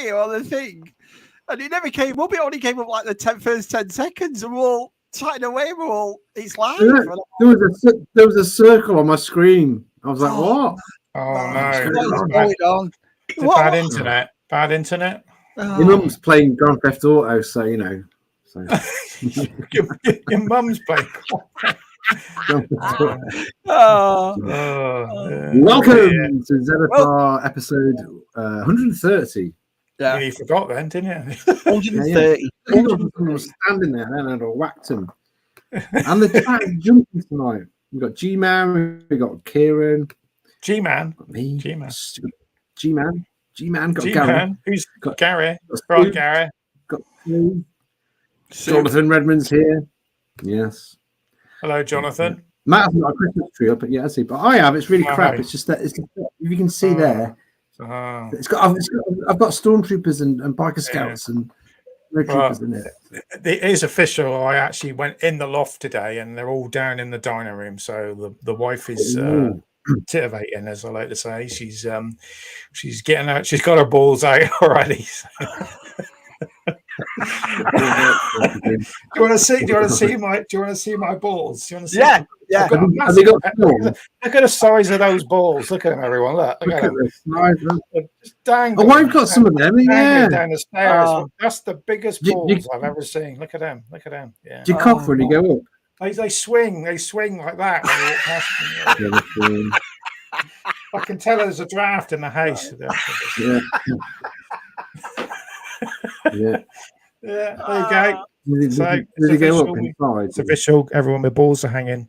video on the thing, and it never came up. It only came up like the first 10 seconds, and we're all chatting away. We're all, it's live. There was a circle on my screen. I was like, what? Oh, What no. is going on? Bad internet. Bad internet. Your mum's playing Grand Theft Auto, so, you know. So. Your mum's playing Welcome to ZSR episode 130. Yeah, you forgot then, didn't you? 130. Someone was standing there and I whacked him. And the chat is jumping tonight. We've got G-Man, we've got Kieran. G-Man. Me. G-Man. G-Man. G-Man. Got G-Man. Gary. Who's got Gary? Right, Gary. Got Steve. Jonathan Redmond's here. Yes. Hello, Jonathan. Matt hasn't got a Christmas tree up yet, has he? But I have. It's really crap. It's just that if you can see there, it's got. I've got stormtroopers and biker scouts and road troopers in it. It is official. I actually went in the loft today, and they're all down in the dining room. So the wife is titivating, as I like to say. She's getting out. She's got her balls out already. So. Do you want to see my balls? Do you want to see? Yeah. Have they got look at the size of those balls. Look at them, everyone. Look at them. Just dangling. Oh, I've got some of them. Yeah. Down the stairs. That's the biggest balls I've ever seen. Look at them. Yeah. Do you cough when you go up? They swing like that. When you walk past them. I can tell there's a draft in the house. Yeah. Yeah. There you go. Did he go up inside? It's official. Everyone with balls are hanging.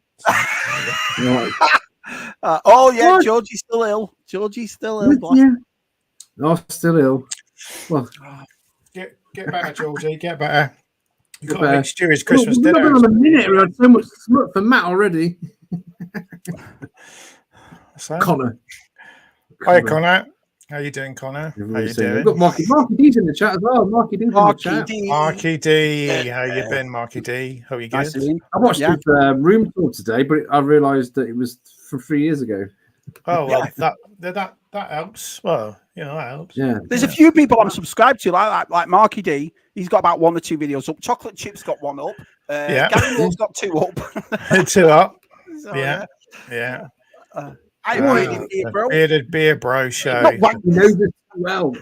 Oh yeah, Georgie's still ill. Yeah. Oh, still ill. Well, get better, Georgie. Get better. You've got to make Stewie's Christmas dinner. dinner. On a minute. We had so much smut for Matt already. Connor. Hi, Connor. How you doing, Connor? How you doing? We've got Marky D's in the chat as well. Marky D. Marky D. How you been, Marky D? How are you good? I watched his room tour today, but I realised that it was from 3 years ago. Oh, well, that helps. Well, that helps. Yeah. There's a few people I'm subscribed to, like Marky D. He's got about 1 or 2 videos up. Chocolate Chip's got 1 up. Gary Moore's got 2 up. 2 up. So, yeah. Bearded Beard Bro show. Well.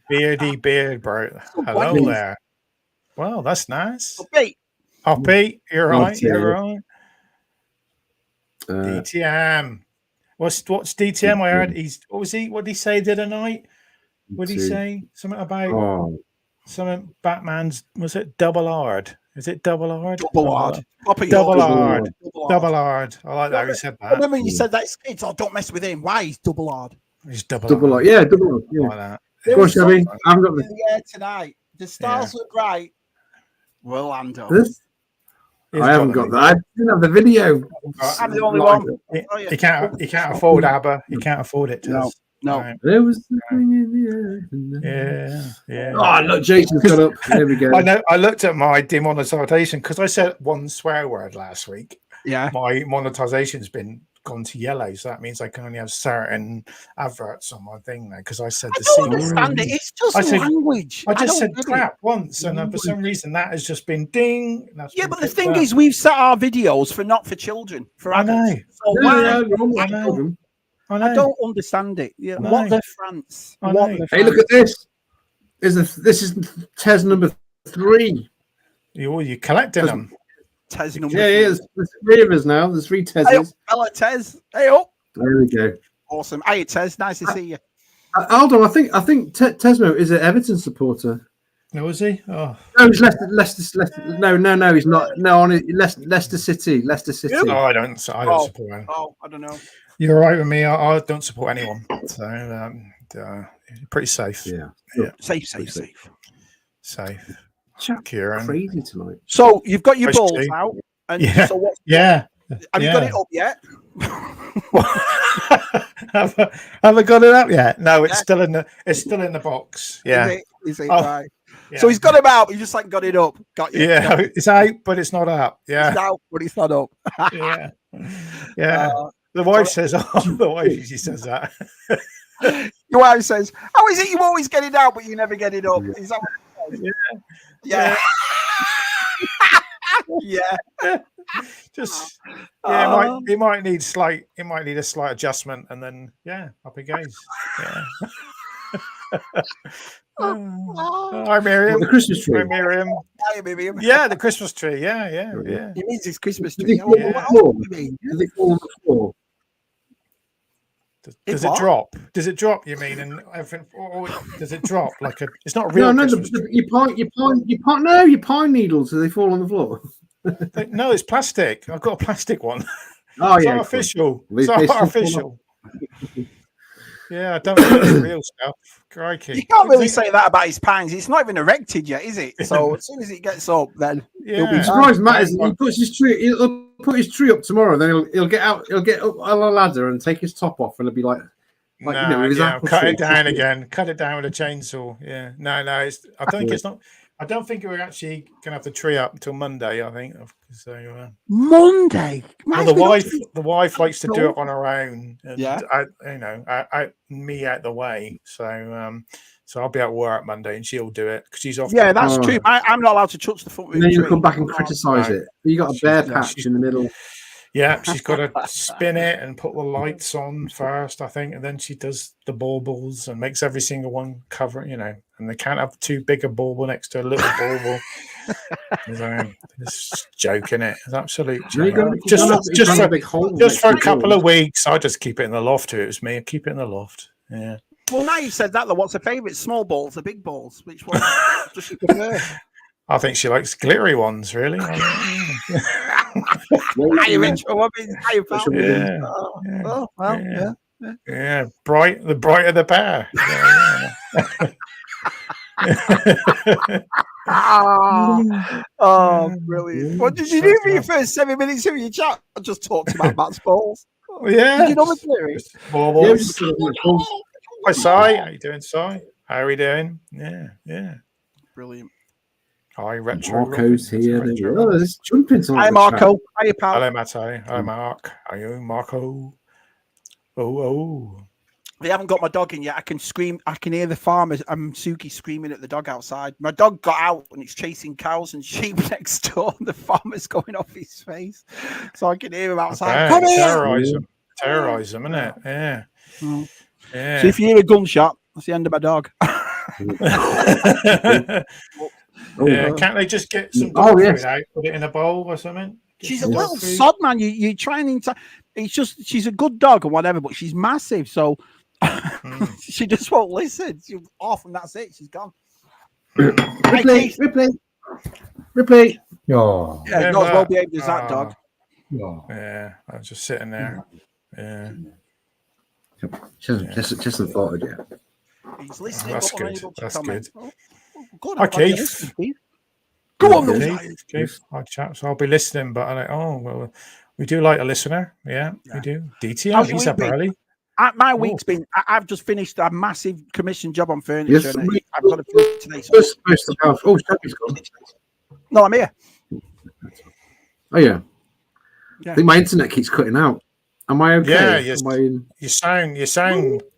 Beardy Beard Bro. Hello there. Well, that's nice. Hoppy, you're right. You're right. DTM. What's DTM? I heard what did he say the other night? What did he say? Something about something Batman's, was it double hard? Is it double hard? Double hard. Double hard. I like that. He said that. I remember you said that. It's don't mess with him. Why? He's double hard. He's double hard. Yeah, double hard. Yeah. Like that. Of course, I mean, I haven't got the tonight. The stars look right. Rolando. I haven't got that. I didn't have the video. I'm the only one. He can't afford ABBA. He can't afford it. No. Right. There was something in the air. Yeah. Oh, look, Jason's got up. There we go. I know. I looked at my demonetization because I said 1 swear word last week. Yeah. My monetization's been gone to yellow, so that means I can only have certain adverts on my thing now because I said I don't understand it. It's just language. I just said crap once, and for some reason that has just been ding. But the thing is, we've set our videos not for children, for adults. So I don't understand it. Yeah, what the France? Hey, look at this. This is Tez number 3. You're collecting them. Tez number 3. Yeah, there's 3 of us now. There's 3 Tezes. Hey up, fella Tez. Hey up. There we go. Awesome. Hey Tez, nice to see you. Aldo, I think Tesmo is an Everton supporter. No, is he? Oh, no, he's Leicester. No, he's not. No, on Leicester City. Oh, I don't support him. Oh, I don't know. You're right with me. I don't support anyone. So pretty safe. Yeah. Safe. Kieran. Crazy tonight. So you've got your balls out. And so what? Yeah. Have you got it up yet? Have I got it up yet? No, it's still in the box. Yeah. Is it right? Yeah. So he's got him out. He just got it up. Got you. Yeah, it's out, but it's not up. Yeah. It's out, but it's not up. Yeah. The wife says, the wife usually says that. Your wife says, "How is it you always get it out, but you never get it up?" Is that what it says? Yeah. Just it might need a slight adjustment, and then up it goes. Yeah. Hi Miriam. The Christmas tree. Hi Miriam. Hi, Miriam. Yeah, the Christmas tree. Yeah. It means it's Christmas Does tree. it fall on the floor? Does it fall on the floor? Does it drop? Does it drop? You mean, and everything? Or does it drop like a? It's not real. No, Christmas your pine needles. Do they fall on the floor? No, it's plastic. I've got a plastic one. Oh, it's yeah, artificial. Cool. It's artificial. Yeah, I don't think it's real stuff. Crikey. You can't really say that about his pines. It's not even erected yet, is it? So as soon as it gets up, then he'll be surprised. Matt is he puts his tree. He'll put his tree up tomorrow. Then he'll get out. He'll get up on a ladder and take his top off, and it'll be like with his apple cut tree. it down again. Cut it down with a chainsaw. Yeah. No. I think it's not. I don't think we're actually gonna have the tree up until Monday. I think. So Monday. Well, the wife likes to do it on her own. And me out the way. So I'll be at work Monday, and she'll do it because she's off. Yeah, that's true. I'm not allowed to touch the front. And then you come back and criticise it. You got a bare patch in the middle. Yeah, she's got to spin it and put the lights on first, I think, and then she does the baubles and makes every single one cover, and they can't have too big a bauble next to a little bauble. It's joking, it? It's absolute joke. Just for a couple of weeks, I just keep it in the loft. It was me. I keep it in the loft. Yeah. Well, now you've said that, though, what's her favourite? Small balls or big balls? Which one does she prefer? I think she likes glittery ones, really. Are you in trouble? Yeah. Bright, the brighter the better. Oh, brilliant. What did you do for your first 7 minutes of your chat? I just talked about Matt's balls. Yeah. Did you know the glittery? Hi, Si. How you doing, Si? How are we doing? Yeah. Brilliant. Hi, Retro. Marco's here. There's jumping. Hi, Marco. Hi, pal. Hello, Matty. Hi, Mark. How are you, Marco? Oh. They haven't got my dog in yet. I can scream. I can hear the farmers and Suki screaming at the dog outside. My dog got out and it's chasing cows and sheep next door. And the farmer's going off his face, so I can hear him outside. Come here. Terrorize them, isn't it? Yeah. Yeah. So if you hear a gunshot, that's the end of my dog. Can't they just get some dog food out, put it in a bowl or something? She's a little sod, man. You try and it's just she's a good dog or whatever, but she's massive, so she just won't listen. She's off and that's it. She's gone. Ripley. Oh. Yeah, not as well behaved as that dog. Yeah, I was just sitting there. Yeah. Just the thought of it. He's listening. That's good. That's good. Good. Hi, Keith. Go on, Keith. Hi, chaps. I'll be listening, but we do like a listener. Yeah, we do. DTM, he's up early. My week's been. I've just finished a massive commission job on furniture. Yes, I've got a few today. Shabby's gone. No, I'm here. Oh yeah. I think my internet keeps cutting out. Am I okay? Yeah, your sound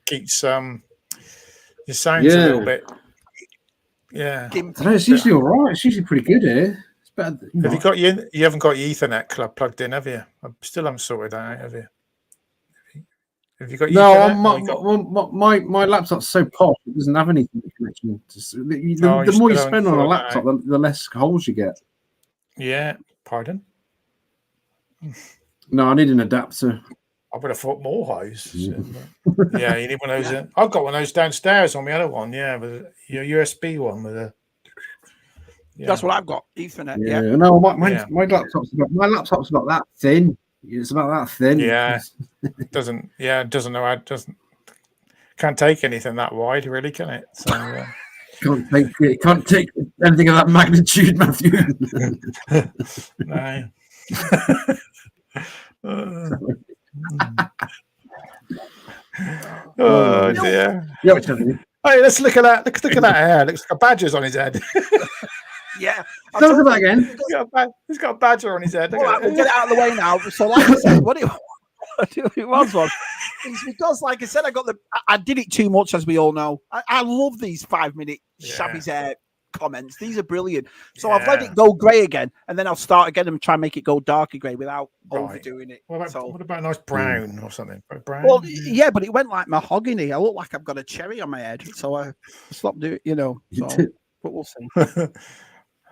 keeps your sound's a little bit. Yeah, it's usually all right. It's usually pretty good here. It's better. You haven't got your Ethernet plugged in, have you? I still haven't sorted that out, have you? Have you got? My laptop's so posh it doesn't have any connection. The more you spend on a laptop, the less holes you get. Yeah. Pardon? No, I need an adapter. I would have thought more holes. Yeah, you need one of those. I've got one of those downstairs on the other one. Yeah, with your USB one with a. Yeah. That's what I've got. Ethernet. Yeah. No, my laptop's about that thin. It's about that thin. Yeah. It doesn't know how. Can't take anything that wide, really, can it? So. Can't take anything of that magnitude, Matthew. No. Oh dear. Hey, let's look at that. Look at that hair. Looks like a badger's on his head. Yeah. Look at that again. He's got a badger on his head. We'll get it out of the way now. So, like I said, what it was. It's because, like I said, I did it too much, as we all know. I love these 5-minute Shabby's hair comments. These are brilliant. So I've let it go grey again, and then I'll start again and try and make it go darker grey without overdoing it. What about a nice brown or something? Brown? Well, yeah, but it went like mahogany. I look like I've got a cherry on my head, so I stopped doing it, So, but we'll see.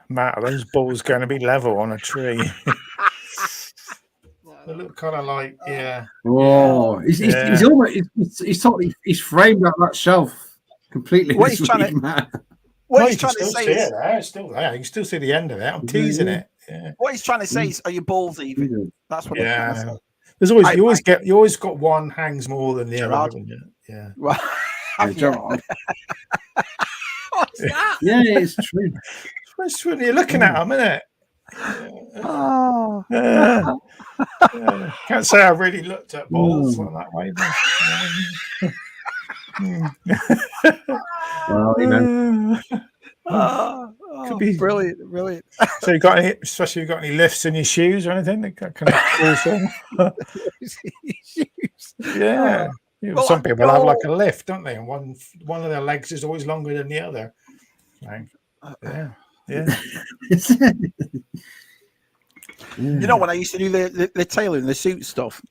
Matt, are those balls going to be level on a tree? They look kind of like, Oh, he's almost he's framed up that shelf completely. What he's trying to say is, it's still there. You can still see the end of it. I'm teasing it. Yeah. What he's trying to say is, are your balls even? That's what. Yeah. There's always you always got one hangs more than the other. Haven't you? Yeah. Well, What's that? Yeah, it's true. It's when you're looking at them, isn't it? Oh. Can't say I really looked at balls like that way. Well, could be brilliant. So you got any lifts in your shoes or anything that kind of cool Yeah. Well, some people have like a lift, don't they? And one of their legs is always longer than the other. Yeah. You know, when I used to do the tailoring, the suit stuff,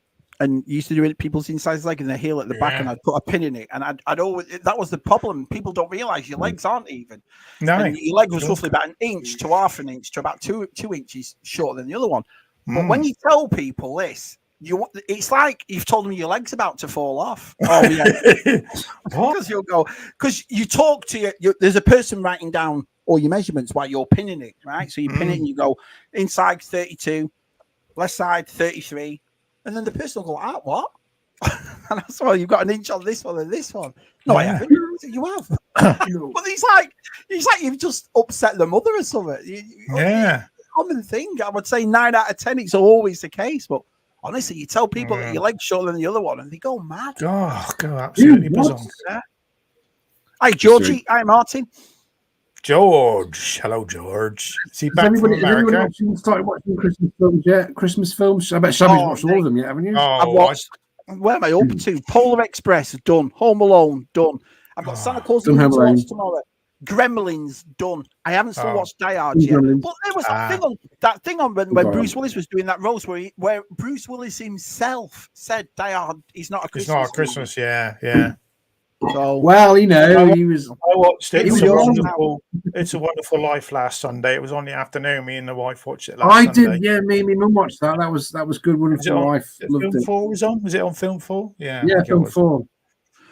and used to do it people's inside leg and the heel at the back, and I'd put a pin in it, and I'd always, that was the problem. People don't realize your legs aren't even. No, and your leg was roughly about an inch to half an inch to about two inches shorter than the other one. But when you tell people this, it's like you've told them your leg's about to fall off. Oh yeah, because you talk to there's a person writing down all your measurements while you're pinning it, right? So you pin it and you go inside 32, left side 33, and then the person will go, what? And that's why you've got an inch on this one and this one. No, I haven't. You have. But it's like you've just upset the mother or something. Common thing. I would say 9 out of 10 it's always the case, but honestly, you tell people that your leg's shorter than the other one and they go mad. Go absolutely bizarre. Hi, Georgie. Hi, Martin. George. Hello, George. Is he back from America? Started watching Christmas films yet? Christmas films? I bet Shabby's watched all of them yet, haven't you? I've watched. Where am I up to? Polar Express, done. Home Alone, done. I've got Santa Claus to watch tomorrow. Gremlins, done. I haven't still watched Die Hard yet. But there was that thing on when Bruce Willis was doing that roast where Bruce Willis himself said Die Hard is not a Christmas. It's not a Christmas, yeah. So, well, he was. I watched it. It's a Wonderful Life last Sunday. It was on the afternoon. Me and the wife watched it last Sunday. Did. Yeah, me and my mum watched that. That was good. Wonderful Life. Film 4 was on. Was it on Film 4? Yeah. Yeah, Film 4.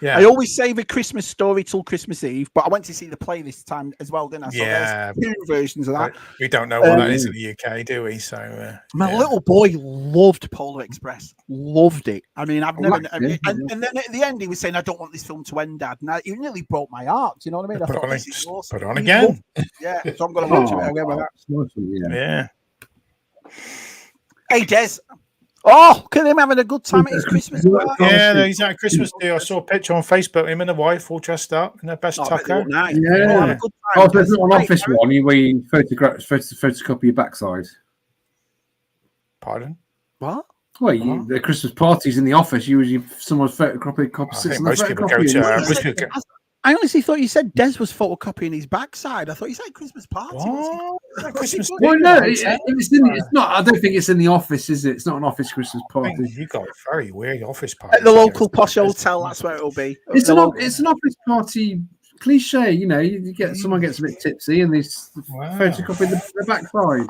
Yeah. I always save a Christmas story till Christmas Eve, but I went to see the play this time as well, didn't I? So there's 2 versions of that. We don't know what that is in the UK, do we? So my little boy loved Polar Express, loved it. I mean, I've never. And then at the end, he was saying, "I don't want this film to end, Dad." And it nearly broke my heart. You know what I mean? I thought, this is awesome. Put on again. Yeah, so I'm going to watch it again with that. Yeah. Hey, Des. Oh, look at him having a good time at his Christmas party. Yeah, he's at a Christmas do. I saw a picture on Facebook, him and the wife all dressed up in their best tucker. Nice. Yeah. Oh, there's not an office one where you photocopy your backside. Pardon? What? Well, the Christmas parties in the office, someone's photocopy sits in the photocopy. I honestly thought you said Des was photocopying his backside. I thought you said Christmas party. Christmas well, no, it's not. I don't think it's in the office, is it? It's not an office Christmas party. You got a very weird office party. At the local posh hotel, that's where it'll be. It's an office party cliche, you get someone gets a bit tipsy and they photocopy the backside.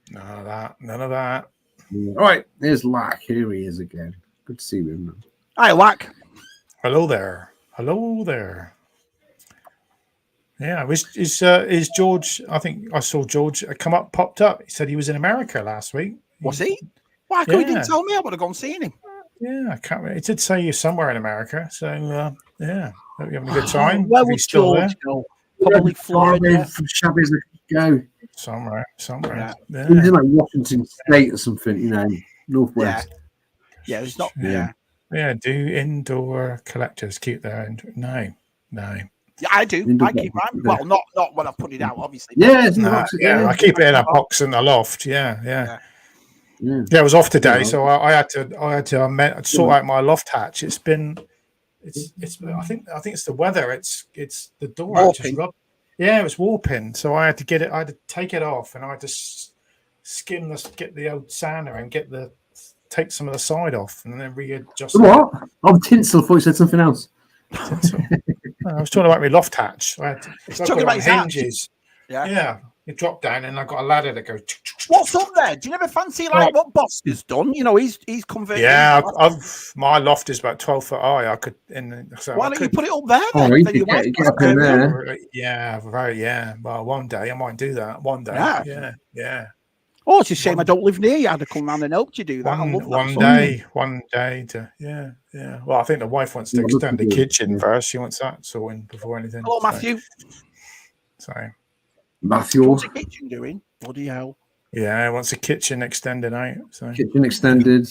None of that. All right, there's Lack. Here he is again. Good to see him. Hi, Lack. Hello there. Yeah, is George? I think I saw George popped up. He said he was in America last week. Was he? Why couldn't he didn't tell me? I would have gone seen him. Yeah, I can't. It did say you're somewhere in America. So hope you're having a good time. Where would George go? Probably Florida. From Shabby's go somewhere. Yeah. He's in like Washington State or something. Northwest. Yeah, it's not. Yeah, do indoor collectors keep their no. Yeah, I do. I keep mine. Well, not when I put it out, obviously. Yeah, I keep it in a box in the loft. Yeah. Yeah, it was off today, so I had to sort out my loft hatch. It's I think it's the weather. It's the door Warping. Yeah, it was warping, so I had to get it. I had to take it off, and I had to get the old sander and take some of the side off, and then readjust. What? Oh, tinsel. I thought you said something else. Tinsel. I was talking about my loft hatch. He's talking about his hinges. Hatch. Yeah. You drop down, and I've got a ladder that goes. What's up there? Do you never fancy like what Boss has done? You know, he's converted. Yeah, my loft is about 12 foot high. I could why don't you put it up there? Oh, then? you can get up in there. Yeah, right. Yeah. Well, one day I might do that. One day. Yeah. Oh, it's a shame I don't live near you. I'd have come round and helped you do that. One day to yeah. Well, I think the wife wants to extend the kitchen first. She wants that sorting before anything. Hello, Matthew. So. Matthew, what's the kitchen doing? Bloody hell! Yeah, wants a kitchen extended out. So kitchen extended.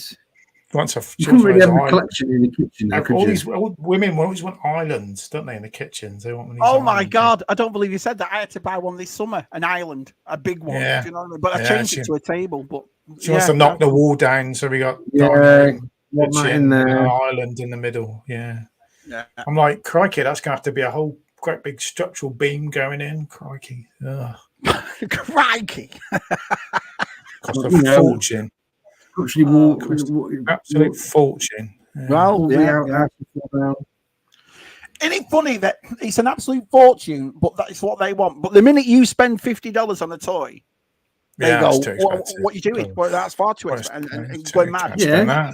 You couldn't really have a collection in the kitchen. Now, all these women always want islands, don't they? In the kitchens, they want. Oh my god! I don't believe you said that. I had to buy one this summer, an island, a big one. Yeah. Do you know what I mean? But I changed it to a table. But she wants to knock the wall down, so we got kitchen, in there, an island in the middle. Yeah. I'm like, crikey, that's gonna have to be a whole great big structural beam going in. Crikey. Crikey. Cost a fortune. Absolute fortune. Yeah. Well, Isn't it funny that it's an absolute fortune, but that's what they want? But the minute you spend $50 on a toy, they go, what are you doing? Well, that's far too expensive. And going mad. Yeah. That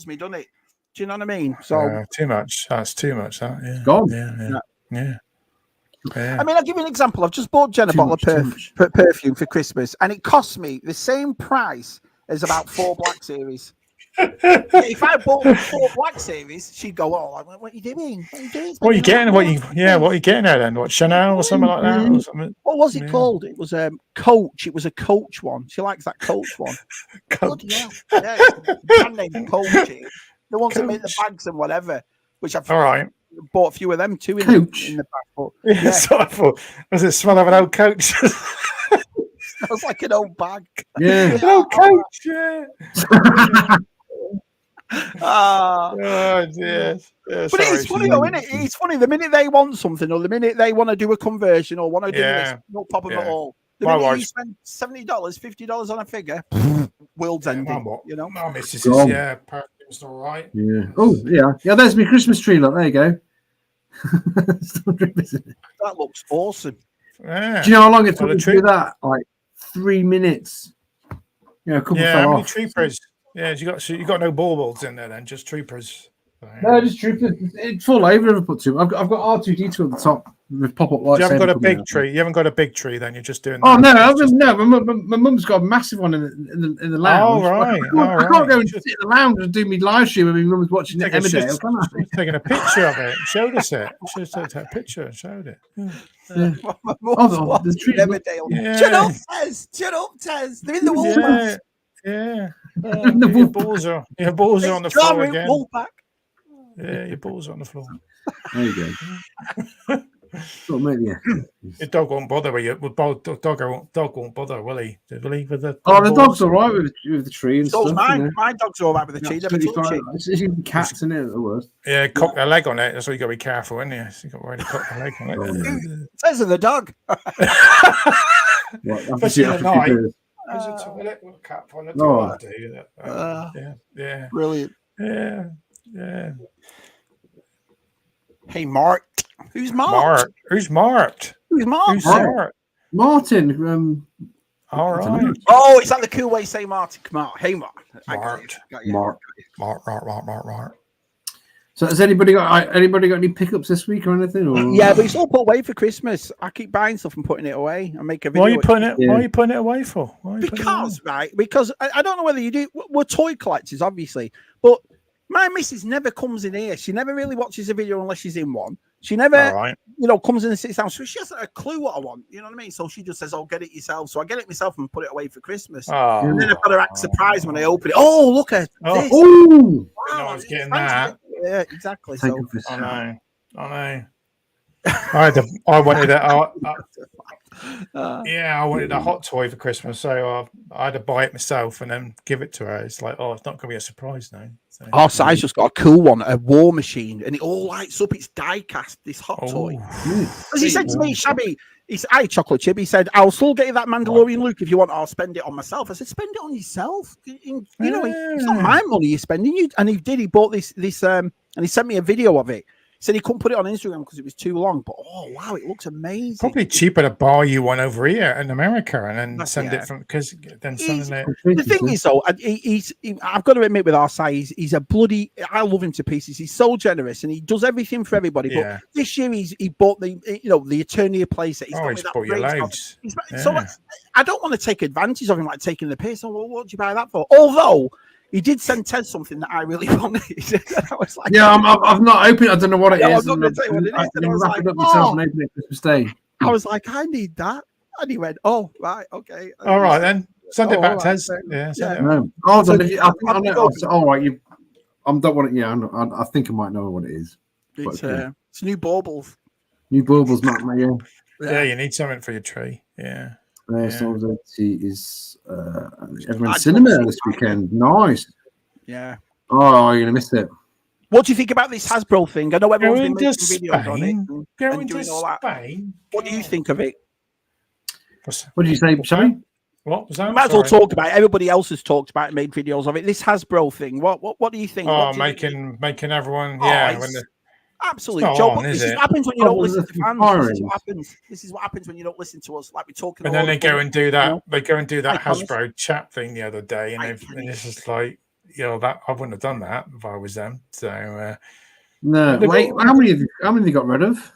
me, doesn't it? Do you know what I mean? So too much. That's too much. That it's gone. Yeah. I mean, I'll give you an example. I've just bought Jen a bottle of perfume for Christmas, and it cost me the same price as about 4 Black Series. If I bought 4 Black Series, she'd go, "Oh, what are you doing? What are you doing? What are you getting? What are you getting out then? What, Chanel or something like that? Or something? What was it called? It was Coach. It was a Coach one. She likes that Coach one. Coach. Yeah, brand name Coach. The ones that make the bags and whatever. Which I've bought a few of them too in the back. Yeah, so I thought, does it smell of an old Coach? Smells like an old bag. Yeah, an old Coach. Yeah. Yes. But it's funny though, isn't it? It's funny. The minute they want something, or the minute they want to do a conversion, or want to do this, no problem at all. The minute you spend $70, $50 on a figure, world's ending. You know, my missus is it's all right. Yeah. Oh yeah. There's my Christmas tree. Look, there you go. That looks awesome. Yeah. Do you know how long it took to do that? Like 3 minutes. A couple fell off. Troopers. Yeah, you got no baubles in there then, just troopers. No, just troopers. It's full over. I've put 2. I've got R2D2 at the top with pop-up lights. You haven't got a big tree. You haven't got a big tree. Then you're just doing. Oh no! My mum's got a massive one in the lounge. Oh right. I can't go and sit in the lounge and do my live stream. My mum's watching it every day. Taking a picture of it. Showed us it. She just took a picture and showed it. The tree. Shut up, Tez. They're in the wall. Yeah. Your balls are on the floor again. Yeah, your balls are on the floor. There you go. Your dog won't bother with you. Dog won't bother, will he? Will he with the? The dog's all right with the tree and stuff. My dog's all right with the tree. It's even cats in it at the worst. Yeah, cock their leg on it. That's why you got to be careful, isn't you? So you got to worry to cock their leg on it. Says of the dog. Especially at night. There's a toilet with a cat on it. Yeah. Brilliant. Yeah. Hey, Mark. Who's Mark? Who's Mark? Martin. All right. Oh, is that the cool way to say Martin? Mark. Hey, Mark. Mark. So has anybody got any pickups this week or anything? Or? Yeah, but it's all put away for Christmas. I keep buying stuff and putting it away and make a video. Why are you putting it away for? Because I don't know whether you do. We're toy collectors, obviously, but my missus never comes in here. She never really watches a video unless she's in one. She never, comes in and sits down. So she hasn't a clue what I want. You know what I mean? So she just says, "Oh, get it yourself." So I get it myself and put it away for Christmas. And then I've got her act surprised when I open it. Oh, look at this! Oh, wow, I was getting that. Yeah, exactly. So I know. I wanted it. Yeah, I wanted a hot toy for Christmas, so I had to buy it myself and then give it to her. It's like, oh, it's not going to be a surprise now. So, Our size just got a cool one, a war machine, and it all lights up. It's die cast, this hot toy. As he said to me, Shabby, he said, "Hey, chocolate chip." He said, "I'll still get you that Mandalorian Luke if you want. I'll spend it on myself." I said, "Spend it on yourself. You know, it's not my money you're spending." And he did. He bought this, and he sent me a video of it. He said he couldn't put it on Instagram because it was too long. But oh wow, it looks amazing. Probably cheaper to buy you one over here in America and then send it from because then sending it. The thing is though, I've got to admit with our size, he's a bloody. I love him to pieces. He's so generous and he does everything for everybody. But this year he bought the the Eternia playset. He's bought you loads. So I don't want to take advantage of him, like taking the piss. Oh, well, what did you buy that for? Although. He did send Ted something that I really wanted. I was like, I've not opened it. I don't know what it is. I'm not going to tell you what it is. I was like, myself and open it Christmas Day. I was like, I need that. And he went, oh, right, okay. All right, then. Send it back, Ted. Yeah, send it back. Hold on. I know. All right, I don't want it. Yeah, I think I might know what it is. It's new baubles. New baubles, Matt. Yeah, you need something for your tree. Yeah. So is everyone's cinema this weekend. Nice. Yeah. Oh, you're gonna miss it. What do you think about this Hasbro thing? I know everyone's been making videos on it and doing all that. What do you think of it? What did you say, Shane? What was that? Might as well talk about it. Everybody else has talked about it, made videos of it. This Hasbro thing. What do you think? Oh, making everyone absolute job. This is what happens when you don't listen to fans. This is what happens when you don't listen to us. Like we're talking. And then they go and do that. They go and do that Hasbro chat thing the other day, and it's just like, that I wouldn't have done that if I was them. So no, wait. How many have you got rid of?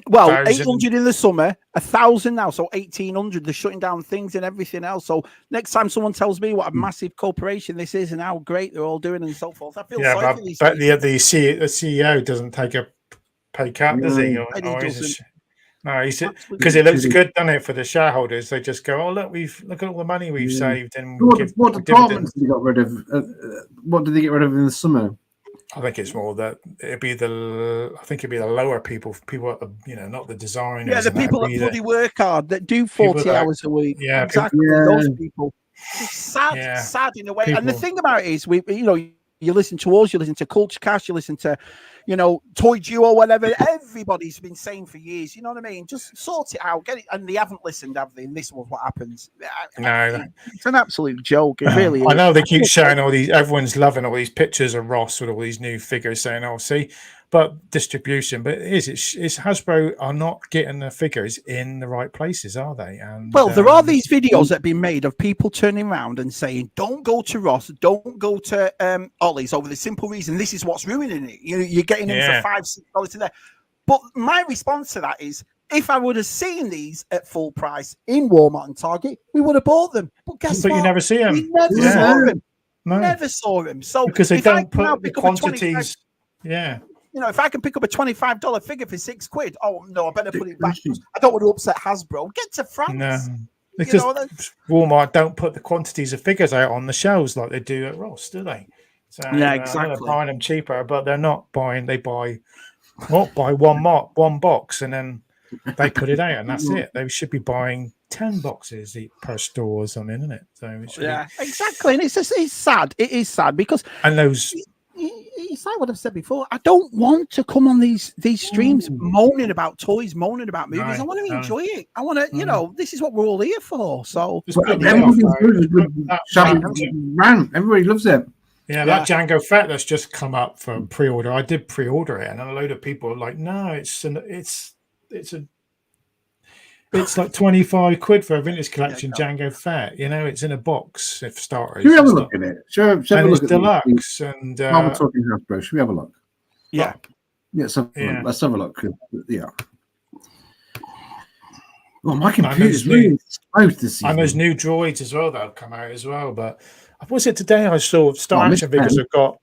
Well, 800 in the summer, 1,000 now, so 1,800. They're shutting down things and everything else. So next time someone tells me what a massive corporation this is and how great they're all doing and so forth, I feel sorry for these but the CEO doesn't take a pay cut, does he? No, because it looks good, doesn't it, for the shareholders? They just go, "Oh, look at all the money we've saved." And what departments did you got rid of? What did they get rid of in the summer? I think it's more that it'd be the lower people at the, not the designers. Yeah, the people that bloody work hard, that do 40 hours a week. Yeah, exactly. Those people. It's sad in a way. And the thing about it is, you listen to us, you listen to Culture Cast, you listen to, Toy Duo or whatever. Everybody's been saying for years, you know what I mean? Just sort it out, get it. And they haven't listened, have they? And this was what happens. No, it's an absolute joke. It really is. I know they keep showing everyone's loving all these pictures of Ross with all these new figures saying, "Oh, see," but distribution. But it's Hasbro are not getting the figures in the right places, are they? And there are these videos that have been made of people turning around and saying, "Don't go to Ross, don't go to Ollie's over the simple reason this is what's ruining it. You're getting them for $5-6 in there." But my response to that is, if I would have seen these at full price in Walmart and Target, we would have bought them. But guess what? You never see them. We never saw them. No. Never saw them. So because they don't put the quantities. If I can pick up a $25 figure for £6, oh no, I better put it back. I don't want to upset Hasbro. Get to France. No, because Walmart don't put the quantities of figures out on the shelves like they do at Ross, do they? So exactly. They're buying them cheaper, but they're not buying. They buy one box, and then they put it out, and that's it. They should be buying 10 boxes per store or something, isn't it? So exactly. And it's sad. It is sad because it's like what I've said before. I don't want to come on these streams moaning about toys, moaning about movies. Right. I want to enjoy it. I want to, this is what we're all here for. So everybody loves it. Yeah, that Jango Fett that's just come up for pre-order. I did pre-order it, and a load of people are like, "No, it's like £25 for a vintage collection Jango Fett. It's in a box for starters. Should we have a look at it? Should we have a look at deluxe and I'm talking Hasbro. Should we have a look? Yeah. Let's have a look. Yeah. Well, my computer's really slow to see. And there's new droids as well that have come out as well. But was it today I saw Star Action Figures have got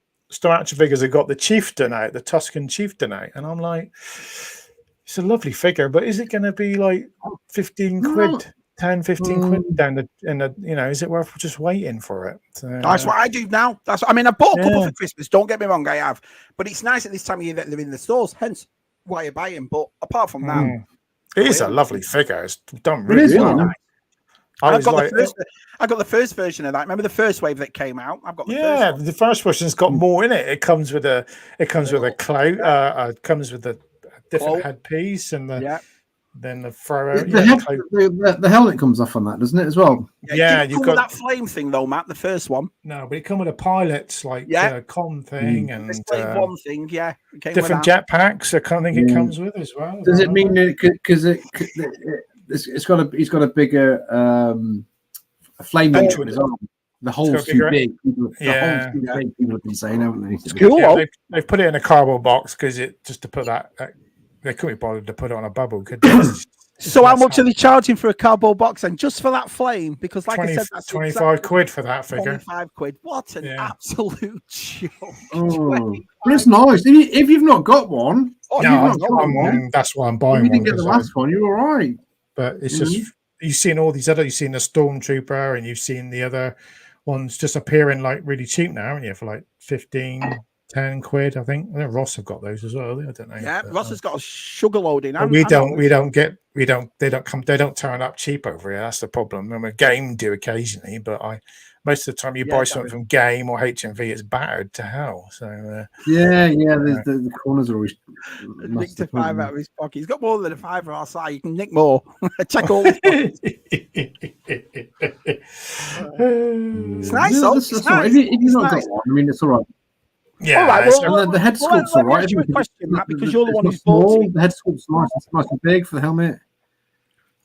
the Chieftain out, the Tuscan Chieftain out, and I'm like, it's a lovely figure, but is it going to be like 15 quid, 10, 15 quid down is it worth just waiting for it? That's what I do now. I bought a couple for Christmas. Don't get me wrong, I have. But it's nice at this time of year that they're in the stores, hence why I buy them. But apart from that, It is a lovely figure. It's done really is, well. yeah. I got the first version of that. Remember the first wave that came out? I've got the first one. The first version's got more in it. It comes with a clout. It comes with a different headpiece and then the thrower. The helmet comes off on that, doesn't it, as well? Yeah, you've got that flame thing though, Matt. The first one. No, but it come with a pilot's con thing and one thing. Yeah, different jetpacks. I kind of think it comes with as well. Does it mean because he's got a bigger flame engine as well? The hole's too big. People have been saying, haven't they? It's cool. Yeah, they've put it in a cardboard box because just to put that. They couldn't be bothered to put it on a bubble, could they? So how much are they charging for a cardboard box and just for that flame? Because like 20, I said, that's 25 quid for that figure. 25 quid. What an absolute joke. But it's nice. If you've not got one, that's why I'm buying one. You didn't get the last one, you're all right. But it's just, you've seen all these you've seen the Stormtrooper and you've seen the other ones just appearing like really cheap now, haven't you? For like 15, 10 quid, I think. I know Ross have got those as well. I don't know. Yeah, Ross has got a sugar loading. They don't turn up cheap over here. That's the problem. I mean, Game do occasionally, but most of the time you buy something from Game or HMV, it's battered to hell. So the corners are always nicked a five out of his pocket. He's got more than a five on our side. You can nick more. Check all his pockets. It's nice. If you've not got one, I mean, it's all right. Yeah, all right, well, the head sculpt's all right. Let me ask you a question, Matt, because you're the one who's bought it. The head sculpt's nice and big for the helmet.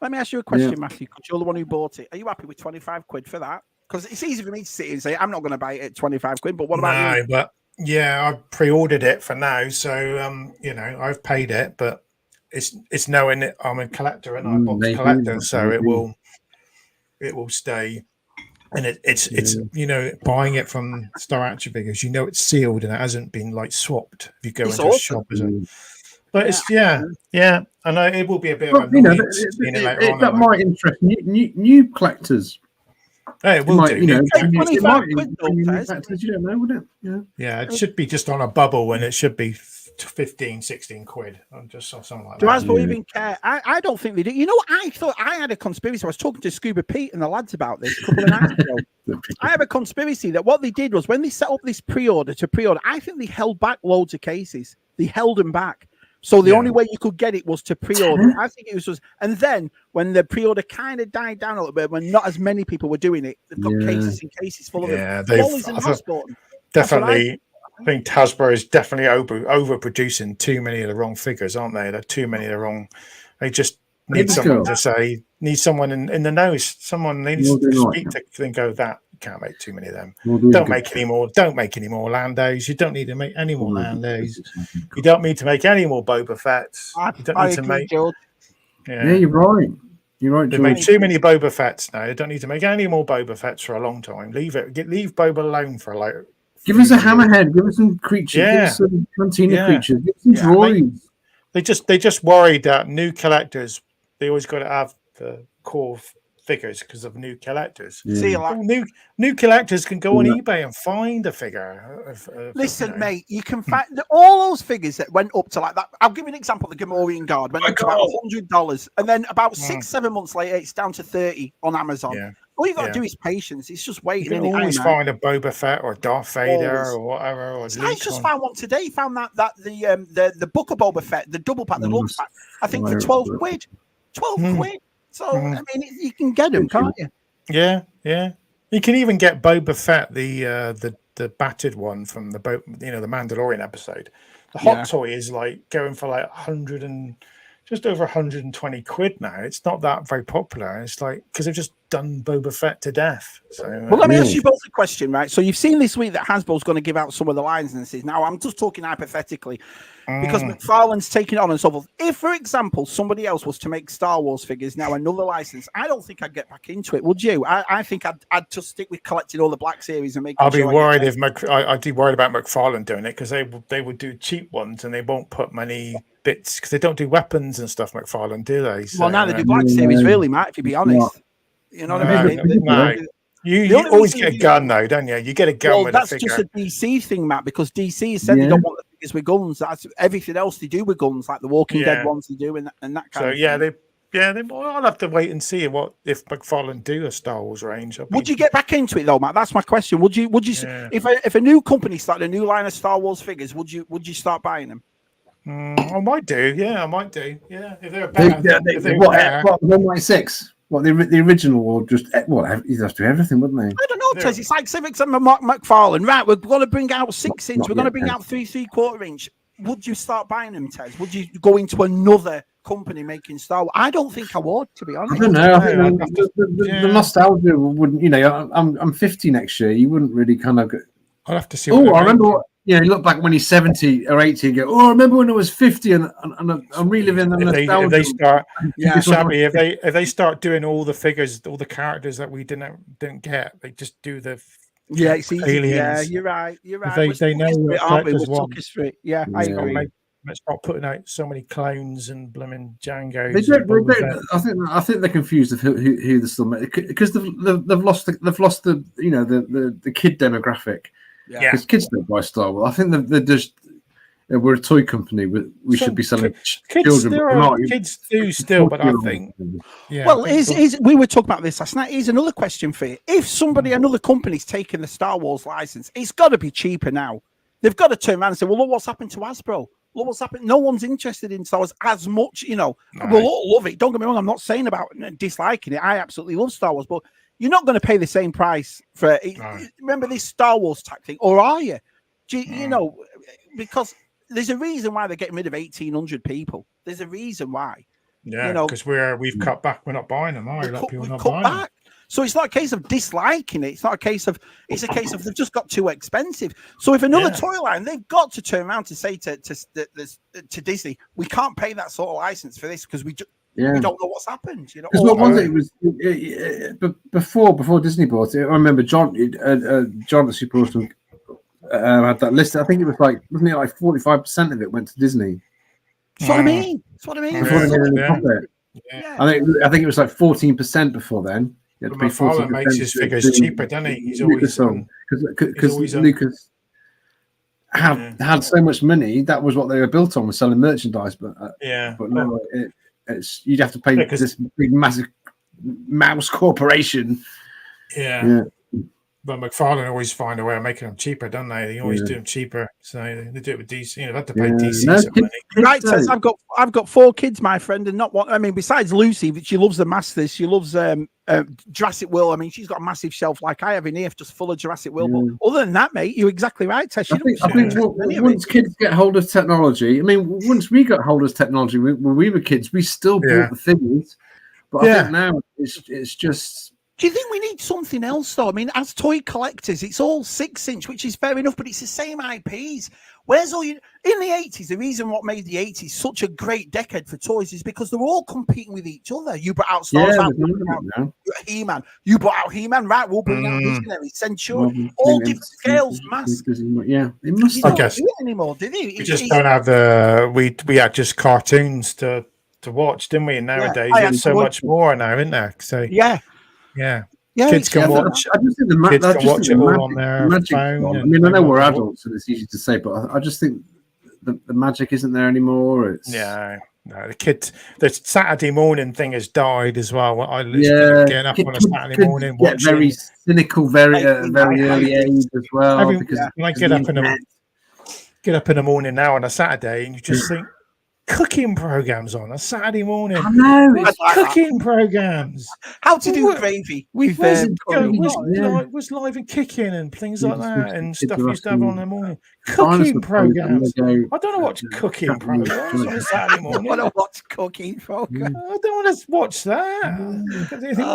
Let me ask you a question, Matthew, because you're the one who bought it. Are you happy with 25 quid for that? Because it's easy for me to sit here and say, I'm not going to buy it at 25 quid, but what about you? But I pre-ordered it for now, so I've paid it, but it's knowing that I'm a collector and I bought the collector, so it will stay. And it's buying it from Star Action Figures, it's sealed and it hasn't been like swapped. If you go into a shop, but it's I know it will be a bit of a that might interest new collectors. Hey, it will do. You don't know, would it? Yeah, it should be just on a bubble and it should be 15, 16 quid. I just saw something like that. Do Hasbro even care? I don't think they do. You know what? I thought I had a conspiracy. I was talking to Scuba Pete and the lads about this a couple of nights ago. I have a conspiracy that what they did was when they set up this pre-order, I think they held back loads of cases. They held them back. So the only way you could get it was to pre-order. I think it was just, and then when the pre-order kind of died down a little bit, when not as many people were doing it, they've got cases and cases full of them. Definitely. I think Hasbro is definitely overproducing too many of the wrong figures, aren't they? They're too many of the wrong. They just need someone to say, need someone in the know. Someone needs to speak to and go, that you can't make too many of them. Don't make any more Landos. You don't need to make any more Landos. You don't need to make any more Boba Fett's. You don't need to make. Yeah, you're right. You're right. They've made too many Boba Fett's now. They don't need to make any more Boba Fett's for a long time. Leave Boba alone for like. Give us a hammerhead. Give us some creatures. Give us some Cantina creatures. Give us some droids. They just worried that new collectors. They always got to have the core figures because of new collectors. New collectors can go on eBay and find a figure. Listen, mate, you can find all those figures that went up to like that. I'll give you an example. The Gamorrean Guard went up to about $100, and then about 6-7 months later, it's down to $30 on Amazon. Yeah. All you got to do is patience. It's just waiting. You can always find a Boba Fett or a Darth Vader or whatever. Or I just found one today. Found that the book of Boba Fett, the double pack, the lux pack, I think for 12 quid. 12 quid. So I mean, you can get them, can't you? Yeah. You can even get Boba Fett, the battered one from the the Mandalorian episode. The hot toy is like going for like 100 and just over 120 quid now. It's not that very popular. It's like because they've just done Boba Fett to death. So well, let me ask you both a question, right? So you've seen this week that Hasbro's going to give out some of the licenses. Now I'm just talking hypothetically because McFarlane's taking it on and so forth. If, for example, somebody else was to make Star Wars figures now, another license, I don't think I'd get back into it. Would you? I think I'd just stick with collecting all the Black Series and making. I'd be worried I'd be worried about McFarlane doing it because they would do cheap ones and they won't put many bits because they don't do weapons and stuff. McFarlane, do they? So, well, now they do Black Series, really, Matt. If you be honest, you know what I mean. No. You always get a gun though, don't you? You get a gun with a figure. That's just a DC thing, Matt, because DC has said they don't want the figures with guns. That's everything else they do with guns, like the Walking Dead ones they do, and that kind of thing. I'll have to wait and see what if McFarlane do a Star Wars range. Would you get back into it though, Matt? That's my question. Would you? If a new company started a new line of Star Wars figures, would you start buying them? I might do. Yeah, I might do. Yeah, if they're better. What 196? What the original, or just what? You'd have to do everything, wouldn't they? I don't know, Tez. It's like Civics and McFarlane. Right, we're going to bring out 6 inch. We're going to bring out 3 3/4 inch. Would you start buying them, Tez? Would you go into another company making Star Wars? I don't think I would, to be honest. I don't know. I think the nostalgia wouldn't. You know, I'm 50 next year. You wouldn't really kind of. I'll have to see. Oh, I remember. You look back when he's 70 or 80 and go, oh, I remember when I was 50 and I'm reliving the nostalgia. If they start, if they start doing all the figures, all the characters that we didn't get, they just do the it's easy. aliens. Yeah, you're right. They know what collectors want. Yeah, I agree. Let's not putting out so many clones and blooming Django. I think they're confused of who they're still making, because they've lost the kid demographic. Yeah, because kids don't buy Star Wars. I think they're just we're a toy company. We should be selling children. Kids do still, but I think. Yeah, well, we were talking about this last night. Here's another question for you: if another company's taking the Star Wars license, it's got to be cheaper now. They've got to turn around and say, "Well, look what's happened to Hasbro. Look what's happened." No one's interested in Star Wars as much. We'll all love it. Don't get me wrong. I'm not saying about disliking it. I absolutely love Star Wars, but you're not going to pay the same price for it. Remember this Star Wars type thing, or are you? Because there's a reason why they're getting rid of 1,800 people. There's a reason why. Yeah, because we've cut back. We're not buying them. A lot of people not buying them. So it's not a case of disliking it. It's a case of they've just got too expensive. So if another toy line, they've got to turn around to say to Disney, we can't pay that sort of license for this because we don't know what's happened. Because what was it? Was before Disney bought it? I remember John the Super Awesome had that list. I think it was wasn't it like 45% of it went to Disney. That's what I mean. I think it was like 14% before then. My father makes his figures cheaper, doesn't he? He's always because Lucas had so much money. That was what they were built on, was selling merchandise. But no, it's you'd have to pay this big massive mouse corporation. Yeah. But McFarlane always find a way of making them cheaper, don't they? They always do them cheaper. So they do it with DC. They have to pay DC some money. Right, says I've got 4 kids, my friend, and not one. I mean, besides Lucy, she loves the Masters. She loves Jurassic World. I mean, she's got a massive shelf like I have in here, just full of Jurassic World. But other than that, mate, you're exactly right, Tess. I think once kids get hold of technology, I mean, once we got hold of technology when we were kids, we still bought the figures. But I think now it's just. Do you think we need something else, though? I mean, as toy collectors, it's all 6 inch, which is fair enough, but it's the same IPs. Where's all in the 80s? The reason what made the 80s such a great decade for toys is because they were all competing with each other. You brought out Star Wars, He-Man. You brought out He-Man, right? We'll bring out Visionary, Centurion, all different scales, mass. It must. I guess do it anymore, did he? We just don't have the. We had just cartoons to watch, didn't we? And nowadays, there's so much more now, isn't there? So yeah. Kids can watch. I just think kids can watch it all on their phone. I mean, I know we're adults, and it's easy to say, but I just think the magic isn't there anymore. No, the Saturday morning thing has died as well. I getting up on a Saturday morning, watching. Very cynical, very early age as well. Because when I get up in the morning now on a Saturday, and you just think. Cooking programs on a Saturday morning. I know it's cooking programs. How to do gravy with was live and kicking and things like that and stuff you used to have on the morning. Cooking programs. I don't want to watch cooking programs on a Saturday morning. I don't want to watch cooking programs. I don't want to watch that. I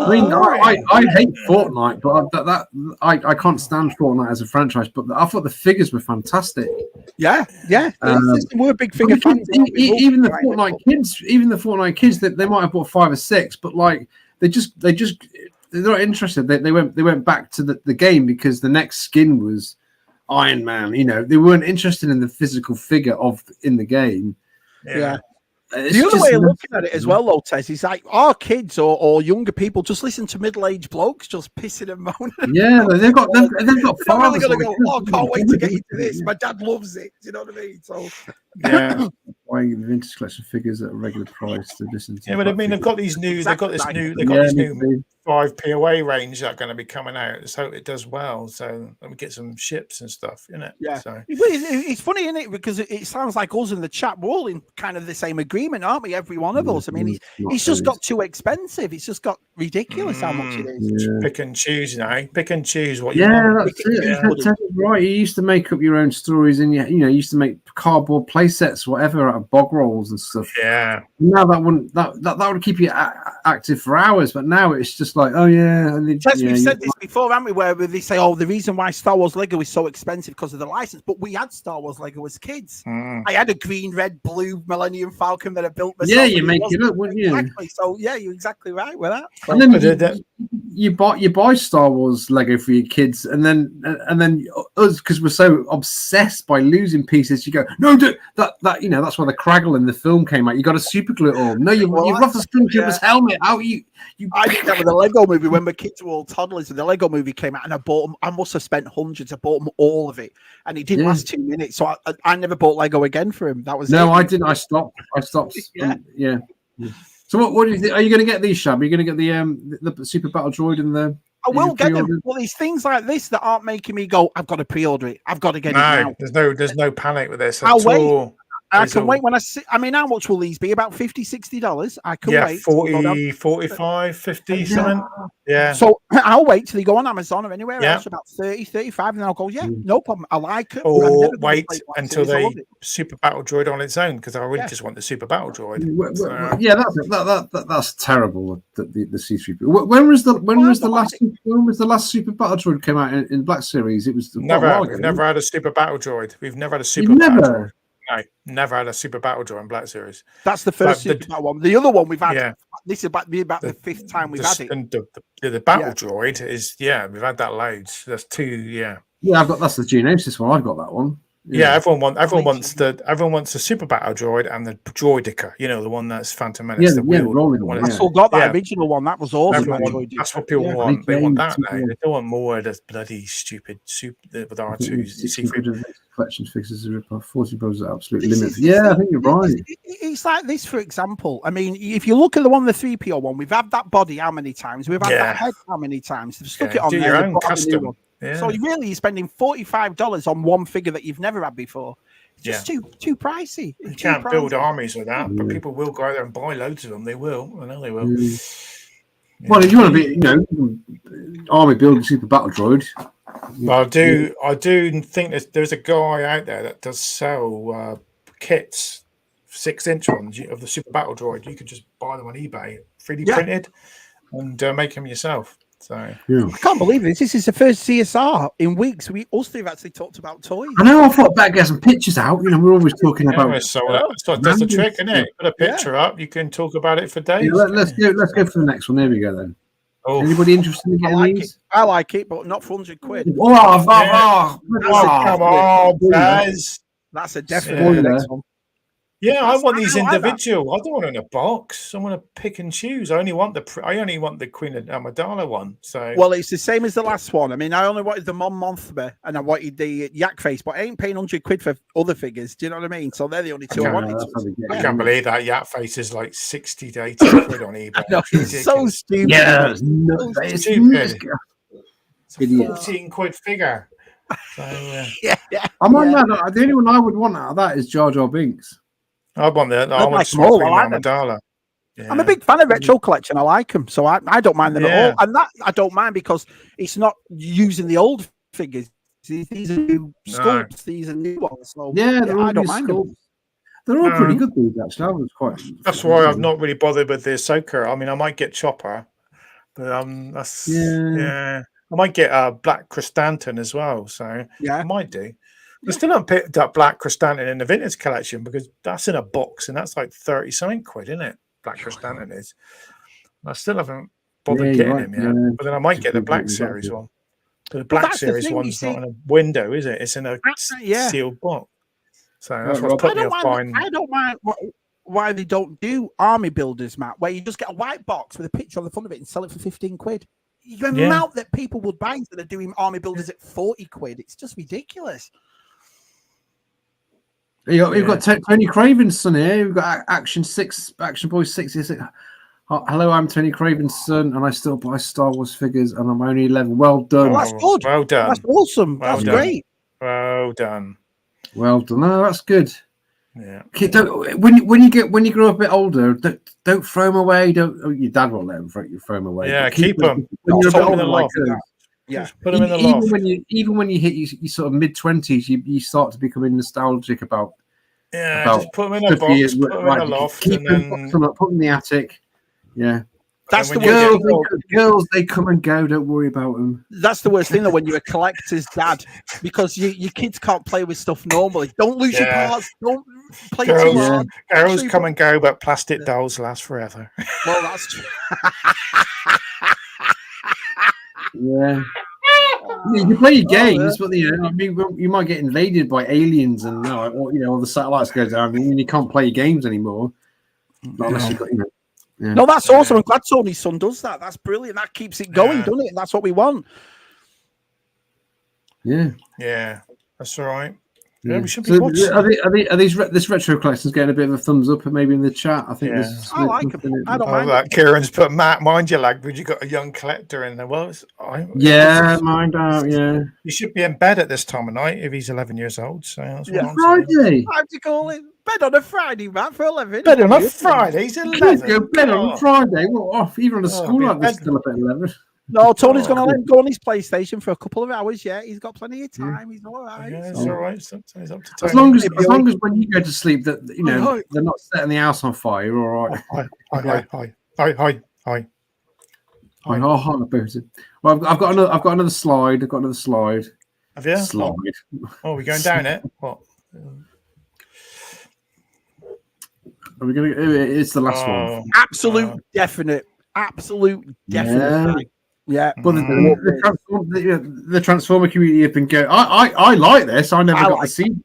mean, I hate Fortnite, but I can't stand Fortnite as a franchise. But I thought the figures were fantastic. Yeah. We're big figure fans. Even the Fortnite kids, that they might have bought 5 or 6, but like they're not interested. They went back to the game because the next skin was Iron Man. They weren't interested in the physical figure in the game. Yeah. The other way of looking at it as well, though, Tez, is like our kids or younger people just listen to middle-aged blokes just pissing and moaning. Yeah, they've got I'm really going to go, oh, I can't wait to get into this. My dad loves it. Do you know what I mean? So, yeah. Buying the vintage collection figures at a regular price to listen to. Yeah, but I mean, they've got this new 5 POA range that are going to be coming out. Let's hope it does well. So let me get some ships and stuff, isn't it? Yeah. So. It's funny, isn't it? Because it sounds like us in the chat, we're all in kind of the same agreement, aren't we? Every one of us. I mean, it's just got too expensive. It's just got ridiculous how much it is. Yeah. Pick and choose, pick and choose what you want. That's it. That's right. You used to make up your own stories, and you used to make cardboard play sets, whatever, out of bog rolls and stuff. Yeah. Now that would keep you active for hours, but now it's just like, oh yeah. And we've said this before, haven't we? Where they say, oh, the reason why Star Wars Lego is so expensive because of the license, but we had Star Wars Lego as kids. I had a green, red, blue Millennium Falcon that I built myself. Yeah, you make it up, wouldn't you? Exactly. So yeah, you're exactly right with that. And then you buy Star Wars Lego for your kids, and then us, because we're so obsessed by losing pieces, you go, no, that that's why the Craggle in the film came out. You got to super glue it all. No, you've got to string to his helmet. How you? I did that with the Lego movie when my kids were all toddlers, and the Lego movie came out, and I bought them. I must have spent hundreds. I bought them all of it, and it didn't last 2 minutes. So I never bought Lego again for him. That was I didn't. I stopped. Yeah. So what do you think? Are you going to get these, Shab? Are you going to get the Super Battle Droid and the? I will get them. Well, these things like this that aren't making me go, I've got to pre-order it. I've got to get it now. There's no panic with this. I'll wait. I can wait when I see. I mean, how much will these be? About $50, $60. I can wait. 40, 45, 50, something. Yeah. So I'll wait till they go on Amazon or anywhere else, about 30, 35, and then I'll go, no problem. I like it. Or wait until they Super Battle Droid on its own, because I really just want the Super Battle Droid. Yeah, that's terrible. The C3PO. When was the last Super Battle Droid came out in Black Series? It was we've never had a Super Battle Droid. We've never had a Super Battle Droid. No, never had a Super Battle Droid in Black Series. That's the first Super Battle one. The other one we've had. This is about the fifth time we've had it. And the Battle Droid is we've had that loads. That's two. Yeah, that's the Geonosis one. I've got that one. Yeah, everyone wants the Super Battle Droid and the Droidica. You know, the one that's Phantom Menace. I still got that original one. That was awesome. That's what people want. They want that now. They don't want more of the bloody stupid with R2. Collection fixes $40 are absolutely limited. Yeah, I think you're right. It's like this, for example. I mean, if you look at the 3PO one, we've had that body how many times? We've had that head how many times? They've stuck it on there. Your own custom. Yeah. So you're spending $45 on one figure that you've never had before. It's just too pricey. You can't build armies with that, but people will go out there and buy loads of them. They will. I know they will. Well, if you want to be, army building Super Battle Droid. Well, I do think there's a guy out there that does sell kits, 6-inch ones of the Super Battle Droid. You could just buy them on eBay, 3D printed, and make them yourself. So I can't believe this. This is the first CSR in weeks. We also have actually talked about toys. I know. I thought better get some pictures out. We're always talking about. So that's the trick, isn't it? Put a picture up. You can talk about it for days. Yeah, let's go for the next one. There we go then. Oh. Anybody interested in getting these? I like it, but not for £100. Come on, guys. That's a definite next one. Yeah, I want these individual. I don't want it in a box. I want to pick and choose. I only want the Queen of Amidala one. So it's the same as the last one. I mean, I only wanted the Mon Mothma and I wanted the Yak Face, but I ain't paying £100 for other figures. Do you know what I mean? So they're the only two I wanted. I can't believe that Yak Face is like 60 to 80 quid on eBay. It's so stupid. Yeah, it's stupid. It's a 14 quid figure. So, I'm on that. The only one I would want out of that is Jar Jar Binks. I want that. I want small Amidala. Yeah. I'm a big fan of retro collection. I like them, so I don't mind them at all. And that I don't mind because it's not using the old figures. These are new sculpts. These are new ones. So I don't mind them. They're all pretty good. These actually, That's why I've not really bothered with the Ahsoka. I mean, I might get Chopper, but I might get Black Chrysanthemum as well. So I might do. I still haven't picked up Black Chrysanthemum in the vintage collection because that's in a box and that's like 30-something quid, isn't it? Black Chrysanthemum is. I still haven't bothered getting him yet, but then I might get the Black Series one. But the Black Series one's not in a window, is it? It's in a sealed box. So that's what's putting me off buying. I don't mind. why they don't do army builders, Matt, where you just get a white box with a picture on the front of it and sell it for 15 quid. The amount that people would buy instead of doing army builders at 40 quid, it's just ridiculous. You've got Tony Craven's son here. We've got Action Boy 6. Hello, I'm Tony Craven's son, and I still buy Star Wars figures, and I'm only 11. Well done. Well, that's good. Well done. That's awesome. Well that's done. Great. Well done. Well done. No, that's good. Yeah. Okay, when you grow up a bit older, don't throw them away. Your dad won't let them throw them away. Yeah, keep them. When you're a bit older, like put them in the loft. Even when you hit your sort of mid-20s, you start to becoming nostalgic about. Yeah, just put them in a box, put them in the loft, and then put them in the attic. Yeah. That's the girls. They come and go. Don't worry about them. That's the worst thing, though, when you're a collector's dad, because your kids can't play with stuff normally. Don't lose your parts. Don't play too hard. Girls come and go, but plastic dolls last forever. Well, that's true. Yeah. You can play your games, but you might get invaded by aliens, and all the satellites go down, and you can't play your games anymore. Not unless you've got, Yeah. No, that's awesome. I'm glad Tony's son does that. That's brilliant. That keeps it going, doesn't it? That's what we want. Yeah. Yeah, that's all right. Yeah, we should be watching. Are these this retro collections getting a bit of a thumbs up, maybe in the chat? I think I like them. I don't mind that. Kieran's put Matt, mind you, like, but you got a young collector in there. Well, mind out. Yeah, he should be in bed at this time of night if he's 11 years old. So that's what I'm Friday. How do you call it? Bed on a Friday, Matt, for 11. Bed on a Friday. He's 11. Go bed on a Friday. What off? Even on a school like this, still up at 11. No, Tony's going to let him go on his PlayStation for a couple of hours. Yeah, he's got plenty of time. He's all right. Yeah, it's all right. Sometimes up to as long as when you go to sleep, that they're not setting the house on fire. You're all right. Hi. Well, I've got another slide. Have you? Slide. Oh, we're going down it. What? Are we going to? It's the last one. Absolute definite. Yeah, but the Transformer community have been going. I like this. I never got the Siege.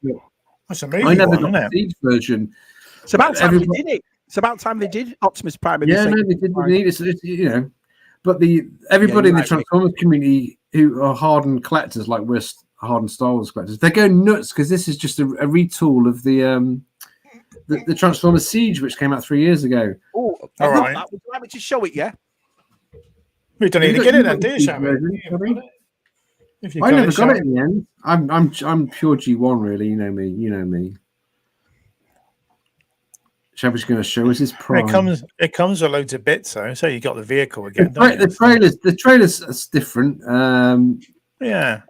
That's amazing. I never got the Siege version. It's about time they did it. It's about time they did Optimus Prime. Yeah, no, they did. It's but everybody in the Transformers community who are hardened collectors, like we're hardened Star Wars collectors, they're going nuts because this is just a retool of the Transformers Siege, which came out 3 years ago. Oh, all right. Would you like me to show it? Yeah. We don't need to get it then, do you, Shabby? I never got it in the end. I'm pure G1, really. You know me. Shabby's going to show us his prime. It comes with loads of bits, though. So you got the vehicle again. The trailers are different. Yeah.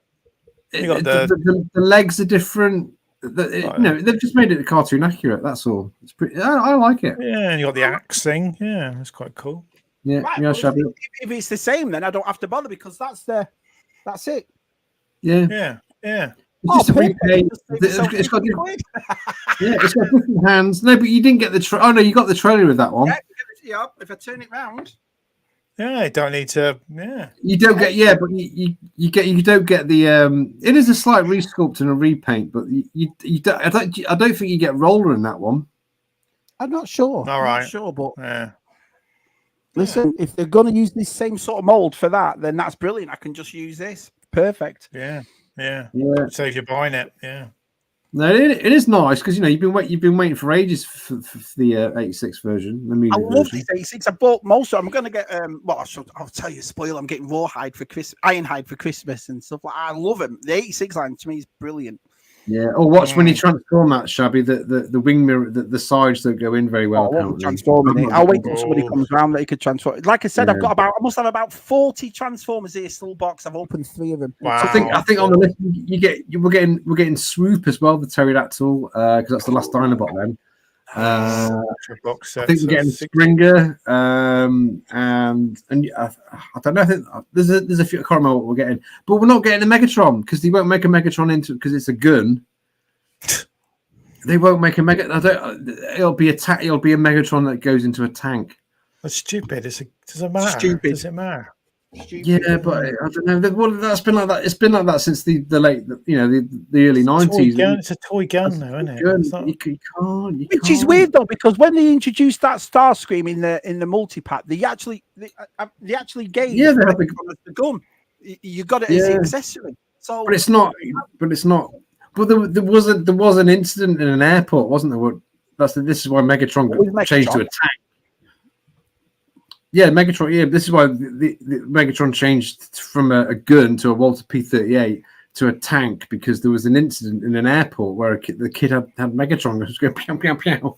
You got the legs are different. They've just made it cartoon accurate. That's all. It's pretty. I like it. Yeah, and you got the axe thing. Yeah, that's quite cool. Yeah, right, Shabby. If it's the same, then I don't have to bother because that's it. Yeah. It's just a repaint. It's got different hands. No, but you didn't get the. Oh no, you got the trailer with that one. Yeah, if I turn it round. Yeah, you don't need to. Yeah, you don't get. Yeah, but you don't get the. It is a slight resculpt and a repaint, but you don't. I don't think you get roller in that one. I'm not sure. All right, I'm not sure, but yeah. Listen, if they're going to use this same sort of mold for that, then that's brilliant. I can just use this. Perfect. Yeah. Saves you buying it. Yeah. No, it is nice because you've been waiting for ages for the 86 version. The I love this 86. I bought most of them. I'm going to get I'll tell you, spoil. I'm getting Rawhide for Christmas, Ironhide for Christmas, and stuff like. I love them. The 86 line to me is brilliant. Yeah. Or watch when you transform that, Shabby. The wing mirror, the sides don't go in very well. Transforming it. I'll wait till somebody comes around that he could transform. Like I said, I must have about 40 Transformers here still box. I've opened 3 of them. Wow. So I think on the list we're getting Swoop as well, the pterodactyl, because that's the last Dinobot then. I think we're getting Springer, and I don't know. I think there's a few. I can't remember what we're getting, but we're not getting a Megatron because they won't make a Megatron into because it's a gun. They won't make a It'll be a Megatron that goes into a tank. That's stupid. Does it matter? Stupid. Does it matter? Stupid. Yeah, but I don't know. Well, that's been like that. It's been like that since the late, the early 90s. It's a toy gun, though, isn't it? You can't. Which is weird though, because when they introduced that Starscream in the multi-pack, they actually gave they have the gun. You got it as the accessory. So, but it's not. But there was an incident in an airport, wasn't there? This is why Megatron changed to a tank. Yeah, Megatron. Yeah, this is why the Megatron changed from a gun to a Walter P-38 to a tank, because there was an incident in an airport where the kid had Megatron. It was going pew pew pew,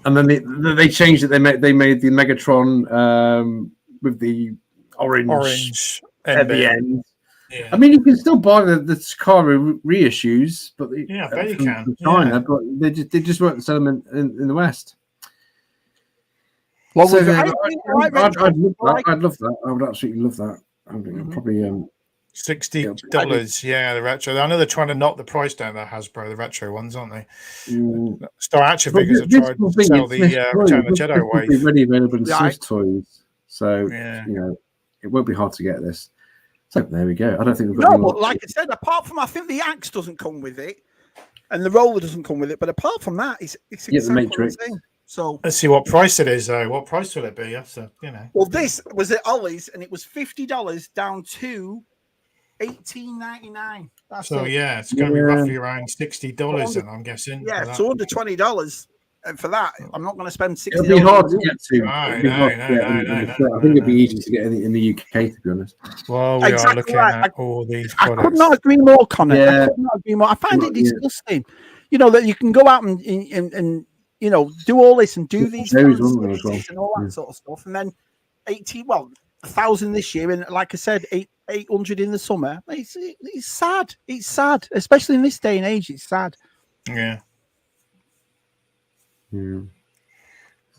and then they changed it. They made the Megatron with the orange at the end. Yeah. I mean, you can still buy the Sakara reissues, but I bet you can. China, but they just weren't selling them in the West. Well, so I'd love that. I would absolutely love that. I mean, probably $60. Yeah, the retro. I know they're trying to knock the price down. The Hasbro, the retro ones, aren't they? Star Action figures are trying to sell the Return of the Jedi wave. It's already available in Swiss toys, so it won't be hard to get this. So there we go. I don't think we've got. No, but like I said, apart from I think the axe doesn't come with it, and the roller doesn't come with it. But apart from that, it's exactly the Matrix. The same. So let's see what price it is, though. What price will it be? Well, this was at Ollie's, and it was $50 down to $18.99. So it's going to be roughly around $60, then I'm guessing. Yeah, so under $20. And for that, I'm not going to spend $60. It'll be hard to get to. I think it'd be easy to get in the UK, to be honest. Well, we are looking at all these products. I could not agree more, Connor. I could not agree more. I find it disgusting. That you can go out and do all this and do these and all that sort of stuff, and then 1,000 this year, and like I said, 800 in the summer. It's sad. It's sad, especially in this day and age. It's sad. Yeah.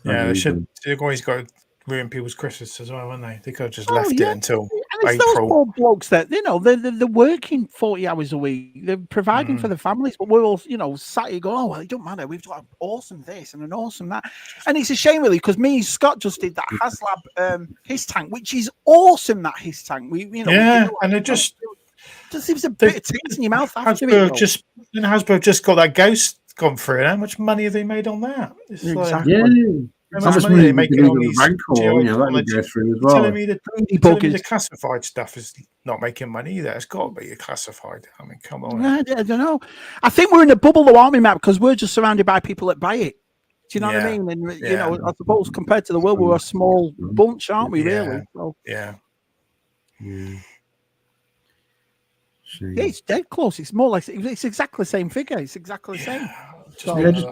They should. They've always got to ruin people's Christmas as well, haven't they? They could have just left it until and it's April. Those poor blokes that they're working 40 hours a week. They're providing for the families, but we're all sat here going, "Oh well, it don't matter. We've got an awesome this and an awesome that," and it's a shame really, because me and Scott just did that HasLab his tank, which is awesome. That his tank, and it just seems a bit of taste in your mouth. Hasbro just got that Ghost gone through, and how much money have they made on that? How much money are they making on these? Telling me the classified stuff is not making money either. It's got to be classified. I mean, come on. I don't know. I think we're in a bubble, though, aren't we, Matt? Because we're just surrounded by people that buy it. Do you know what I mean? And I suppose compared to the world, we're a small bunch, aren't we? Really? So, it's dead close. It's more like it's exactly the same figure. It's exactly the same. Transformers,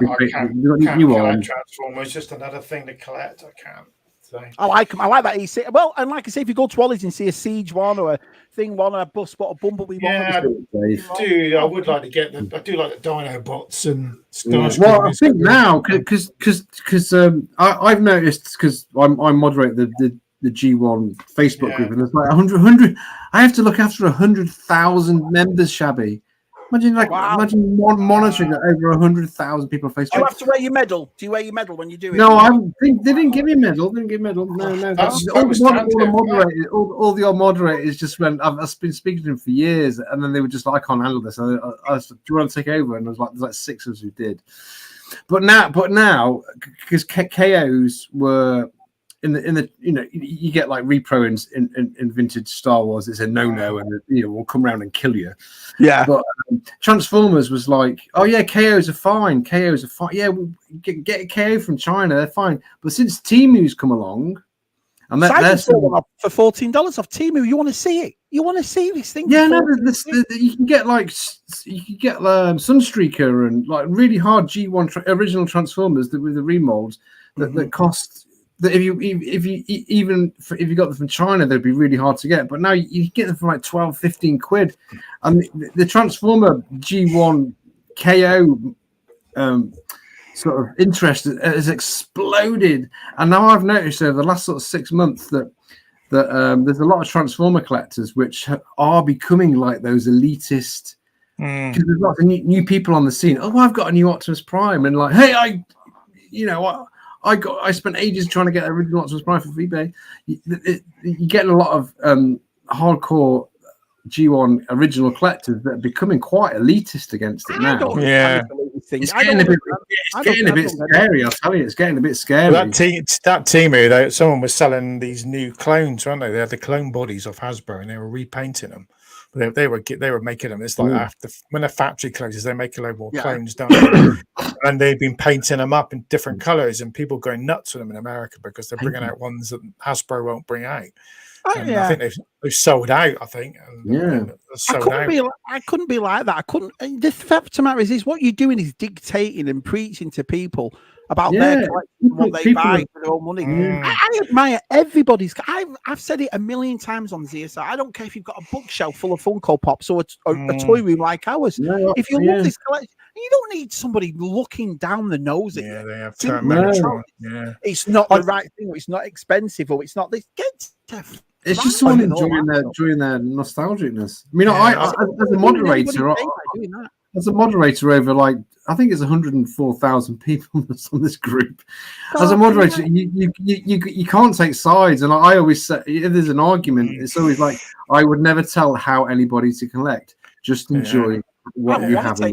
just another thing to collect. I can't. So. I like them. I like that. And like I say, if you go to Ollie's and see a Siege one or a Thing one, or a Bumblebee one. Dude, I would like to get them. I do like the Dino Bots and Starscream. Well, I think now because I've noticed, because I moderate the G1 Facebook group, and there's like 100. I have to look after 100,000 members, Shabby. Imagine one monitoring over 100,000 people on Facebook. Do you have to wear your medal? Do you wear your medal when you do it? No, they didn't give me a medal. No. All the old moderators just went. I've been speaking to them for years, and then they were just like, "I can't handle this." And I was, "Do you want to take over?" And I was like, "There's like 6 of us who did." But now, because KOs were. In the you get like repro in vintage Star Wars. It's a no, and we'll come around and kill you. Yeah. But Transformers was like, oh yeah, KOs are fine. Yeah, we get a KO from China, they're fine. But since Temu's come along, and they're for $14 off Temu, you want to see it? You want to see this thing? Yeah, no, you can get Sunstreaker and like really hard G1 original Transformers with the remolds that cost. That if you got them from China, they'd be really hard to get. But now you get them for like 12-15 quid. And the Transformer G1 KO sort of interest has exploded. And now I've noticed over the last sort of 6 months that there's a lot of Transformer collectors which are becoming like those elitist. Because there's lots of new people on the scene. Oh, I've got a new Optimus Prime, and like, hey, I spent ages trying to get original Optimus Prime for eBay. You're getting a lot of hardcore G1 original collectors that are becoming quite elitist against it now. Yeah, it's getting a bit scary. I'll tell you, it's getting a bit scary. Well, that Temu, though, someone was selling these new clones, weren't they? They had the clone bodies of Hasbro, and they were repainting them. They were making them. It's like after when a factory closes, they make a load more clones, don't they? And they've been painting them up in different colors, and people going nuts for them in America because they're bringing out ones that Hasbro won't bring out. I think they've sold out. I think. I couldn't be like that. I couldn't. The fact of the matter is what you're doing is dictating and preaching to people about their collection and what they buy for their own money. I admire everybody's. I've said it a million times on ZSR. I don't care if you've got a bookshelf full of Funko Pops or a toy room like ours. If you love this collection, you don't need somebody looking down the nose at you. They have It's not the right thing. Or it's not expensive. Or it's not this. It's just someone enjoying their nostalgicness. I mean, as a moderator, over like I think it's 104,000 people on this group. As a moderator, you can't take sides, and I always say if there's an argument, it's always like I would never tell how anybody to collect. Just enjoy. What you have. I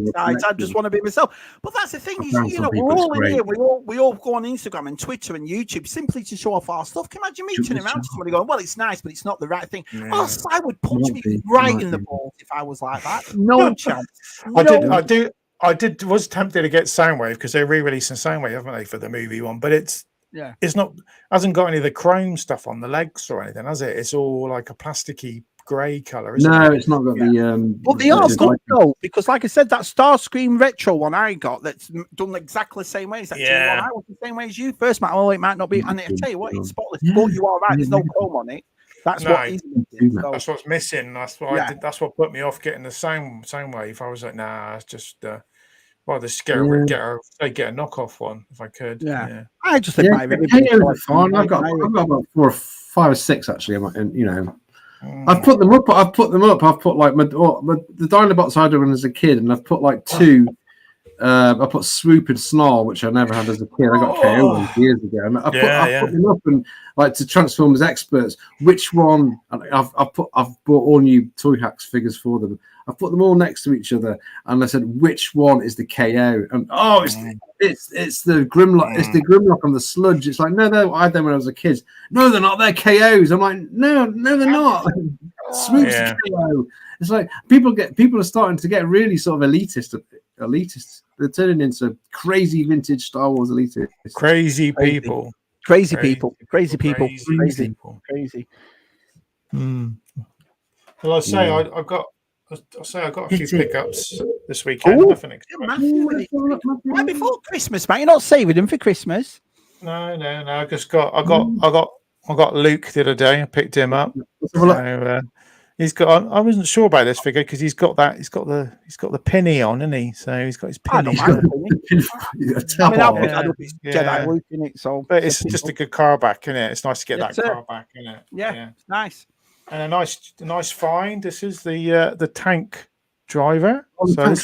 just want to be myself. But that's the thing, we're all in here. We all go on Instagram and Twitter and YouTube simply to show off our stuff. Can you imagine me turning around to somebody going, well, it's nice, but it's not the right thing? I would punch me right in the balls if I was like that. No chance. Was tempted to get Soundwave because they're re-releasing Soundwave, haven't they, for the movie one? But it's not hasn't got any of the chrome stuff on the legs or anything, has it? It's all like a plasticky grey colour, isn't it? It's not got the but they are good though, because like I said, that Starscream retro one I got that's done exactly the same way as that one. I was the same way as you first, Matt. Oh, it might not be, and I tell you what, it's spotless. But you are right, there's no chrome on it. That's that's what's missing. That's what that's what put me off getting the Soundwave. I was like, nah, it's just rather scary. Get a knockoff one if I could. I just think I've got about 4 or 5 or 6 actually, and I've put them up. I've put like the Dinobots I had when I was a kid, and I've put like 2. I put Swoop and Snarl, which I never had as a kid. I got KO years ago, and I put them up and like to Transformers experts. Which one? I've bought all new Toy Hacks figures for them. I've put them all next to each other, and I said, which one is the KO? And it's the Grimlock. It's the Grimlock on the Sludge. It's like no, I had them when I was a kid. No, they're not. They're KOs. I'm like no, they're not. Swoop's the KO. It's like people are starting to get really sort of elitist. They're turning into crazy vintage Star Wars elitists. Crazy people. Well, I say I've got a few pickups this weekend. Nothing right before Christmas, mate. You're not saving them for Christmas. No. I got Luke the other day. I picked him up. So, he's got. I wasn't sure about this figure because he's got the penny on, isn't he? So he's got his penny. Jedi Luke in it. So, but it's just a good car back, isn't it? It's nice to get that car back, isn't it? Yeah, nice. And a nice find. This is the tank driver. So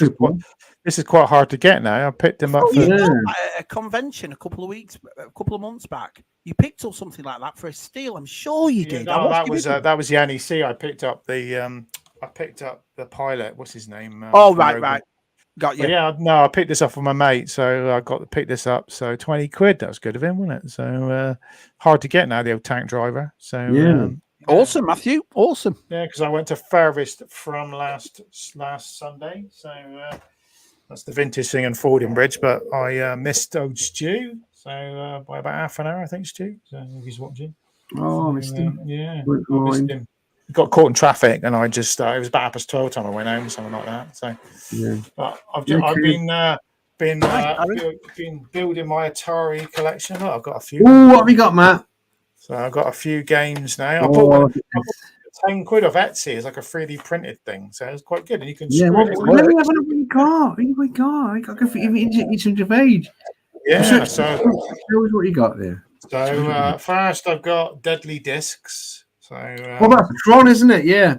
this is quite hard to get now. I picked him up for a convention a couple of months back. You picked up something like that for a steal. I'm sure you did. No, that was the NEC. I picked up the pilot. What's his name? Right. Got you. I picked this up from my mate, so I got to pick this up. So £20. That was good of him, wasn't it? So hard to get now, the old tank driver. So awesome, Matthew. Awesome. Yeah, because I went to furthest from last Sunday. So that's the vintage thing in Fordham Bridge, but I missed old Stu. So by about half an hour, I think, Stu. So if he's watching. Oh, missed him. Yeah, I missed him. Got caught in traffic, and I just it was about 12 time I went home, something like that. So but I've been building my Atari collection. I've got a few. Oh, what have you got, Matt? So I've got a few games now. I bought £10 off Etsy. It's like a 3D printed thing, so it's quite good. And you can let me have a look what you got. I got a few each of age. Yeah, so show us what you got there. So first I've got Deadly Discs. So what about Tron, isn't it? Yeah,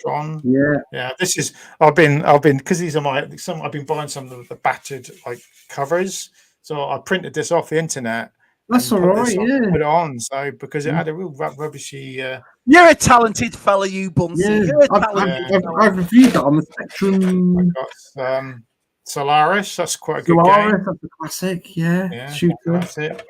Tron. Yeah. This is I've been because these are I've been buying some of the battered like covers. So I printed this off the internet That's all right. Yeah. Put it on, so because it had a real rubbishy. You're a talented fella, you Bunsey. Yeah. You're a talented fella. I've reviewed that on the Spectrum. I got Solaris. That's quite a good Solaris, game. that's a classic. Yeah. Shooter. That's it.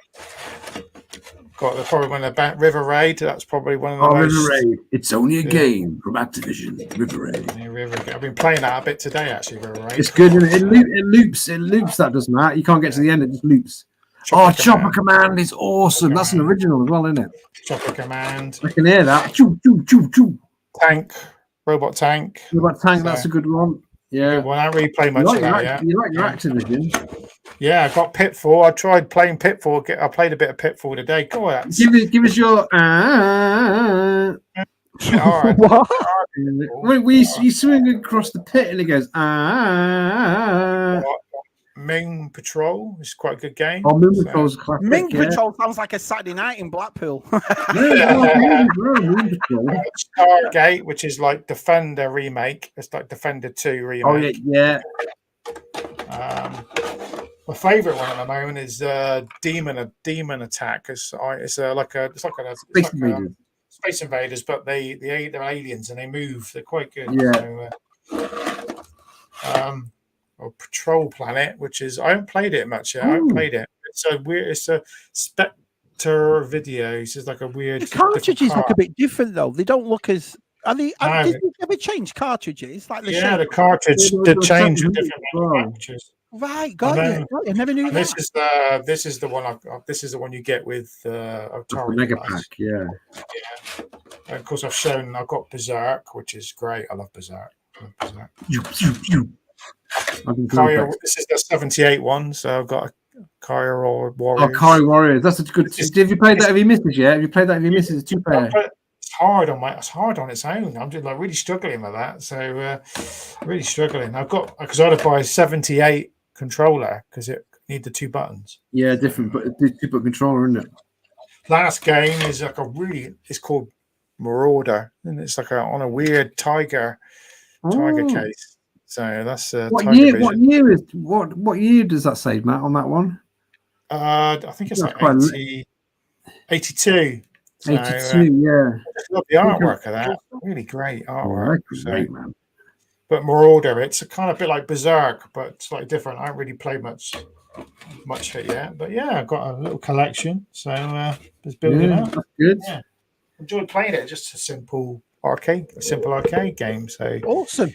Got probably one of the River Raid. That's probably one of the most. River Raid. It's only a game from Activision. River Raid. Yeah, I've been playing that a bit today, actually. River Raid. It's good. It loops. It loops. That doesn't matter. You can't get to the end. It just loops. Chopper Command is awesome. That's an original as well, isn't it? Chopper Command. I can hear that. Choo, choo, choo, choo. Robot Tank. Robot Tank. That's a good one. Yeah. Well, I don't really play much of that yet. You like your Activision? Yeah, I got Pitfall. I tried playing Pitfall. I played a bit of Pitfall today. Go on. Give us your. What? You swing across the pit and it goes. Ming Patrol is quite a good game. Oh, Ming Patrol's a classic. Ming Patrol sounds like a Saturday night in Blackpool. Stargate, which is like Defender remake. It's like Defender 2 remake. Oh yeah. My favourite one at the moment is Demon Attack. It's like Space Invaders, but they're aliens and they move. They're quite good. Yeah. So, or Patrol Planet, which is I haven't played it much yet. I haven't played it. It's a Spectre video. It's just like a weird. The cartridges look a bit different though. They don't look as. Did you ever change cartridges? Like the cartridge did change with different manufacturers. Right, got it. I never knew that. This is the one. This is the one you get with Atari Mega Pack. Yeah. And of course, I've got Berserk, which is great. I love Berserk. This is the 78 one, so I've got a Cairo Warriors. Oh, Cairo Warriors. That's a good. Have you played that? Have you missed it yet? Have you played that? Have you missed it? It's 2-player. It's hard on its own. I'm just like really struggling with that. So really struggling. Because I had to buy a 78 controller because it needed 2 buttons. Yeah, different, but it's 2-button controller, isn't it? Last game is like it's called Marauder, and it's like on a weird tiger case. So that's what year? What year does that say, Matt? On that one? I think it's like 82. So, 82, yeah. I love the artwork of that. Really great artwork. Great, man. But Marauder, it's a kind of bit like Berserk, but slightly different. I haven't really played much of it yet. But yeah, I've got a little collection. So just building up. That's good. Yeah. Enjoyed playing it. Just a simple arcade game. So awesome.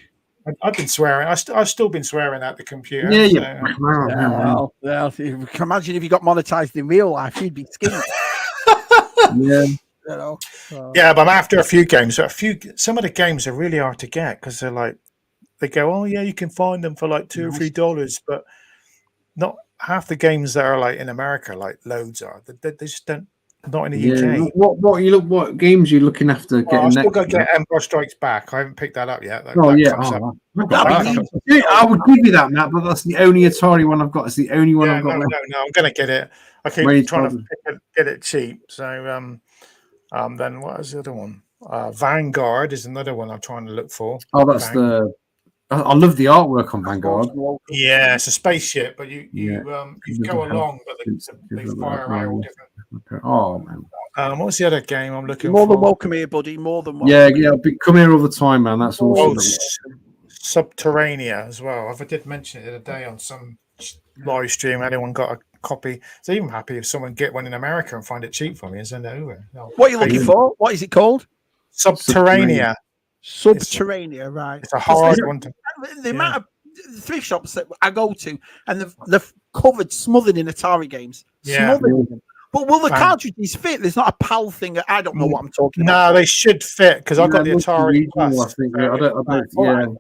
I've been swearing. I've still been swearing at the computer. Yeah. Well, you can imagine if you got monetized in real life, you'd be skinned. Yeah. Yeah, but I'm after a few games. Some of the games are really hard to get because they go, oh yeah, you can find them for like $2 or $3, but not half the games that are like in America, like loads are. They just don't. Not in the UK. What games are you looking after getting I've next? still got to get Empire Strikes Back. I haven't picked that up yet. I would give you that, Matt, but that's the only Atari one I've got. It's the only one I've got. No, I'm going to get it. I keep trying to get it cheap. So then what is the other one? Vanguard is another one I'm trying to look for. Oh, that's Vanguard. I love the artwork on Vanguard. Yeah, it's a spaceship, but you go along, but they fire out all different. Okay. Oh man. What's the other game I'm looking for? More than welcome here, buddy. More than welcome. Yeah. Come here all the time, man. That's awesome. Subterranea as well. I did mention it the other day on some live stream. Anyone got a copy? So even happy if someone get one in America and find it cheap for me and send it over. What are you looking for? What is it called? Subterranea. Subterranea, right? It's a hard one to. The amount of thrift shops that I go to, and they're covered, smothered in Atari games. Yeah. But will the cartridges fit? There's not a PAL thing. I don't know what I'm talking about. No, they should fit because I've got the Atari Plus. I think. I don't.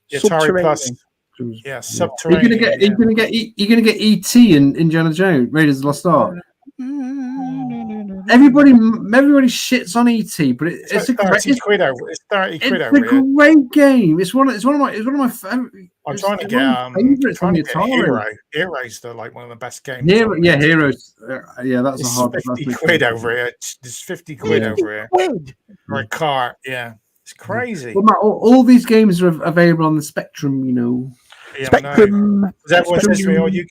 The Atari Plus. Yeah, Subterranea. You're gonna get ET and Indiana Jones, Raiders of the Lost Ark. Everybody shits on ET, but it's a great game. It's one of my favorite. I'm trying to get Heroes. They're like one of the best games. Heroes. That's a hard. 50 quid over here. There's 50 quid over here for a cart. Yeah, it's crazy. Well, Matt, all these games are available on the Spectrum. You know. Spectrum. Everyone says to me, "Oh, you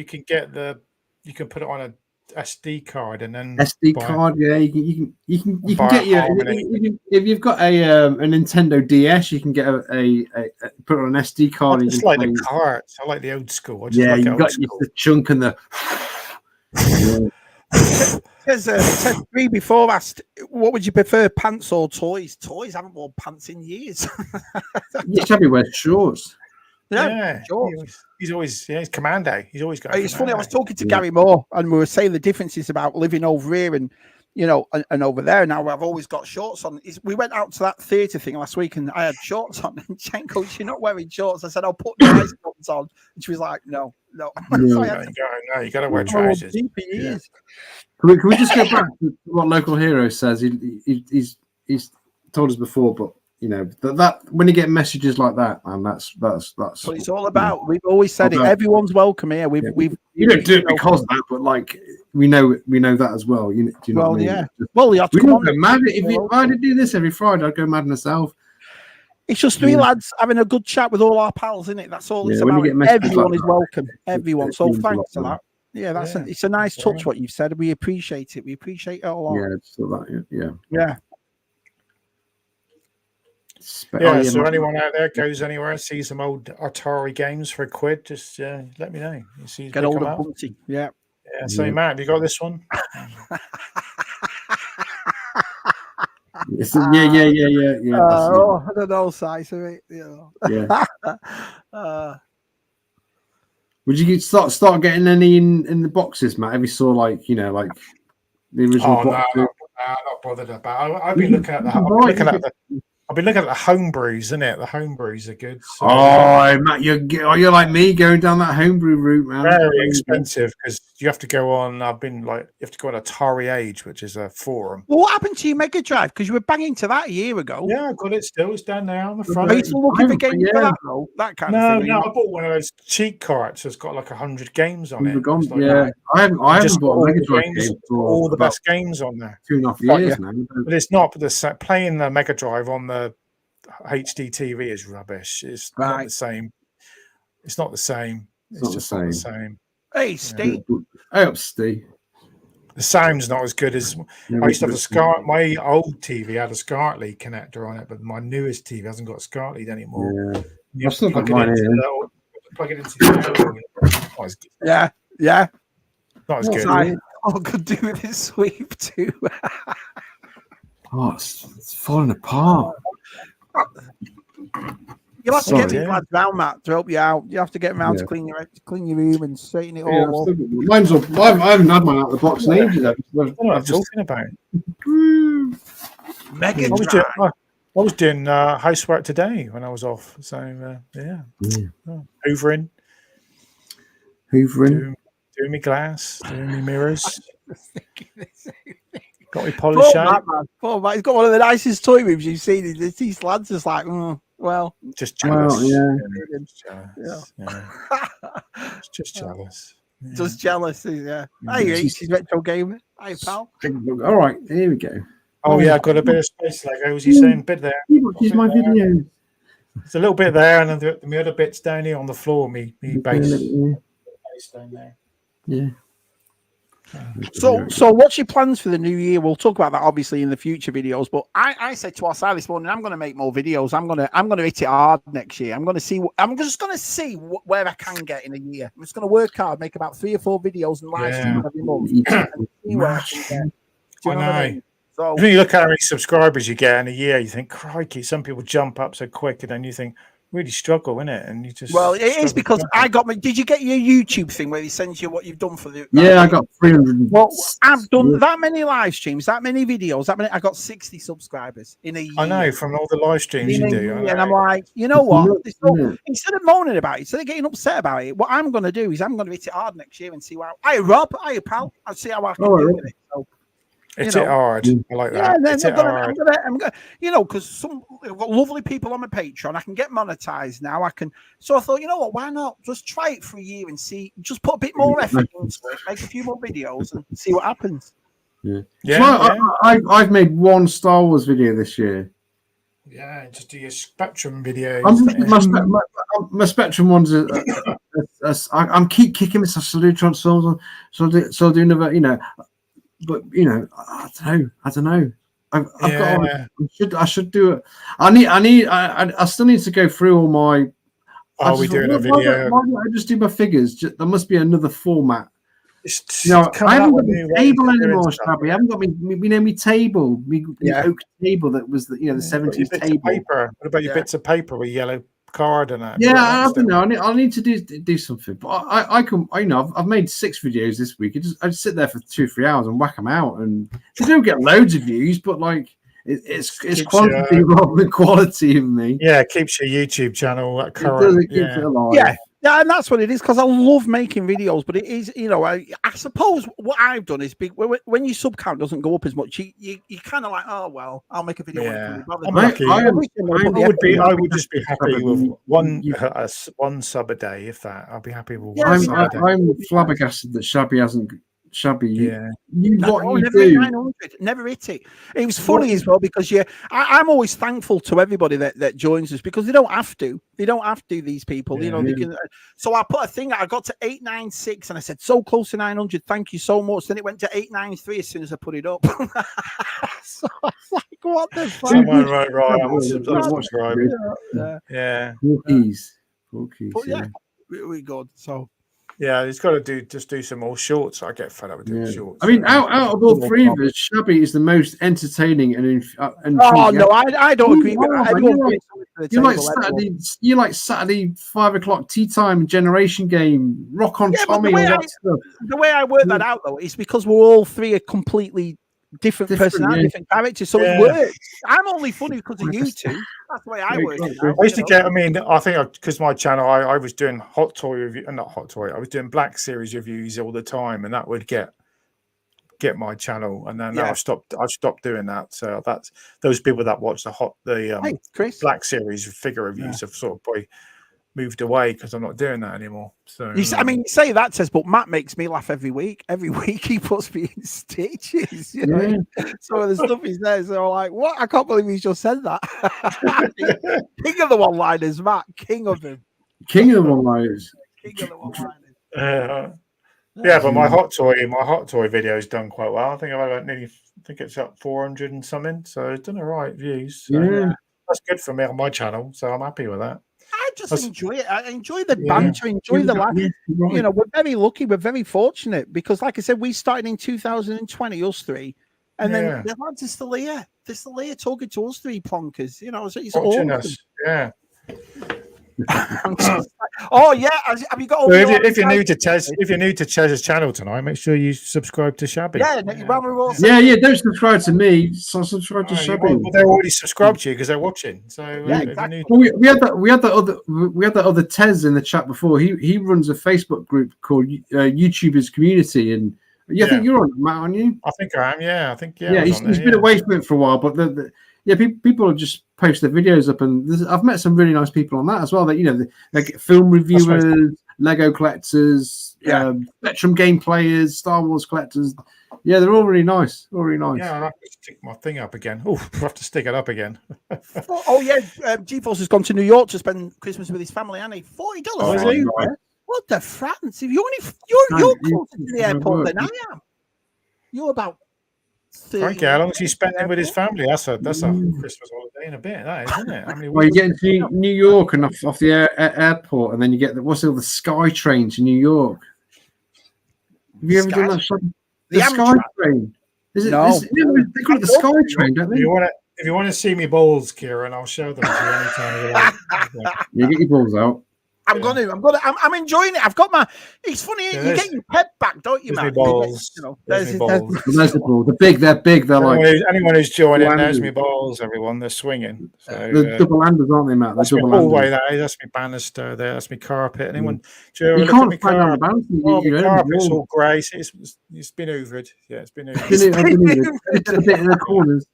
can put it on a SD card and then SD card. Yeah, you can get your if you've got a Nintendo DS, you can get a put it on an SD card. I just like the carts. I like the old school. I just yeah, like you got the chunk and the. Ted 3 before asked, what would you prefer, pants or toys? Toys, I haven't worn pants in years. Yeah, Shabby wears shorts. Yeah, he's always he's commando. He's always got. It's funny. I was talking to Gary Moore, and we were saying the differences about living over here and and over there. Now I've always got shorts on. We went out to that theatre thing last week, and I had shorts on. And Jen goes, "You're not wearing shorts." I said, "I'll put nice ones on," and she was like, "No." No, you got to wear trousers. Can we just go back to what Local Hero says? He's told us before, but. That when you get messages like that, and that's what it's all about. We've always said it. Everyone's welcome here. We don't do it because of that, but like we know that as well. Do you know what I mean? Yeah. Well, you have to go mad. If I had to do this every Friday, I'd go mad myself. It's just three lads having a good chat with all our pals, isn't it? That's all it's about. Everyone is welcome. Everyone. So thanks for that. Yeah, it's a nice touch what you've said. We appreciate it. We appreciate it a lot. Yeah, it's that. Yeah. So anyone out there goes anywhere, sees some old Atari games for £1, just let me know. Get old and Bunty. Yeah. So Matt, have you got this one? Yeah. I don't know size of it. Yeah. Would you start getting any in the boxes, Matt? Have you saw like the original boxes? No, not bothered about. I've been looking at I've been looking at the homebrews, isn't it? The homebrews are good. So. Matt, you're like me going down that homebrew route, man. Very expensive because you have to go on. You have to go on Atari Age, which is a forum. Well, what happened to your Mega Drive? Because you were banging to that a year ago. Yeah, I got it still. It's down there on the front. Are you still looking for games for that, though? That kind of thing. No, I bought one of those cheat carts. It's got like 100 games on it. I haven't bought a Mega Drive game for all the best games on there. 2.5 years now. But it's not playing the Mega Drive on the HD TV is rubbish. It's not the same. It's not the same. It's just not the same. Hey, Steve. Hey up, Steve. The sound's not as good as I used to have a SCART. My old TV had a SCART lead connector on it, but my newest TV hasn't got a SCART lead anymore. Yeah. I've still got mine here. Plug it into the Yeah. Not as good. I could do with this sweep too. It's falling apart. You'll have to get these lads round, Matt, to help you out. You have to get them round to clean your room and straighten it all up. Mine's up. I haven't had mine out of the box in ages. What am I talking about? Mega I was doing housework today when I was off. So hoovering, doing my glass, doing my mirrors. Got me polish out. Poor Matt. He's got one of the nicest toy rooms you've seen. These lads just like, just jealous. Just jealous. Just jealous. Yeah. Hey, he's retro gamer. Hey, pal. All right, here we go. Oh yeah, I got a bit of space Lego. Was you saying bit there? Here's my video. There's a little bit there, and then the other bits down here on the floor. Me base down there. Yeah. So what's your plans for the new year? We'll talk about that obviously in the future videos. But I said to our side this morning, I'm going to make more videos. I'm going to hit it hard next year. I'm just going to see where I can get in a year. I'm just going to work hard, make about 3 or 4 videos and live stream every month, and see where I can get. Do you know what I mean? So when you look at how many subscribers you get in a year, you think, crikey, some people jump up so quick, and then you think, really struggle, innit? And you just it is because I got my. Did you get your YouTube thing where he sends you what you've done for the? Yeah, I got 300. Well, I've done that many live streams, that many videos, I got 60 subscribers in a year. I know from all the live streams you do, and I'm like, you know what? Instead of moaning about it, instead of getting upset about it, what I'm going to do is I'm going to hit it hard next year and see how. Hey, Rob, hey, pal, I'll see how I can do with it. So, it's it hard. I like that. Yeah, I'm gonna, because some I've got lovely people on my Patreon. I can get monetized now. So I thought, you know what? Why not just try it for a year and see? Just put a bit more effort into it, make a few more videos, and see what happens. I've made 1 Star Wars video this year. Yeah, just do your Spectrum videos. My Spectrum one's a I'm keep kicking myself. So I do Transformers. So I do another. But I don't know. I should do it. I still need to go through all my. Are we doing a video? Why don't I just do my figures? There must be another format. I haven't got my table anymore, Shabby. I haven't got me table, my oak table that was the 70s table. Paper. What about your bits of paper with yellow card and that? Yeah, I don't know. I need to do something. But I can. I've made 6 videos this week. I just sit there for 2-3 hours and whack them out, and they don't get loads of views, but like. It's quantity rather than quality of me. Yeah, it keeps your YouTube channel current. It keeps it alive. Yeah, and that's what it is, because I love making videos, but it is, I suppose what I've done is when your sub count doesn't go up as much, you kind of like, oh, well, I'll make a video. Yeah. I would just be happy with one sub a day, if that. I'll be happy with one sub a day. I'm flabbergasted that Shabby hasn't. Shabby, never hit it. It was funny as well, because I'm always thankful to everybody that joins us, because they don't have to. These people, they can. So I put a thing. I got to 896, and I said, so close to 900. Thank you so much. Then it went to 893 as soon as I put it up. So I was like, what the fuck? Right. I'm subscribed. Yeah. Cookies. Yeah, we good. So. Yeah, he's got to do some more shorts. I get fed up with doing shorts. I mean, out of all 3 of us, Shabby is the most entertaining and no, I don't agree with that. You like Saturday 5 o'clock tea time generation game, Rock on Tommy, all that stuff. The way I work that out though is because we're all 3 are completely different personalities, different characters, so it works. I'm only funny because of you two. That's the way I work it out. I used to get. I think because my channel, I was doing Hot Toy review, not Hot Toy. I was doing Black Series reviews all the time, and that would get my channel. And then I stopped doing that. So that's those people that watch the Black Series figure reviews have sort of probably moved away because I'm not doing that anymore. So you say that, says, but Matt makes me laugh every week. Every week he puts me in stitches. Some of the stuff he's there, so I'm like, what? I can't believe he just said that. King of the one-liners, Matt. King of them. King of the one-liners. King of the one-liners. But my hot toy video has done quite well. I think it's up 400 and something. So it's done all right views. So that's good for me on my channel. So I'm happy with that. I just enjoy it. I enjoy the banter, enjoy the laugh. We're very lucky. We're very fortunate because, like I said, we started in 2020, us 3, and then the lads are still here. They're still here talking to us 3 plonkers. It's watching awesome. us. Yeah. Oh yeah, have you got all if you're new to Chez's channel tonight, make sure you subscribe to Shabby. Don't subscribe to me, so subscribe to Shabby. Well, they're already subscribed to you because they're watching. So exactly. We had that other Tez in the chat before. He runs a Facebook group called YouTubers Community, and I think you're on it, Matt, aren't you? I think I am. Yeah, I think he's been away from it for a while, but people just post their videos up, and I've met some really nice people on that as well. That they get film reviewers, Lego collectors, Spectrum game players, Star Wars collectors. Yeah, they're all really nice. Yeah, I'll have to stick my thing up again. Oh, I have to stick it up again. GeForce has gone to New York to spend Christmas with his family, and $40. What the France? If you're closer to the airport than I am. You're about. Frankie, how long is he spending with his family? That's a Christmas holiday in a bit, that is, isn't it? Well, you get into New York and off the airport, and then you get the Sky Train to New York. Have you ever done that? The Sky Train. Is it? No. They call it the Sky Train, don't they? If you want to see me balls, Kieran, I'll show them to you anytime you like. You get your balls out. I'm enjoying it. I've got my. It's funny. You get your pet back, don't you, man? Balls. There's the balls. They're big. They're anyone who's joining, there's me balls. Everyone, they're swinging. So, they're double handers, aren't they, Matt? That's my hallway. That's my banister. There. That's my carpet. Anyone? You can't find out the banister. The carpet's all grey. It's been hoovered. Yeah, it's been hoovered. It's a bit in the corners.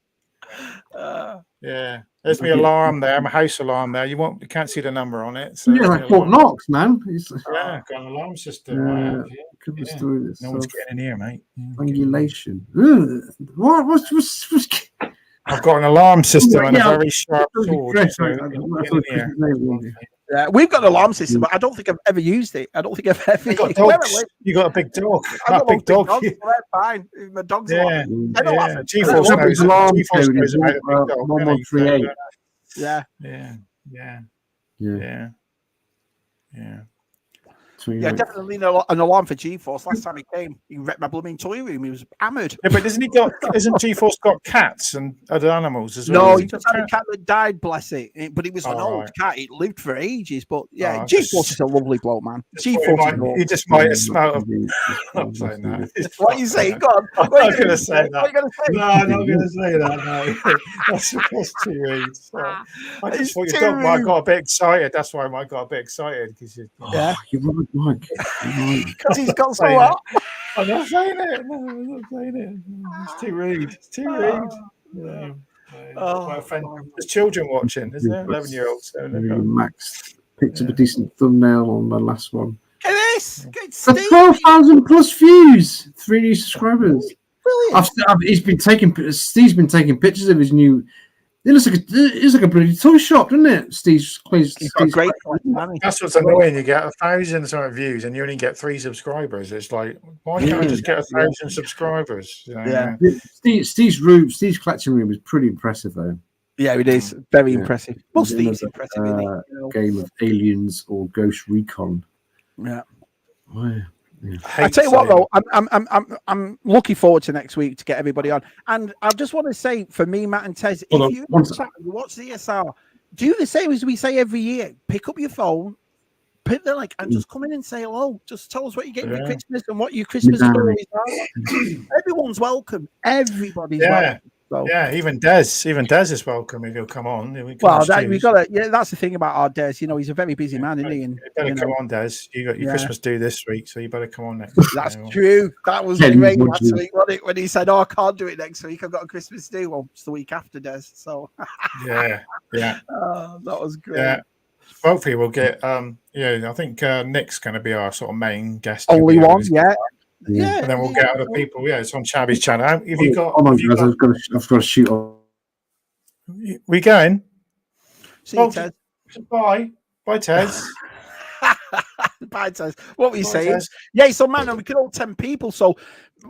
Yeah, there's my alarm there, my house alarm there. You can't see the number on it. So like Fort Knox, man. Got an alarm system. No one's getting in here, mate. Angulation. What's I've got an alarm system and a very sharp sword. Yeah, we've got an alarm system, but I don't think I've ever used it. I don't think I've ever. You got dogs. You got a big dog. I've got big dog. Dogs, so they're fine. My dog's alive. GeForce knows. GeForce knows about a big dog. 1138. Yeah. Yeah, definitely an alarm for GeForce. Last time he came, he wrecked my blooming toy room. He was hammered. Yeah, but isn't GeForce got cats and other animals as well? No, he just had a cat that died, bless it. But it was an old cat. It lived for ages. But yeah, GeForce is a lovely bloke, man. GeForce. You just might have smelled. I'm saying that. What are you saying? Go on. I'm not going to say that. What are you going to say? No, I'm not going to say that. No, that's too rude. So, I just thought your dog might have got a bit excited. That's why I might have got a bit excited because you're right. Because he's got so hot. I'm not saying it. No, I'm not saying it. It's too rude. It's too rude. Yeah. There's children watching, isn't there? 11-year-olds. Max picked up a decent thumbnail on the last one. Look at this. Got 12,000 plus views. 3 new subscribers. Brilliant. Steve's been taking pictures of his new. It looks like a bloody toy shop, doesn't it? Steve's got great. That's what's annoying. You get 1,000 something views and you only get 3 subscribers. It's like, why can't I just get 1,000 subscribers? You know? Yeah. Steve's collection room is pretty impressive, though. Yeah, it is very impressive. Well, Steve's impressive. Game of Aliens or Ghost Recon. Yeah. Wow. Yeah. I tell you what, though, I'm looking forward to next week to get everybody on. And I just want to say, for me, Matt and Tez, if you watch ZSR, do the same as we say every year. Pick up your phone, put the like, and just come in and say hello. Just tell us what you get for Christmas and what your Christmas stories are. Everyone's welcome. Everybody's welcome. So, yeah, even Des is welcome if he'll come on. We got to. Yeah, that's the thing about our Des. You know, he's a very busy man, isn't he? And, you better come on, Des. You got your Christmas due this week, so you better come on next. That's true. That was great last week, wasn't it? When he said, "Oh, I can't do it next week. I've got a Christmas due." Well, it's the week after, Des. So yeah. That was great. Yeah. Hopefully, we'll get. I think Nick's going to be our sort of main guest. Only one, yeah, and then we'll get other people. Yeah, it's on Chabby's channel. Have you got? I've got to shoot off. We going? See you, Ted. Bye, Ted. Bye, Ted. What were you saying? Ted. Yeah, so man, we can all 10 people, so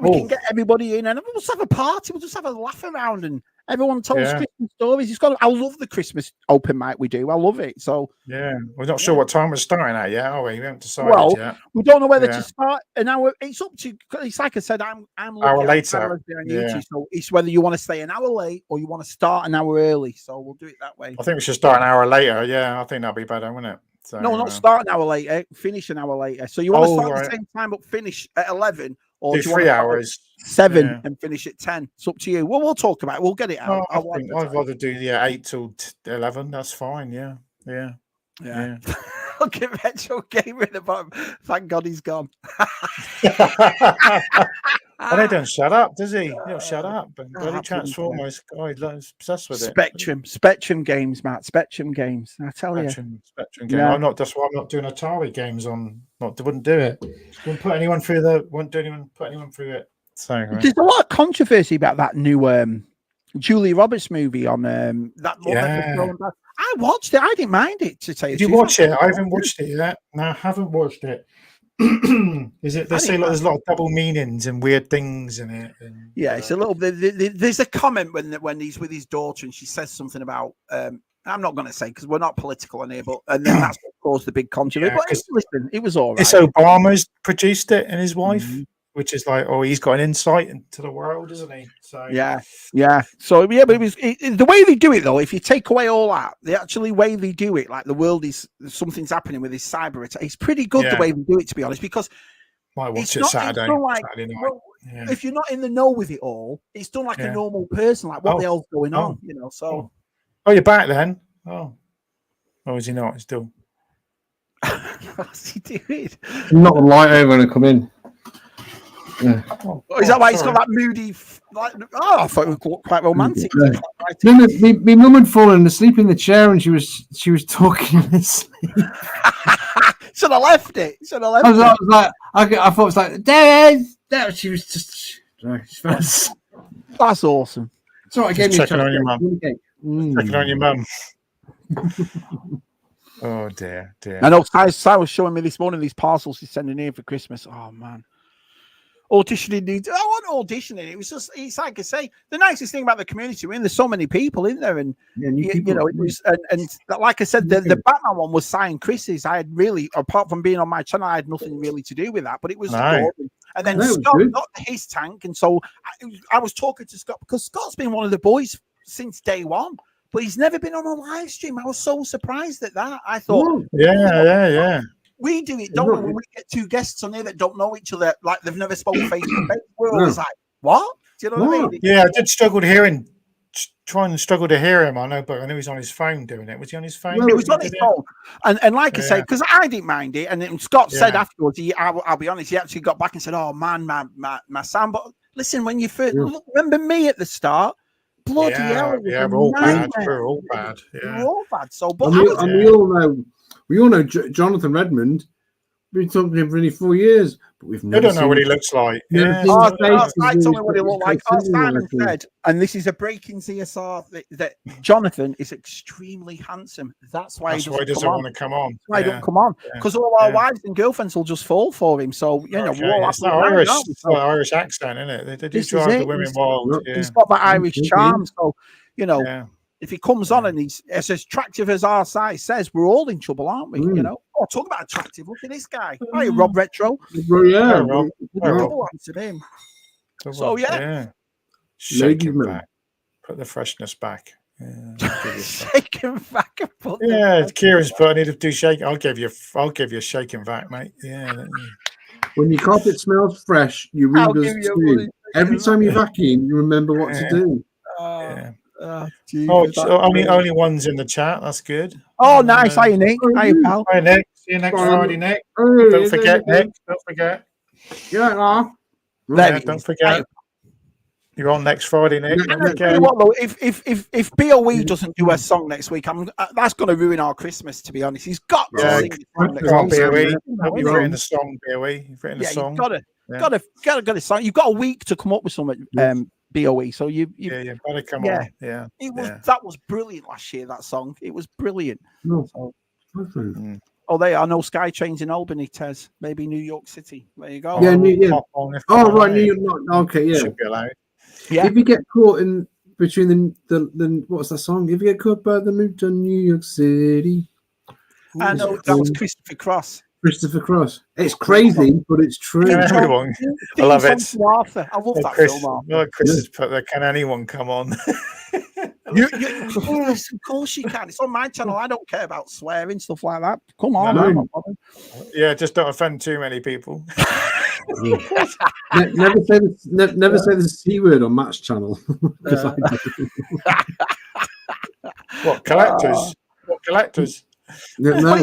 we can get everybody in, and we'll just have a party. We'll just have a laugh around, and everyone tells Christmas stories. I love the Christmas open mic we do. I love it. So we're not sure what time we're starting at yet, are we? We haven't decided yet. We don't know whether to start an hour. It's up to. It's like I said, I'm hour later. So it's whether you want to stay an hour late or you want to start an hour early. So we'll do it that way. I think we should start an hour later. Yeah, I think that'll be better, wouldn't it? So, no, not start an hour later. Finish an hour later. So you want to start at the same time but finish at 11. Or do 3 hours, 7 and finish at 10. It's up to you. Well, we'll talk about it. We'll get it out. I'd rather do 8 till 11. That's fine. Yeah. Look at Retro Gamer at the bottom. Thank God he's gone. And he don't shut up, does he? He'll shut up. And bloody Transformers, God, he's obsessed with it. Spectrum games, Matt. Spectrum games. I tell you. Spectrum game. That's why I'm not doing Atari games on. Wouldn't do it. Wouldn't put anyone through it. So there's a lot of controversy about that new Julie Roberts movie on that. I watched it. I didn't mind it. To tell you, did you watch it? I haven't watched it yet. No, I haven't watched it. Is it? They say there's a lot of double meanings and weird things in it. And, it's a little. There's a comment when he's with his daughter and she says something about. I'm not going to say because we're not political in here, but and then that's what caused the big controversy. But listen, it was all right. It's Obama's produced it and his wife. Which is like, he's got an insight into the world, isn't he? So yeah. So but it was the way they do it though. If you take away all that, the actually way they do it, like the world is something's happening with this cyber attack. It's pretty good the way they do it, to be honest. Because might watch it Saturday night. Well, if you're not in the know with it all, it's done like a normal person, like what the hell's going on, you know? So you're back then? Oh, is he not? He's still. What's he doing? Not the light over when I come in. Yeah. Is that why he's got that moody? I thought it was quite romantic. No, my mum had fallen asleep in the chair and she was talking in his sleep. Should have left it. I thought it was like, Dad. She was just. That's awesome. It's all right. Checking on your mum. Checking on your mum. Oh dear. I know Si was showing me this morning these parcels he's sending in for Christmas. Oh man. Auditioning needs. I want auditioning. It was just. It's like I say. The nicest thing about the community, there's so many people in there, and you know, it was. And like I said, the Batman one was signed Chris's. I had really, apart from being on my channel, I had nothing really to do with that. But it was adorable. And then Scott got his tank, and so I was talking to Scott because Scott's been one of the boys since day one, but he's never been on a live stream. I was so surprised at that. I thought, yeah. We do it, don't we? When we get two guests on here that don't know each other, like they've never spoken face to face, we're always like, what? Do you know what I mean? Yeah, I did struggle to hear him. Trying to struggle to hear him. I know, but I knew he's on his phone doing it. Was he on his phone? He was on his phone. And like I say, because I didn't mind it, and then Scott said afterwards, I'll be honest, he actually got back and said, oh man, my sound. But listen, when you first remember me at the start, bloody hell. Yeah, we're all bad. We're all bad. Yeah. We're all bad. So, but we all know Jonathan Redmond. We've been talking to him for only 4 years, but we've never. I don't know what he looks like. I told me what he looked like. Simon said, and this is a breaking CSR that Jonathan is extremely handsome. That's why he doesn't want to come on. That's why he don't come on, because all our wives and girlfriends will just fall for him. So you know, it's that Irish accent, isn't it? They do drive the women wild. He's got that Irish charm. So you know. If he comes on and he's as attractive as our site says, we're all in trouble, aren't we? You know. Oh, talk about attractive. Look at this guy. Hi, Rob Retro. Yeah, Rob. Him. So shake him back. Put the freshness back. Shake him back and put. Yeah, Kieran's put. I need to do shake. I'll give you a shaking back, mate. Yeah. When your carpet smells fresh, your room does too. Every time you vacuum, you remember what to do. Only one's in the chat. That's good. Oh, nice. Hi, Nick. Hi, pal. Hi, Nick. See you next Friday, Nick. Don't forget, Nick. Don't forget. Don't forget. You're on next Friday, Nick. What, though, if BOE doesn't do a song next week, that's going to ruin our Christmas. To be honest, he's got to sing the song next week. You've written the song, BOE. You've written the song. You've got to song. You've got a week to come up with something. BOE. So you better come on. Yeah, that was brilliant last year. That song, it was brilliant. They are no sky trains in Albany, Tez. Maybe New York City. There you go. Yeah, New York. New York. Okay, yeah. Should be allowed. Yeah. If you get caught in between the what's that song? If you get caught by the move to New York City. I know that was Christopher Cross. It's crazy, but it's true. I love it. Arthur. I love that film. Chris has put there. Can anyone come on? Yes, of course you can. It's on my channel. I don't care about swearing, stuff like that. Come on. Yeah, just don't offend too many people. Never say the C word on Matt's channel. What collectors? No.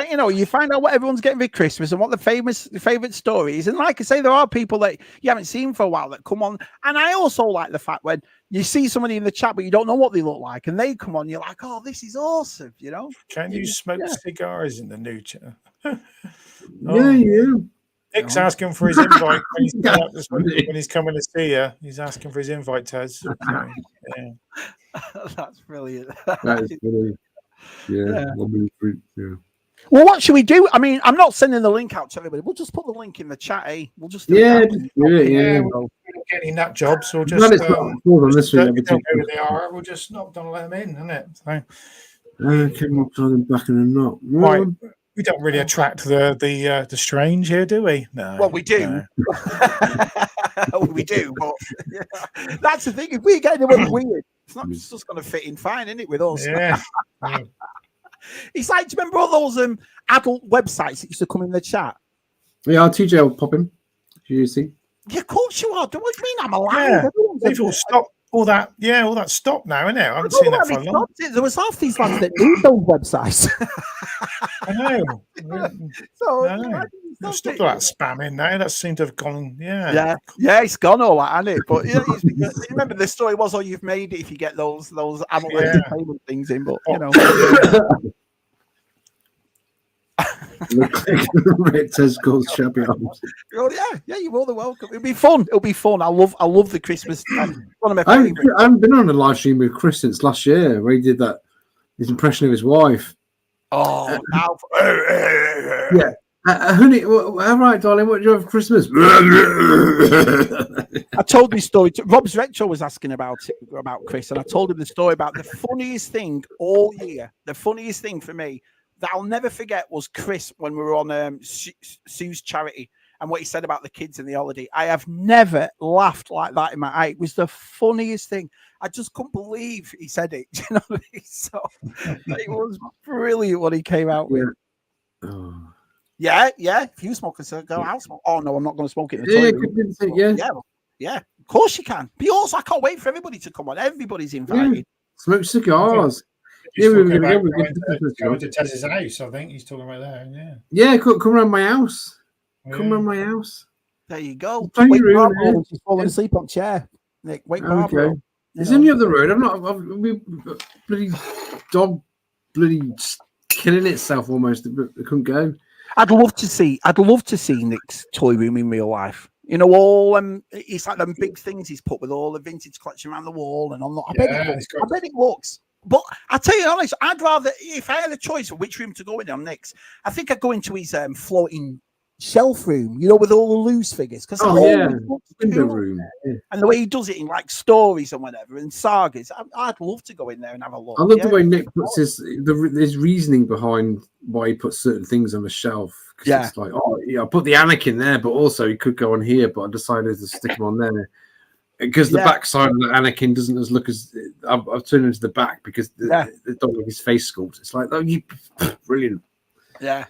You know, you find out what everyone's getting for Christmas and what the favorite stories. And like I say, there are people that you haven't seen for a while that come on. And I also like the fact when you see somebody in the chat, but you don't know what they look like, and they come on, you're like, oh, this is awesome. You know? Can you smoke cigars in the new chat? Yeah. Nick's asking for his invite when he's coming to see you. He's asking for his invite, Tez. So, That's brilliant. That is brilliant. Yeah. Well, what should we do? I mean, I'm not sending the link out to everybody. We'll just put the link in the chat, eh? We'll just do We'll get any nut jobs. We'll just we'll just not don't let them in, isn't it? So, back in the knot. Right. We don't really attract the strange here, do we? No. Well, we do. We do, but that's the thing. If we get anyone weird, it's just going to fit in fine, isn't it, with us? Yeah. It's like, do you remember all those adult websites that used to come in the chat? Yeah, TJ will pop in. You see? Yeah, of course you are. What do you mean I'm alive? Yeah. They've all stopped. All that stopped now, isn't it? I haven't seen that for a long time. There was half these lads that need those websites. I know. Stop all that spamming now. That seemed to have gone. Yeah, it's gone all that, hasn't it? But remember the story was, you've made it if you get those adult entertainment things in. But you know. It says called Shabby Arms. Oh yeah, you're more than welcome. It'll be fun. I love the Christmas. One of my favorites. I haven't been on a live stream with Chris since last year, where he did his impression of his wife. Oh, now. Yeah. Honey, all right, darling, what do you have for Christmas? I told this story. Rob's Retro was asking about Chris, and I told him the story about the funniest thing all year. The funniest thing for me that I'll never forget was Chris when we were on Sue's charity and what he said about the kids in the holiday. I have never laughed like that in my eye. It was the funniest thing. I just couldn't believe he said it. You know what I mean? So it was brilliant what he came out with. Oh. Yeah. If you smoke a cigar, I'll smoke. Oh no, I'm not going to smoke it. Yeah. Of course you can. But also, I can't wait for everybody to come on. Everybody's invited. Yeah. Smoke cigars. Yeah, we're going to Tez's house. I think he's talking about that. Yeah. Come around my house. Come around my house. There you go. Wake Barbara. She's falling asleep on chair. Nick, wake Barbara. Okay. It's only up the road. Bloody dog, bloody killing itself almost. It couldn't go. I'd love to see Nick's toy room in real life. You know, all it's like them big things he's put with all the vintage collection around the wall and on. I bet it looks. But I tell you honest, I'd rather, if I had a choice of which room to go in on next, I think I'd go into his floating shelf room, you know, with all the loose figures. Because window room. Yeah. And the way he does it in like stories and whatever and sagas, I'd love to go in there and have a look. I love the way Nick puts his reasoning behind why he puts certain things on the shelf. Yeah, it's like, I put the Anakin there, but also he could go on here, but I decided to stick him on there. Because the back side of the Anakin doesn't look as I've turned into the back because the dog with his face sculpt. It's like, brilliant. Yeah,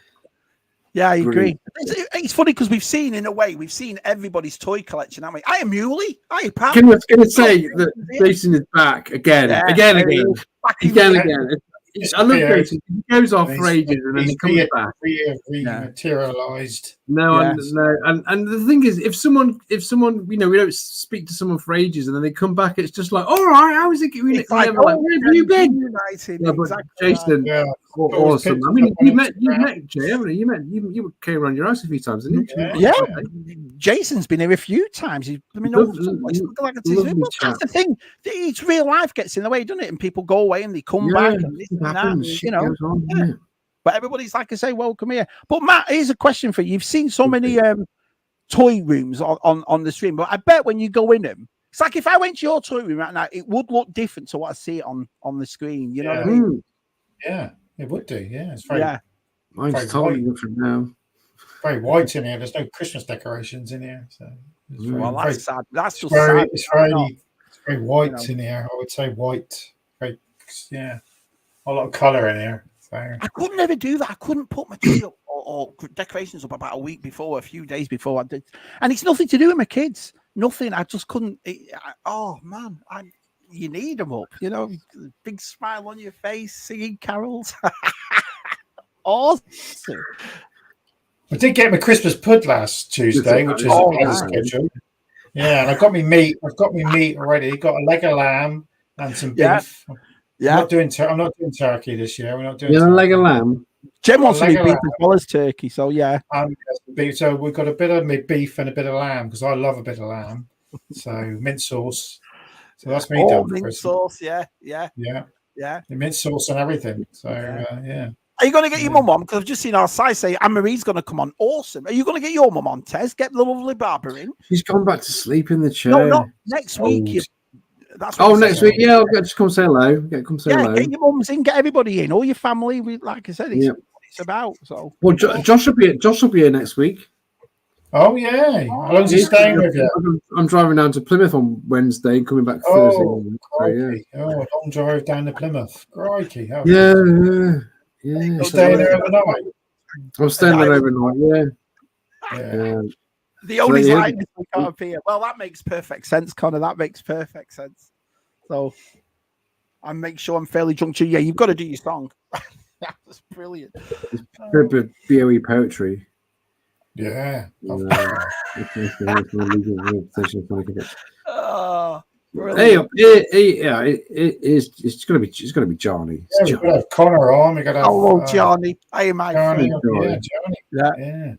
I agree. It's funny because we've seen everybody's toy collection, haven't we? I am Muley. I was going to say that Jason is back again. Again. I love Jason. He goes off for ages and then he comes back. Rematerialized. No. And the thing is, if someone, we don't speak to someone for ages and then they come back, it's just like, all right, how is it going? It's like, where have you been? Jason, awesome. I mean, you met Jay, haven't you? You came around your house a few times, didn't you? Yeah. Jason's been here a few times. That's the thing. It's real life gets in the way, doesn't it? And people go away and they come back and this and that. But everybody's, like I say, welcome here. But Matt, here's a question for you. You've seen so many toy rooms on the stream, but I bet when you go in them, it's like if I went to your toy room right now, it would look different to what I see it on the screen. You know what I mean? Yeah, it would do. Yeah, it's very. Yeah, mine's totally different now. Very white in here. There's no Christmas decorations in here, so that's sad. That's just sad. It's very white in here. I would say white. Very, a lot of color in here. So. I couldn't ever do that. I couldn't put my tree up or decorations up about a week before, a few days before I did, and it's nothing to do with my kids. Nothing. I just couldn't. You need them up. You know, big smile on your face, singing carols. Awesome. I did get my Christmas pud last Tuesday, which is a schedule. Yeah, and I've got me meat. Already. Got a leg of lamb and some beef. Yeah. I'm not doing turkey this year. We're not doing. A leg of lamb. Jem wants to be beef as well as turkey, so yeah. So we've got a bit of beef and a bit of lamb because I love a bit of lamb. So mint sauce. So that's me done. Mint sauce, yeah. The mint sauce and everything. So yeah. Are you going to get your mum on? Because I've just seen our side say Anne-Marie's going to come on. Awesome. Are you going to get your mum on, Tez? Get the lovely Barbara in. She's gone back to sleep in the chair. No, not next week. Next week. Yeah, I'll just come say hello. Hello. Get your mums in. Get everybody in. All your family. Like I said, it's what it's about. So. Well, Josh will be here next week. Oh yeah. How long's he staying with you? I'm driving down to Plymouth on Wednesday and coming back Thursday. A long drive down to Plymouth. Crikey. Yeah, staying there overnight. I'm staying there overnight. Yeah. The only line is we can't appear. Well, that makes perfect sense, Connor. That makes perfect sense. So I make sure I'm fairly drunk. Yeah, you've got to do your song. That's brilliant. BOE poetry. Yeah. It's gonna be Johnny. We've got to have Connor on. We got to have Johnny. Hey, mate. Johnny. Yeah.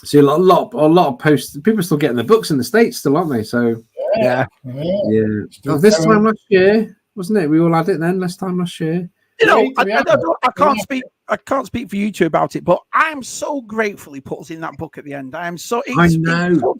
See a lot of posts. People are still getting the books in the States, still, aren't they? So yeah. This time last year, wasn't it? We all had it then. Last time last year. You know, I can't speak. I can't speak for you two about it, but I'm so grateful he put us in that book at the end. It's such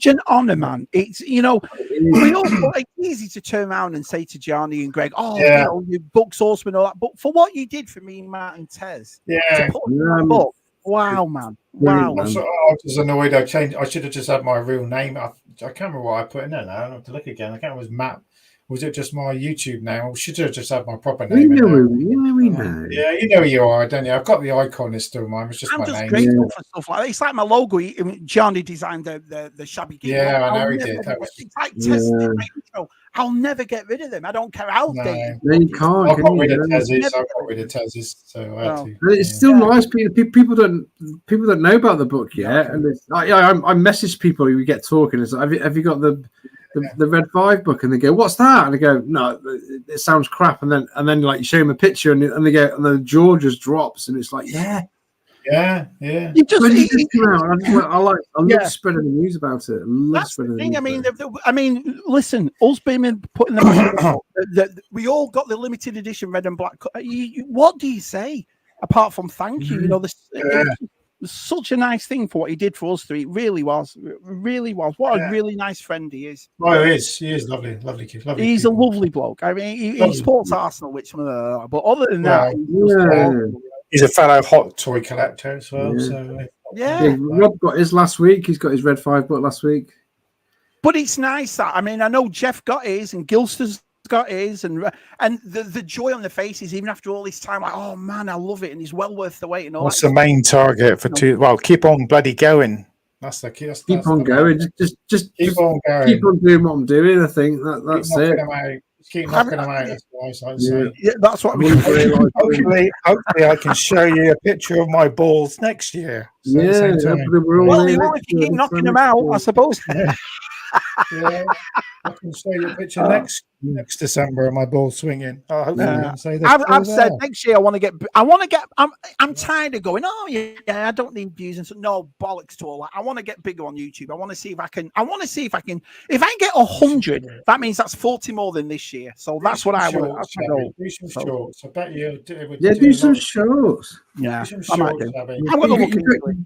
an honor, man. It's we all it's easy to turn around and say to Johnny and Greg, you book Sourceman and all that. But for what you did for me, Matt and Tez, to put us in that book, wow, man. Wow. I was annoyed. I should have just had my real name. I can't remember what I put in there now. I have to look again. I can't remember. It was Matt. Was it just my YouTube name? I should have just had my proper name. We know. Yeah, you know who you are, don't you? I've got the icon. It's still mine. It's just my name. Grateful for stuff like that. It's like my logo. Johnny designed the shabby geek. Yeah, I know he did. It's like testing. I'll never get rid of them. I don't care how dated. No, you can't. I've got rid of Tez's. So I had to. It's still nice. People don't know about the book yet. And I message people who we get talking. It's like, have you got the Red 5 book? And they go, what's that? And I go, no, it sounds crap. And then like you show them a picture and they go, and the jaw just drops, and it's like, yeah. You just I love spreading the news about it. That's the thing. I mean, listen, us being putting the we all got the limited edition red and black. What do you say apart from thank you? You know, such a nice thing for what he did for us three. It really was. What a really nice friend he is. Oh, he is lovely kid. He's a lovely bloke. I mean, he supports Arsenal, but other than that, he's a fellow hot toy collector as well. So Rob got his last week. He's got his Red 5 book last week. But it's nice that I know Jeff got his and Gilster's got his, and the joy on the faces even after all this time, like, oh man, I love it, and it's well worth the wait. And all what's the main target for two? Well, keep on bloody going. That's the key. Keep on going. Just keep on going. Keep on doing what I'm doing. I think that's it. Keep knocking them out. That's what I'd say. Yeah, that's what I mean. Hopefully, I can show you a picture of my balls next year. Well, you want to keep knocking them out, I suppose. Yeah, I can show you a picture next December of my ball swinging. I hope I've said next year I want to get. I'm tired of going. Oh yeah, I don't need views and so. No bollocks to all that. I want to get bigger on YouTube. I want to see if I can. If I get 100, that means that's 40 more than this year. So that's what I want. That's my goal. Do some shorts. I bet you. Do some shorts. Yeah, I might do.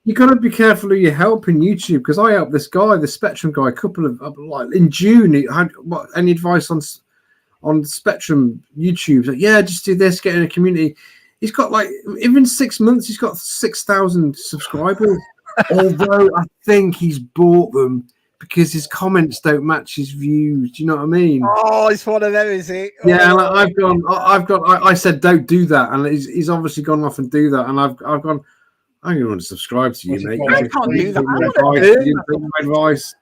You got to be careful who you help in YouTube, because I helped this guy, the Spectrum guy, a couple of like in June. He had any advice on Spectrum YouTube? Like, yeah, just do this, get in a community. He's got like even 6 months, he's got 6,000 subscribers. Although I think he's bought them because his comments don't match his views. Do you know what I mean? Oh, it's one of them, is it? Oh. Yeah, like I said don't do that, and he's obviously gone off and do that, and I've gone, I'm going to want to subscribe to you, mate. I can't do that. Advice.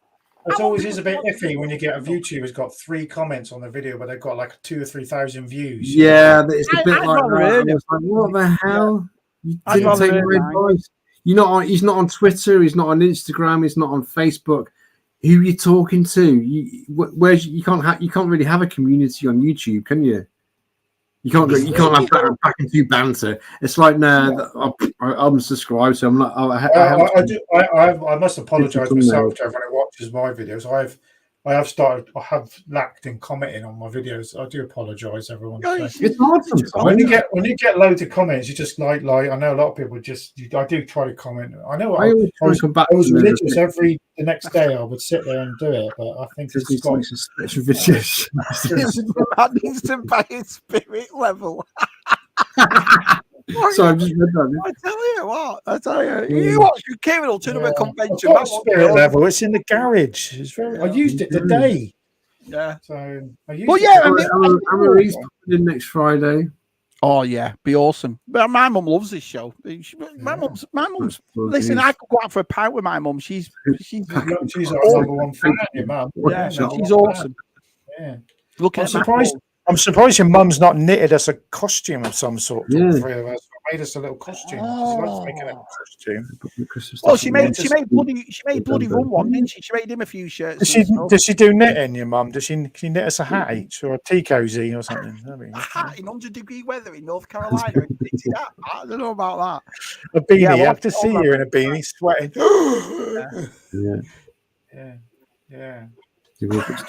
It always is a bit iffy when you get a YouTuber who's got 3 comments on the video, but they've got like 2,000 or 3,000 views. Yeah, it's a bit like that. It's like, what the hell? You didn't take my advice. He's not on Twitter. He's not on Instagram. He's not on Facebook. Who are you talking to? You can't really have a community on YouTube, can you? You can't have back and forth banter. It's like I'm subscribed, so I'm not. I must apologise myself to everyone who watches my videos. I have lacked in commenting on my videos. I do apologise, everyone. It's hard sometimes. When you get loads of comments, you just like I know a lot of people I do try to comment. I know I was religious the next day. I would sit there and do it, but I think it's got that needs to buy his spirit level. So I just read that. I tell you, you watch your criminal tournament convention. Spirit level. It's in the garage. I used it today. Yeah. So I used Amary's in next Friday. Oh yeah, be awesome. But my mum loves this show. My mum's. Listen, I could go out for a pint with my mum. She's our number one fan, your mum. Yeah, she's awesome. Yeah. I'm surprised your mum's not knitted us a costume of some sort. Yeah. Three of us made us a little costume. Oh. Making a costume. Well, she made bloody run one, didn't she? She made him a few shirts. Does she do knitting, your mum? Does she knit us a hat each or a tea cozy or something? A hat in 100-degree weather in North Carolina. I don't know about that. A beanie. Yeah, you have to see you in a beanie, sweating. Yeah. We got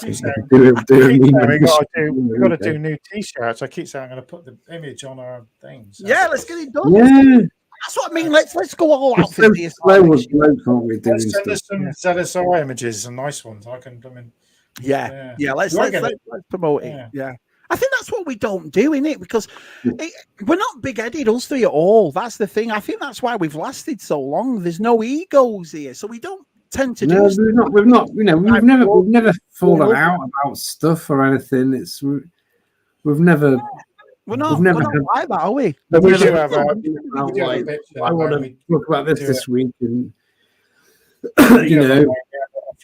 to do new T-shirts. I keep saying I'm going to put the image on our things. Yeah, let's get it done. Yeah. That's what I mean. Let's go all out for this. Send us some ZSR images, some nice ones. I can come in. Yeah. Let's promote it. Yeah. I think that's what we don't do, innit? Because we're not big-headed, us three, at all. That's the thing. I think that's why we've lasted so long. There's no egos here, so we don't tend to do. No, we've not. You know, we've never fallen out about stuff or anything. We've never. We're not like that, are we? I want to talk about this week, and you know,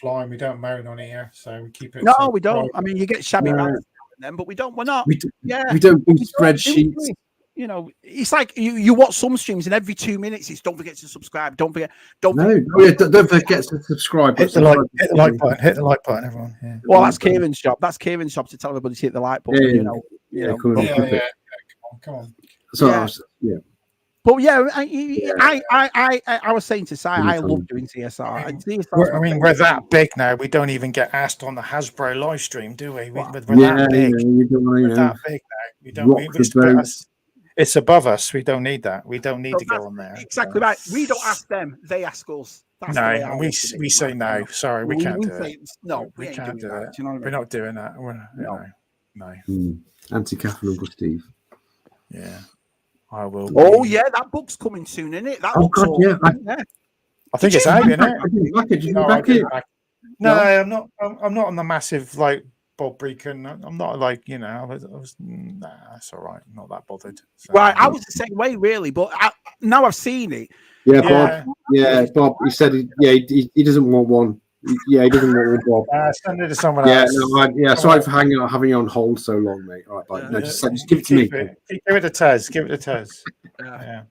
flying. We don't moan on here, so we keep it. No, we don't. I mean, you get shabby rants them, but we don't. We're not. We don't do spreadsheets. You know, it's like you watch some streams, and every 2 minutes, it's don't forget to subscribe. Don't forget to subscribe. Hit the like button. Hit the like button, everyone. Yeah. Well, that's Kieran's job. That's Kieran's job to tell everybody to hit the like button. Come on. So yeah. But yeah, I was saying to Si, I love doing CSR. I mean, we're that big now. We don't even get asked on the Hasbro live stream, do we? We're that big. We're that big now. We don't. It's above us. We don't need that. We don't need to go on there. Exactly right. We don't ask them. They ask us. That's and we say no. Sorry, we can't do it. No, we can't do that. We're not doing that. No. Anti-Catherine Uncle Steve. Yeah. I will. Oh yeah, that book's coming soon, isn't it? That looks yeah. I think it's out, isn't it? No, I'm not. I'm not on the massive like Bob Breakin. I'm not like I was. Nah, that's all right. I'm not that bothered. So, right, I was the same way really, but now I've seen it. Yeah, Bob. Yeah, Bob. He said he doesn't want one. Yeah, he doesn't want one, Bob. Send it to someone else. Sorry for having you on hold so long, mate. All right, bye. Just give it to me. Give it to Tez. Give it to Tez. Yeah.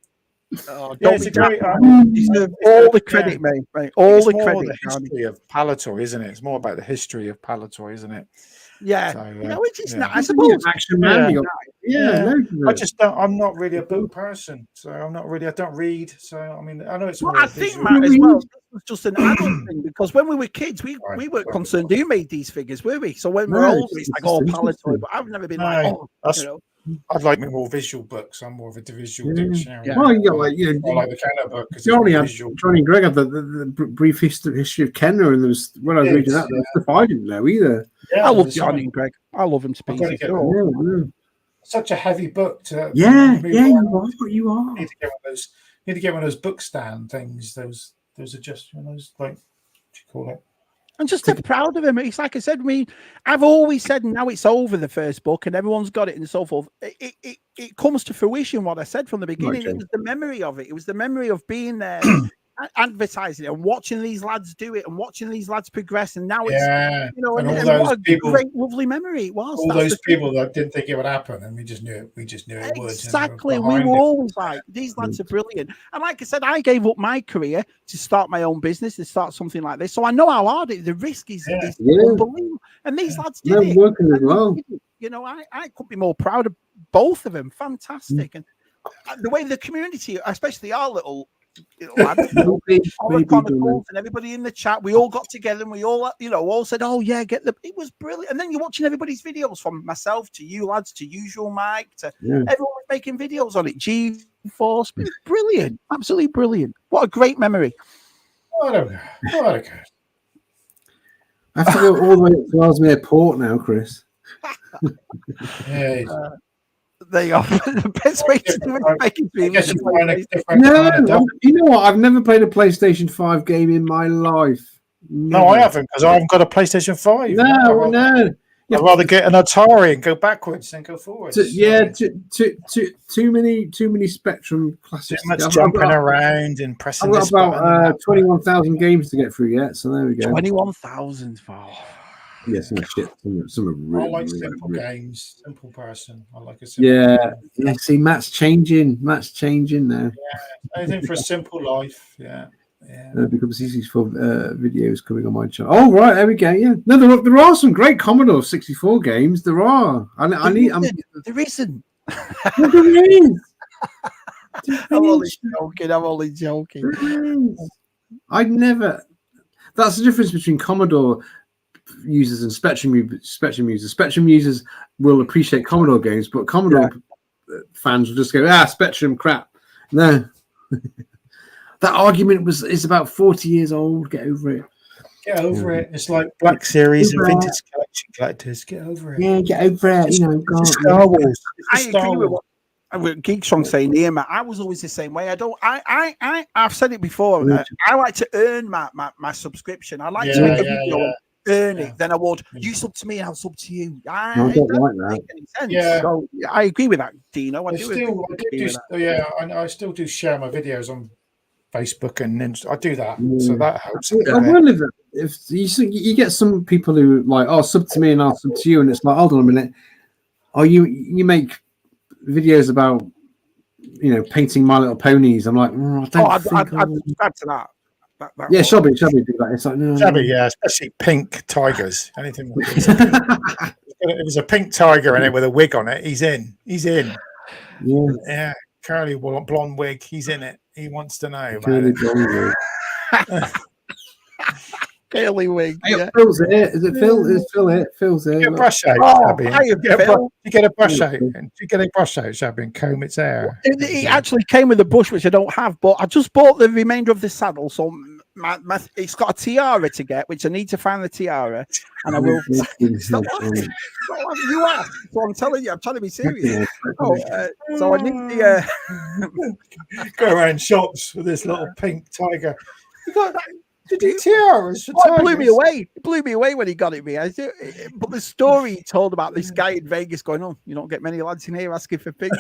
It's a great. All the credit, mate. All the credit. The history of Palatoy, isn't it? It's more about the history of Palatoy, isn't it? Yeah. So, which is not. I suppose. Action man. I just don't. I'm not really a book person, so I'm not really. I don't read, so I mean, I know it's. Well, I think Matt as well. It was just an adult thing because when we were kids, we weren't concerned who made these figures, were we? So when we're older, it's like all Palatoy. But I've never been I'd like more visual books. I'm more of a visual dictionary. Yeah. Well, you like the Kenner book. Johnny and Greg had the brief history of Kenner, and there was when I was reading that, there's stuff I didn't know either. Yeah, I love Johnny and Greg. I love him to pieces. Such a heavy book to. You are. Need to get one of those book stand things. Those are just those like what do you call it? I'm just so proud of him. It's like I said, I've always said now it's over the first book and everyone's got it and so forth. It comes to fruition what I said from the beginning. It was the memory of it. It was the memory of being there, advertising it and watching these lads do it and watching these lads progress. And now it's and what a great, lovely memory it was. All those people that didn't think it would happen, and we just knew it. We just knew it would. Exactly. We were always like, these lads are brilliant. And like I said, I gave up my career to start my own business, to start something like this. So I know how hard the risk is unbelievable. And these lads did it. Working as well. I couldn't be more proud of both of them. Fantastic. And the way the community, especially our little lads, and everybody in the chat, we all got together and we all said, "Oh yeah, it was brilliant." And then you're watching everybody's videos, from myself to you lads to Usual Mike to everyone was making videos on it. G-Force, brilliant, absolutely brilliant. What a great memory. What a good. I have to go all the way to Ellesmere Port now, Chris. There you go. The best way to do it. No, you know what? I've never played a PlayStation 5 game in my life. No, I haven't, because I haven't got a PlayStation 5. No. I'd rather get an Atari and go backwards than go forwards. Too many Spectrum classics. Too much jumping around and pressing. I've got about 21,000 games to get through yet, so there we go. 21,000. Wow. Yeah, some are really. I like simple games, simple person. I like a simple. Yeah. See, Matt's changing now. Yeah, anything for a simple life. Yeah. Because CC4 videos coming on my channel. Oh right, there we go. Yeah, no, there are some great Commodore 64 games. There are. There isn't. There is. I'm only joking. I'd never. That's the difference between Commodore users and Spectrum users. Spectrum users will appreciate Commodore games, but Commodore fans will just go, Spectrum crap. No. That argument is about 40 years old. Get over it. Get over it. It's like Black Series and vintage collection collectors. Get over it. Yeah, get over it. Star Wars. I agree with what Geek Strong saying here, Matt. I was always the same way. I've said it before. I like to earn my subscription. I like to make a video and earn it. Then I would you sub to me, and I'll sub to you. I don't like that. Make any sense. Yeah. So I agree with that, Dino. I still do share my videos on Facebook and I do that, so that helps. I wonder if you get some people who like, sub to me and I'll sub to you, and it's like, hold on a minute, you make videos about painting My Little Ponies. I'm like, I'd subscribe to that. Yeah, Shabby do that. It's like Shabby, especially pink tigers. Anything. If there's a pink tiger in it with a wig on it, he's in. Yeah, curly blonde wig. He's in it. He wants to know. Curly blonde wig. Curly wig. Hey, Phil's here. Is it Phil? Is Phil here? Phil's here. You get a brush out, Shabby. You get a brush out. You get a brush out, Shabby, and comb its hair. It actually came with a brush, which I don't have, but I just bought the remainder of the saddle, so it's got a tiara to get, which I need to find the tiara, and I will. Stop laughing. You asked, so I'm telling you, I'm trying to be serious. So I need the. Go around shops with this little pink tiger. You got that. Tiaras for it blew me away. It blew me away when he got it me. But the story he told about this guy in Vegas going, you don't get many lads in here asking for pink.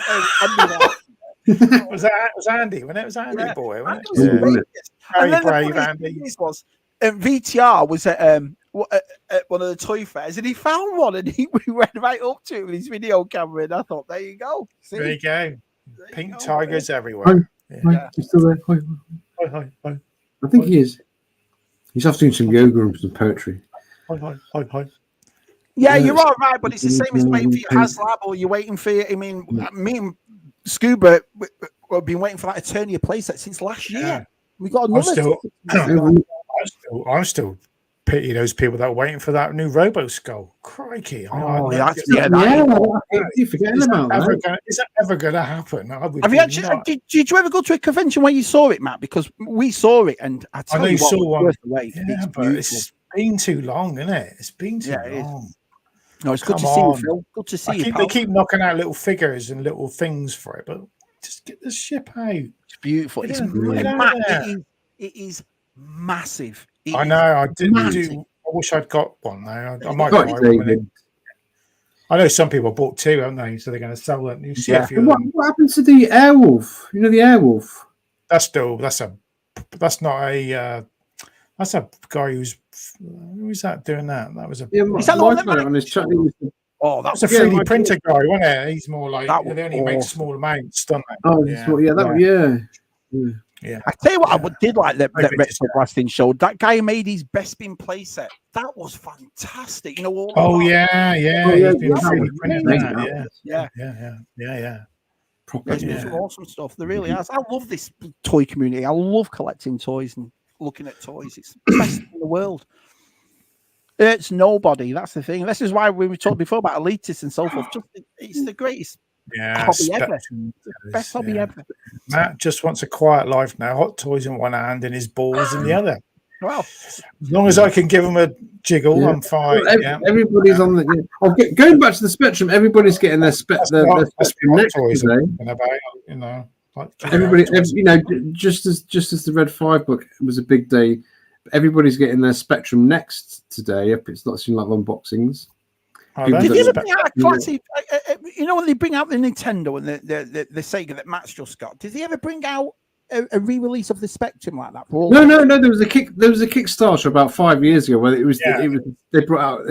was Andy? When it was Andy boy, wasn't it? Very brave Andy. VTR was at one of the toy fairs, and he found one, and we went right up to him with his video camera, and I thought, there you go. See? There you go. Pink tigers everywhere. Hi. He's still there. Hi. I think he is. He's off doing some yoga and some poetry. Hi. Yeah, you're all right, but it's the same as waiting for your HasLab, or you're waiting for your. I mean, me and Scuba we've been waiting for that Eternia playset since last year. Yeah. We got another. I'm still pity those people that are waiting for that new Robo Skull. Crikey! You forgetting about that? Is that ever going to happen? Did you ever go to a convention where you saw it, Matt? Because we saw it, and I tell you what, saw one. Yeah, but it's been too long, isn't it? It's been too long. No, it's good to see you, Phil. Good to see you. They keep knocking out little figures and little things for it, but just get the ship out. It's beautiful. It's it is massive. I know. I didn't do. I wish I'd got one though. I might buy one. I know some people bought two, haven't they? So they're going to sell them. You see a few. What happened to the Airwolf? You know the Airwolf. That's a guy who's that doing that? That was a. Yeah, on his chat. Oh, that was a 3D printer guy, wasn't it? He's more like they only make small amounts, don't they? Oh, yeah. I tell you what, I did like that Retro Blasting show. That guy made his best bin playset. That was fantastic. He's been 3D printing that. Yeah. There's some awesome stuff. There really is. I love this toy community. I love collecting toys and looking at toys. It's the best in the world. It's nobody. That's the thing. This is why we were talking before about elitists and so forth. It's the greatest hobby ever. The best hobby ever. Matt just wants a quiet life now. Hot toys in one hand and his balls in the other. Well, as long as I can give him a jiggle, I'm fine. Everybody's on the. Going back to the Spectrum, everybody's getting their Spectrum next toys today. Everybody, just as the Red 5 book was a big day. Everybody's getting their Spectrum next today. It's not seem like unboxings. Did you ever bring out a classic? When they bring out the Nintendo and the Sega that Matt's just got, did they ever bring out a re-release of the Spectrum like that? No. There was a Kickstarter about 5 years ago where it was they brought out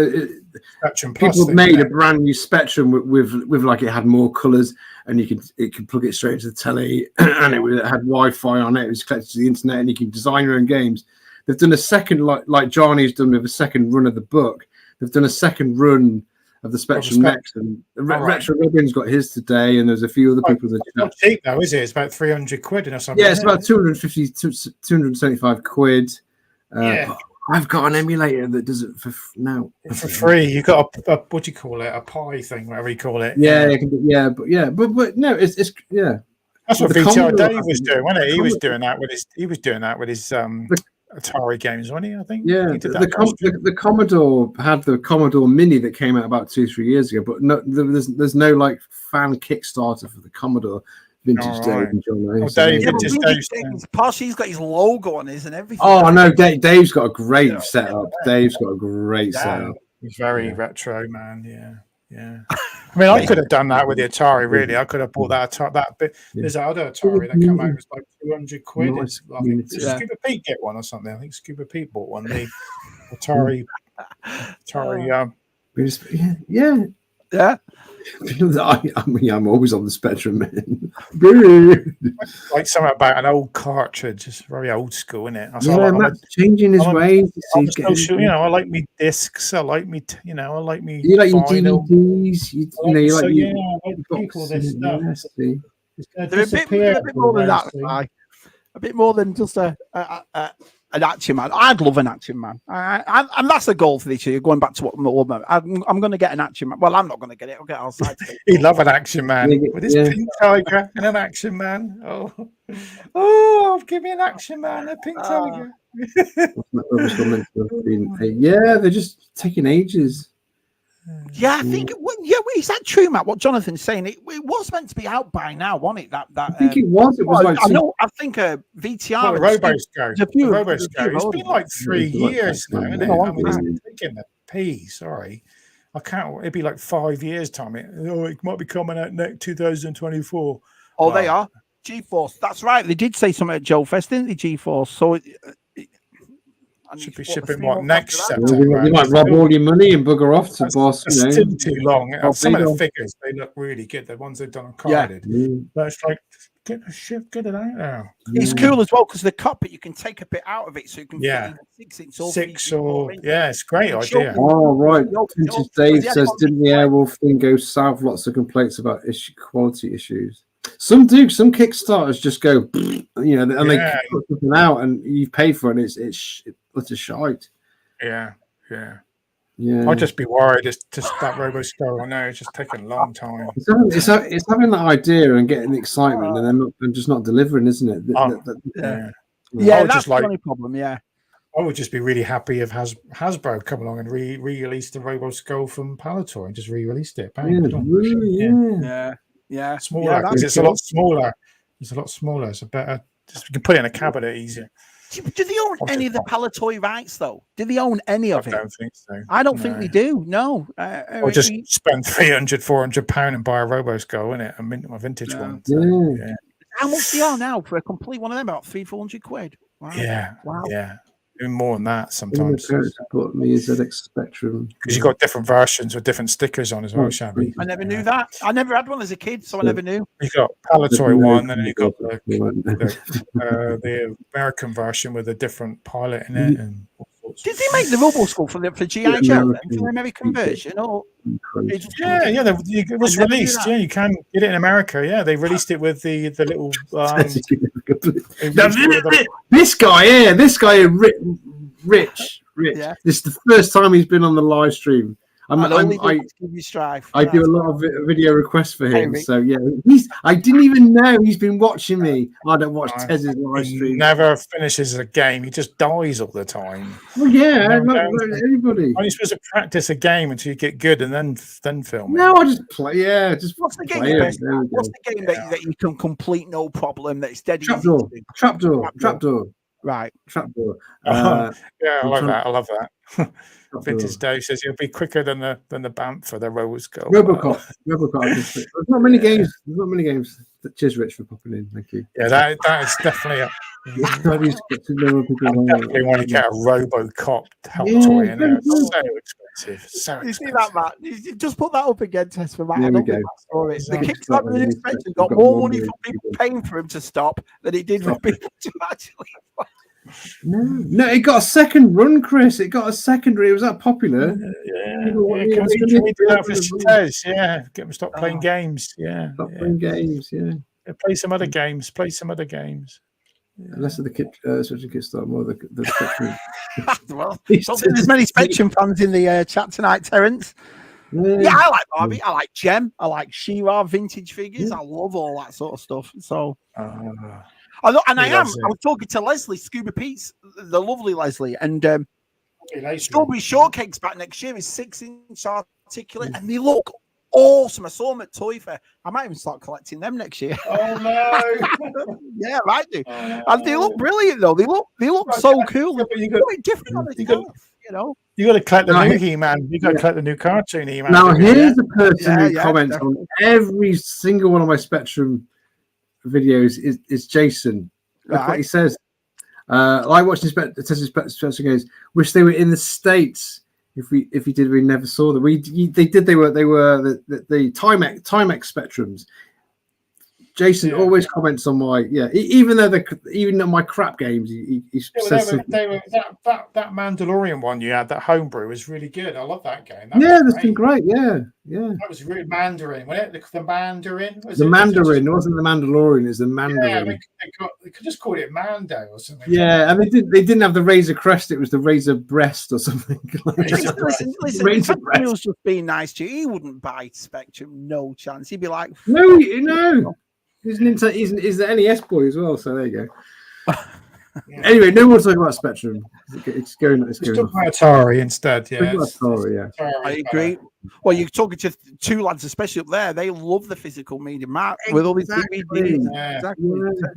Spectrum. People made a brand new Spectrum with like it had more colours and it could plug it straight into the telly and it had Wi-Fi on it. It was connected to the internet and you can design your own games. They've done a second like Johnny's done with a second run of the book. They've done a second run of the Spectrum next, and Retro Robin's got his today, and there's a few other people that. It's not cheap though, is it? It's about 300 quid or something. Yeah, it's about 275 quid. I've got an emulator that does it for now. For free. You got a what do you call it? A Pi thing, whatever you call it. Yeah, but no, it's That's what VTR Dave was doing, wasn't it? He was doing that with his Atari games, wasn't he? I think. Yeah, the Commodore had the Commodore Mini that came out about 2-3 years ago, but no, there's no like fan Kickstarter for the Commodore. Vintage Dave and John. He's got his logo on his and everything. Oh no, Dave's got a great setup. Dave's got a great setup. He's very retro, man. Yeah. I mean, I could have done that with the Atari. Really, I could have bought that bit. There's that other Atari that came out. It was like 200 quid. Nice. I think Scuba Pete get one or something. I think Scuba Pete bought one. The Atari. Yeah. I'm always on the spectrum, man. Like something about an old cartridge. It's very old school, isn't it? Matt's changing his ways. I like me discs. I like me. I like me. You like your DVDs. You like the people. This stuff. They're a bit more than that. A bit more than just an action man. I'd love an action man, and that's a goal for this year. Going back to what I'm going to get an action man. Well, I'm not going to get it. I'll get outside. He'd love an action man with his pink tiger and an action man. Oh, give me an action man, a pink tiger. Yeah, they're just taking ages. Yeah, I think. Is that true, Matt? What Jonathan's saying? It was meant to be out by now, wasn't it? I think it was. It was I think VTR. RoboScope. It's been like 3 years now, isn't it? I'm thinking the P. Sorry, I can't. It'd be like 5 years time. It might be coming out next 2024. Oh, they are GeForce. That's right. They did say something at Joe Fest, didn't they? GeForce. So. Should be shipping next September. You might rob all your money and bugger off to boss. It's still too long. Some of the figures, they look really good. The ones they've done on carded. But it's like, get it out now. It's cool as well because the cockpit, you can take a bit out of it so you can fit it's a great idea. Oh, right. Vintage Dave says, didn't the Airwolf thing go south? Lots of complaints about quality issues. Some do. Some Kickstarters just go, and they put something out, and you pay for it. And it's a shite. Yeah. I'd just be worried. It's just that RoboScope. I know it's just taking a long time. It's having that idea and getting the excitement, and then just not delivering, isn't it? That's the only problem. Yeah. I would just be really happy if Hasbro come along and re-released the RoboScope from Palitoy and just re-released it. Yeah, smaller because it's a lot smaller. It's a lot smaller. It's a better. Just you can put it in a cabinet easier. Do they own any of the Palitoy rights though? Do they own any of it? I don't think so. I don't think they do. No. Or just spend £300-400 and buy a RoboScope, innit? A vintage one. Yeah. How much they are now for a complete one of them? About 300-400 quid. Wow. Yeah. Wow. Yeah. Even more than that sometimes. Bought me a ZX Spectrum because you've got different versions with different stickers on as well, Shabby. I never knew that. I never had one as a kid, so I never knew. You got Palitoy one, and then you got the American version with a different pilot in it. And did they make the RoboScope for G.I. Joe for the American version? Or it was released. Yeah, you can get it in America. Yeah, they released it with the little. This guy here, Rich. Yeah. This is the first time he's been on the live stream. I do a lot of video requests for him. So yeah, I didn't even know he's been watching me. I don't watch Tez's live stream. He never finishes a game. He just dies all the time. Well, yeah, everybody. Are you supposed to practice a game until you get good and then film it? No, I just play. Yeah, just what's the game? What's the game that you can complete no problem? That's dead easy. Trapdoor. Right. Trapdoor. I love that. Vintage Dave says you'll be quicker than the BAMF for the RoboScope. Robocop. There's not many games. Cheers, Rich, for popping in. Thank you. Yeah, that is definitely I definitely want to get a RoboCop toy in there. It's so expensive. You see that, Matt? You just put that up again, Tess, for Matt. There we go. The Kickstarter and inspection got more money from people paying for him to stop than it did for people to actually. No, it got a second run, Chris. It got a secondary. It was that popular. Can we do that for Tez? Yeah, get them stop playing games. Yeah, playing games. Yeah, play some other games. Less of the Spectrum kit start, more of the Spectrum. Well, there's many Spectrum fans in the chat tonight, Terence. Yeah, I like Barbie. I like Gem. I like She-Ra vintage figures. I love all that sort of stuff. So, I was talking to Leslie, Scuba Pete's, the lovely Leslie, and Strawberry Shortcake's back next year. Is 6-inch articulate, and they look awesome. I saw them at Toy Fair. I might even start collecting them next year. Oh no! Yeah, I might do. And they look brilliant though. They look so cool. Yeah, you got different on the shelf, you know. You got to collect the new He-Man. You got to collect the new cartoon He-Man. Now here's a person who comments on every single one of my Spectrum videos is Jason. Look what he says. Like watching Spectrum goes, wish they were in the States. If he did, we never saw them. They were the Timex Spectrums. Jason always comments on my even on my crap games. He says that Mandalorian one you had, that homebrew, was really good. I love that game. That's been great. Yeah. That was really Mandarin, wasn't it? The Mandarin. It wasn't the Mandalorian. It was the Mandarin. Yeah, they could just call it Mando or something. Yeah, and they didn't have the Razor Crest. It was the Razor Breast or something. Listen, Razor Breast was just being nice to you. He wouldn't buy Spectrum. No chance. He'd be like, no. He's the NES boy as well, so there you go. Anyway, no one's talking about Spectrum. It's going. Let's talk about Atari instead. Yeah, Atari, I agree. Well, you're talking to two lads, especially up there. They love the physical media, Matt, with all these DVDs. Exactly.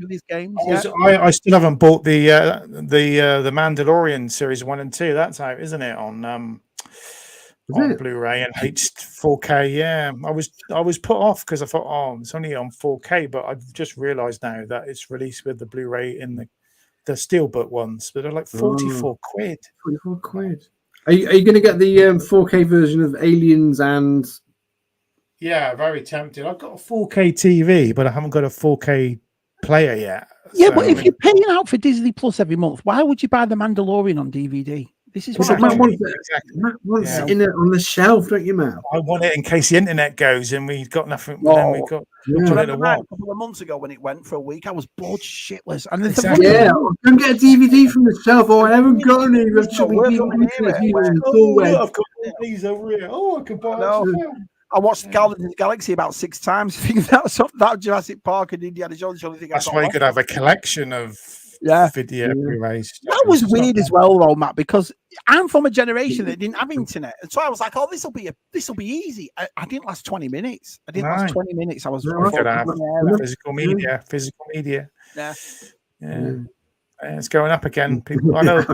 These games. I still haven't bought the Mandalorian series 1 and 2. That's out, isn't it? On Blu-ray and 4K. Yeah, I was put off because I thought, it's only on 4K, but I've just realised now that it's released with the Blu-ray in the steelbook ones, but they're like 44 quid. 44 quid. Are you going to get the 4K version of Aliens and? Yeah, very tempted. I've got a 4K TV, but I haven't got a 4K player yet. Yeah, but if you're paying out for Disney Plus every month, why would you buy The Mandalorian on DVD? This is what Matt wants it in on the shelf, don't you, Matt? I want it in case the internet goes and we've got nothing. Then we've got. A couple of months ago when it went for a week, I was bored shitless. And don't get a DVD from the shelf. I haven't got any. I've got these over here. I could buy it. I watched Guardians of the Galaxy about 6 times. I think that Jurassic Park and Indiana Jones. That's why you could have a collection of video Blu-rays. That was weird as well, though, Matt, because I'm from a generation that didn't have internet, and so I was like, "Oh, this will be easy." I didn't last 20 minutes. I didn't last 20 minutes. I was physical media. Yeah. It's going up again. People, I know.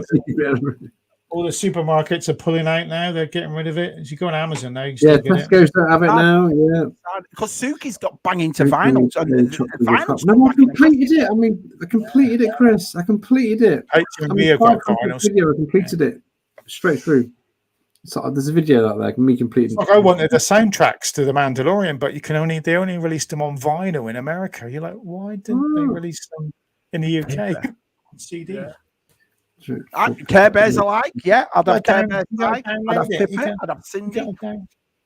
All the supermarkets are pulling out now. They're getting rid of it. As you go on Amazon now, you still get Tesco's don't have it now. Yeah, because Suki's got banging to vinyl. No, I completed it. I mean, I completed it, Chris. I completed it. I completed it straight through. So there's a video out there. Me completing. Like I wanted the soundtracks to The Mandalorian, but they only released them on vinyl in America. You're like, why didn't they release them in the UK on CD? Yeah. Care Bears alike, I'd have Care Bears alike. I'd have Pippa, I'd have Cindy.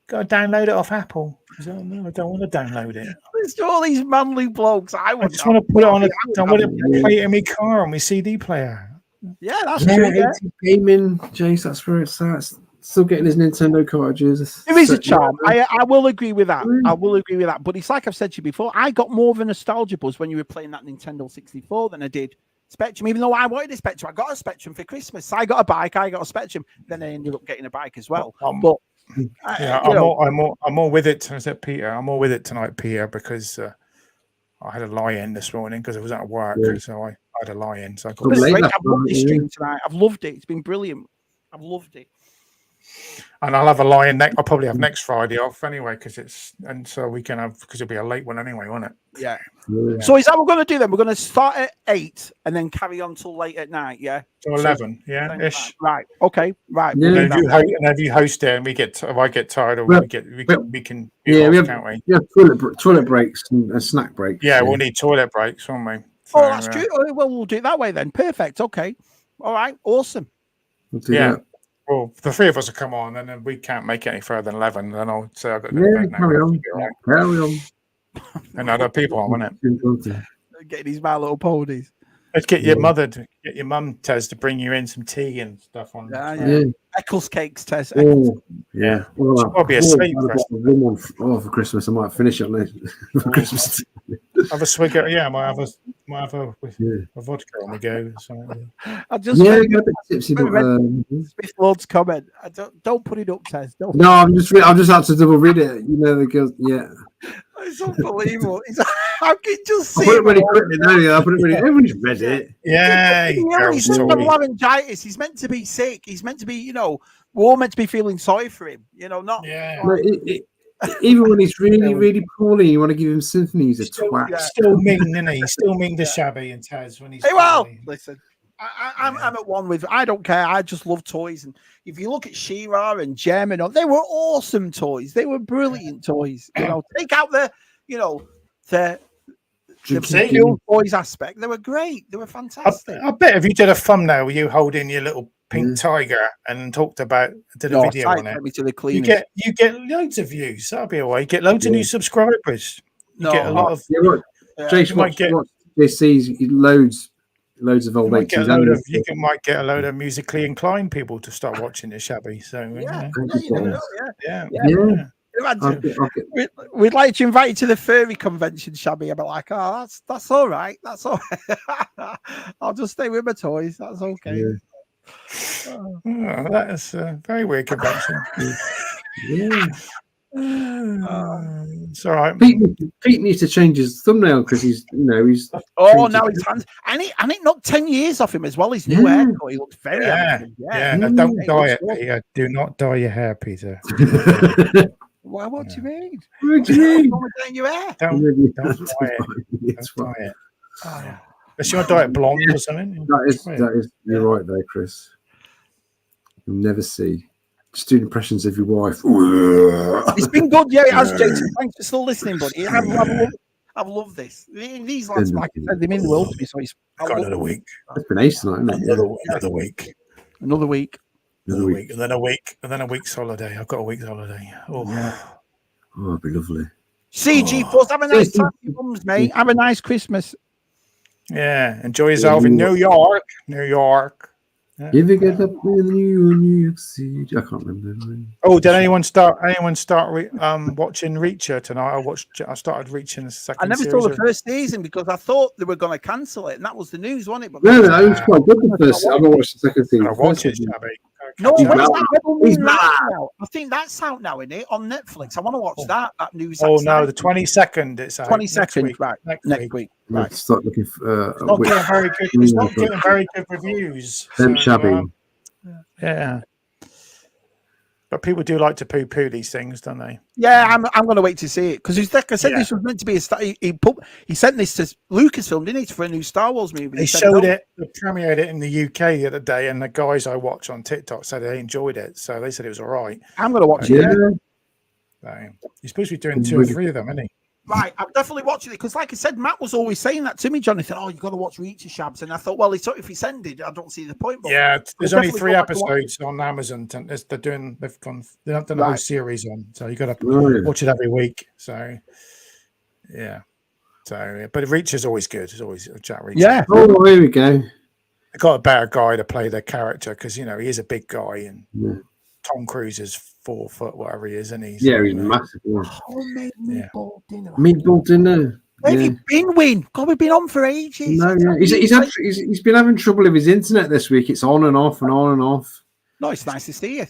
Got to download it off Apple. No, I don't want to download it. It's all these manly blokes. I just want to put it on. I want to play it in my car on my CD player. Yeah, that's true. Yeah. Gaming, Jace, that's where it's at. Still getting his Nintendo cartridges. There is a charm. I will agree with that. I will agree with that. But it's like I've said to you before. I got more of a nostalgia buzz when you were playing that Nintendo 64 than I did Spectrum, even though I wanted a Spectrum. I got a Spectrum for Christmas. I got a bike, I got a Spectrum. Then I ended up getting a bike as well. But I'm more with it. I said, Peter, I'm more with it tonight, Peter, because I had a lie-in this morning because I was at work, so I had a lie-in. So I got I've loved this stream tonight. I've loved it. It's been brilliant. I've loved it. And I'll have a lie-in I'll probably have next Friday off anyway because we can have, because it'll be a late one anyway, won't it? Yeah. So is that what we're going to do then? We're going to start at 8 and then carry on till late at night, So 11, ish. Right. Okay. Right. Yeah. And if you host it and if I get tired, or we can. Can't we? Yeah, toilet breaks and snack breaks. Yeah, we'll need toilet breaks, won't we? So, that's true. Well, we'll do it that way then. Perfect. Okay. All right. Awesome. We'll do that. Well, the three of us will come on, and then we can't make it any further than 11. Then I'll say I've got to go back now. Carry on. And other people on, won't it? Getting these My Little Ponies. Let's get your mother to get your mum, Tez, to bring you in some tea and stuff on. Eccles cakes, Tez. Oh, yeah. Well, probably asleep for Christmas. I might finish it for Christmas. Have a swig. I might have a vodka on the go. So. I just tipsy. Smith Lord's comment. Don't put it up, Tez. Don't. No, I'm just had to double read it. You know the girls. Yeah. It's unbelievable. I can just see. I put it really quickly. I put it really. Everyone's read it. Yeah. He's got laryngitis. He's meant to be sick. He's meant to be, we're all meant to be feeling sorry for him. Not. Yeah. Even when he's really, really poorly, you want to give him sympathy. He's a twat. Still mean, isn't he? Still mean to Shabby and Taz when he's. Hey, well, listen. I'm at one with. I don't care. I just love toys, and if you look at She-Ra and Jem, they were awesome toys. They were brilliant toys. Take out the toys aspect. They were great. They were fantastic. I bet if you did a thumbnail with you holding your little pink tiger and talked about a video on it, you get loads of views. That'll be a way. You get loads of new subscribers. You get a lot of. Jason might get loads of old 80s. You might get a load of musically inclined people to start watching the Shabby. So we'd like to invite you to the furry convention, Shabby. I'd be like, oh, that's all right. That's all right. I'll just stay with my toys. That's okay. That's a very weird convention. It's all right. Pete needs to change his thumbnail because he's. Now his hands, and it knocked 10 years off him as well. His new haircut, he looked very. No, don't dye it, Peter. Do not dye your hair, Peter. Well, what do you mean? What do you mean? Dyeing your hair? Don't dye it. Don't dye it. Unless you want to dye it blonde or something. That is. You're right there, Chris. You'll never see. Just do impressions of your wife. It's been good, yeah, it has, Jason. Thanks for still listening, buddy. I've loved this. These lads, like I said, they mean the world to me. So got another week. It's been ace tonight, isn't it? Another week. Another week. Another week. And then a week. And then a week's holiday. I've got a week's holiday. Oh, it'd be lovely. CG Plus, have a nice time, mums, mate. Have a nice Christmas. Yeah, enjoy yourself in New York. Yeah. If you get up in New York City, I can't remember. Oh, did anyone start watching Reacher tonight? I started Reaching the second. I never saw the first season because I thought they were going to cancel it, and that was the news, wasn't it? But no, it was quite good. The first, I watched the second season. I watched it, Shabby. No, I think that's out now, isn't it? On Netflix. I want to watch that news. Oh no, the 22nd. It's out. 22nd, right? Next week. Right. Start looking for. It's not getting very good. It's not getting very good reviews. Shabby. Yeah. But people do like to poo-poo these things, don't they? Yeah, I'm going to wait to see it because, like I said, this was meant to be he sent this to Lucasfilm, didn't he, for a new Star Wars movie? They showed it, they premiered it in the UK the other day, and the guys I watch on TikTok said they enjoyed it, so they said it was all right. I'm going to watch it. So, you're supposed to be doing 2 or 3 of them, isn't he? Right, I'm definitely watching it because, like I said, Matt was always saying that to me, Jonathan. Oh, you got to watch Reacher, Shabs, and I thought, well, if he ended, I don't see the point. But yeah, there's only 3 episodes on Amazon. They've done the whole series on, so you got to watch it every week. So, yeah. So, but Reacher's always good. It's always a chat Reacher. Yeah. Oh, here we go. They got a better guy to play their character because he is a big guy and. Yeah. Tom Cruise is 4 foot, whatever he is, and he's massive. Meatball dinner. Meatball dinner. Where have you been, Win? God, we've been on for ages. No, yeah. He's been having trouble with his internet this week. It's on and off and on and off. No, it's nice to see you.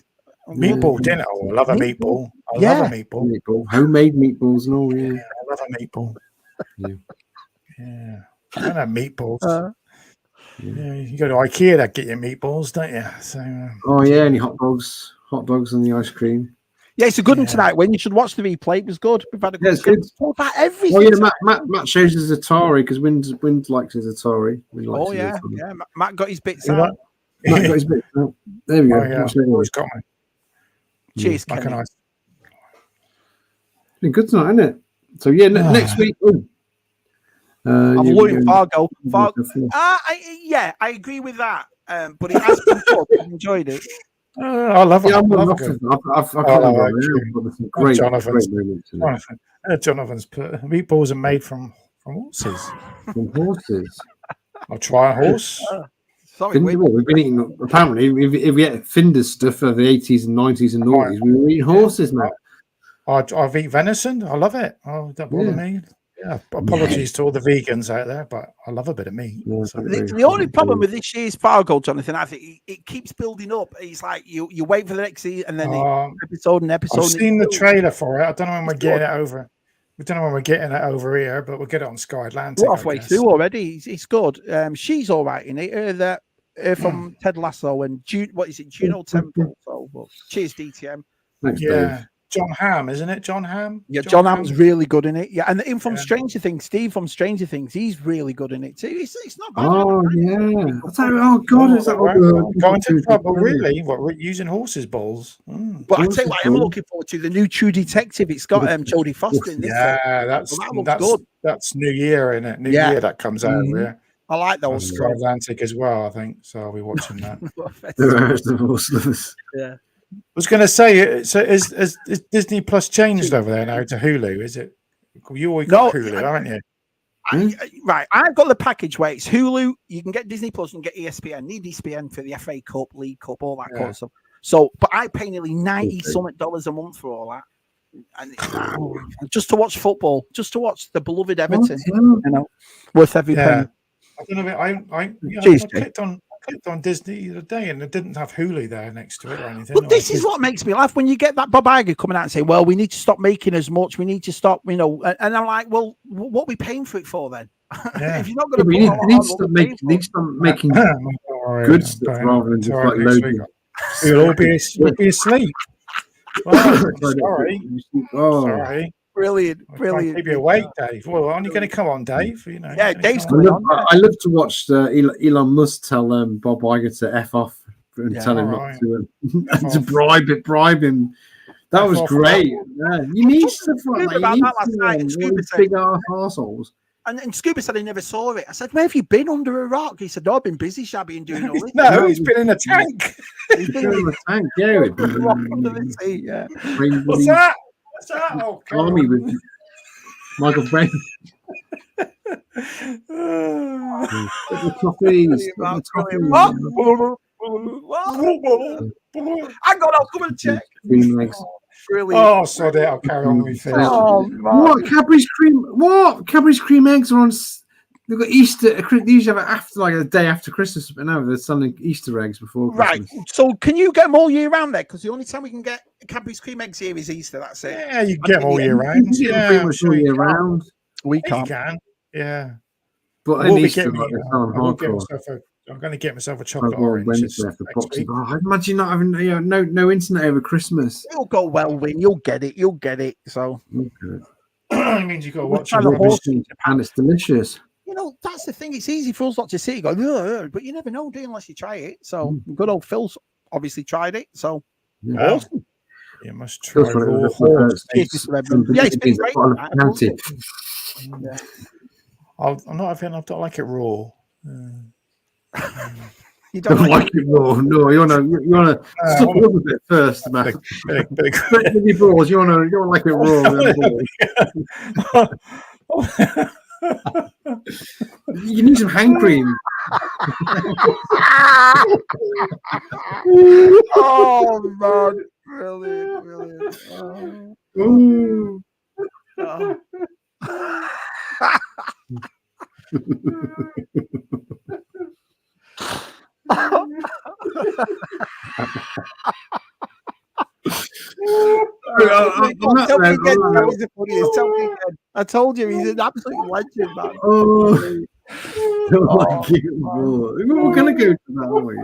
Meatball dinner. Oh, I love a meatball. I love a meatball. Homemade meatballs and all. Yeah, I love a meatball. Yeah. I don't have meatballs. Yeah, you go to IKEA to get your meatballs, don't you? So. And your hot dogs and the ice cream. Yeah, it's a good one tonight. When you should watch the replay, it was good. We've had a good. It's good. Talk about everything. Matt shows his Atari because Wind likes his Atari. Matt got his bits out. Matt got his bits out. There we go. He's got me. Cheers, Kenny. It's been good tonight, isn't it? So next week. I'm loving Fargo. I agree with that. But it has been good. I've enjoyed it. I love it. Great Jonathan's moments. Jonathan's meatballs are made from horses. From horses. I'll try a horse. Sorry, we've been eating. Apparently, if we ate Finder's stuff of the 80s and 90s and 90s, we were eating horses, man. I've eaten venison. I love it. Oh, don't bother me. Yeah, apologies to all the vegans out there, but I love a bit of meat. Yeah, so. The only problem with this year's Fargo, Jonathan, I think it keeps building up. It's like you wait for the next season and then episode and episode. I've seen the trailer for it. I don't know when we're getting it over. We don't know when we're getting it over here, but we'll get it on Sky Atlantic. We're halfway through already. It's good. She's all right in it. From Ted Lasso and Juno Temple. So, well, cheers, DTM. Thanks, yeah. Dave. John Hamm, isn't it? John Hamm? Yeah, John Hamm's really good in it. Yeah, and him from Stranger Things, Steve from Stranger Things, he's really good in it too. It's not bad. Oh, yeah. Oh, God, is that going to trouble, really? What, we're using horses' balls? But I tell you what, I'm looking forward to the new True Detective. It's got Jodie Foster in this. Yeah, that's good. That's New Year, isn't it? New Year that comes out. Yeah. I like those. Sky Atlantic as well, I think. So I'll be watching that. Yeah. I was going to say, so is Disney Plus changed over there now to Hulu? Is it? You always got Hulu, haven't you? Right, I've got the package where it's Hulu. You can get Disney Plus and get ESPN. Need ESPN for the FA Cup, League Cup, all that kind of stuff. So, but I pay nearly $90 a month for all that, and just to watch football, just to watch the beloved Everton. You know, worth every penny. I don't know. I clicked on Disney the other day and it didn't have Hulu there next to it or anything. But this is what makes me laugh when you get that Bob Iger coming out and saying, "Well, we need to stop making as much. We need to stop." You know, and I'm like, "Well, what are we paying for it for then?" If you're not going to, need to stop making good stuff rather than just like loading. We'll all be asleep. Sorry. Sorry. Brilliant. Keep you awake, Dave. Well, aren't you going to come on, Dave? You know. Yeah, Dave's coming on. I love to watch Elon Musk tell Bob Iger to F off and tell him not to bribe him. That was great. Yeah. You need stuff like that. You need big arseholes. And Scuba said he never saw it. I said, "Where have you been, under a rock?" He said, "No, I've been busy, Shabby, and doing all this." No, he's been in a tank. He's been in a tank, yeah. Under the sea, yeah. What's that? Oh, Army with Michael Brain. Hang on, I'll come and check. Brilliant. Oh, sorry, I'll carry on with it. What Cadbury's cream? What Cadbury's cream eggs are on? They've got Easter. They usually have it after, like a day after Christmas, but now they're selling Easter eggs before Christmas. Right. So can you get them all year round there? Because the only time we can get Cadbury's cream eggs here is Easter. That's it. Yeah, you can get them all year round. Yeah, pretty much all year round. We can't. You can. Yeah. But at least I'm going to get myself a chocolate orange. I imagine not having no internet over Christmas. It'll go well, Win. You'll get it. So it means you've got to watch it, and it's delicious. You know, that's the thing. It's easy for us not to see. Go, but you never know, do you, unless you try it. So good old Phil's obviously tried it. So awesome. You must try raw horse. It's been great. I'm not having. I don't like it raw. You don't like it raw. No, you wanna suck it up a bit first, man. Big. You don't like it raw. You need some hand cream. Oh man, brilliant. I told you he's an absolute legend, man. We're gonna go to that, aren't we?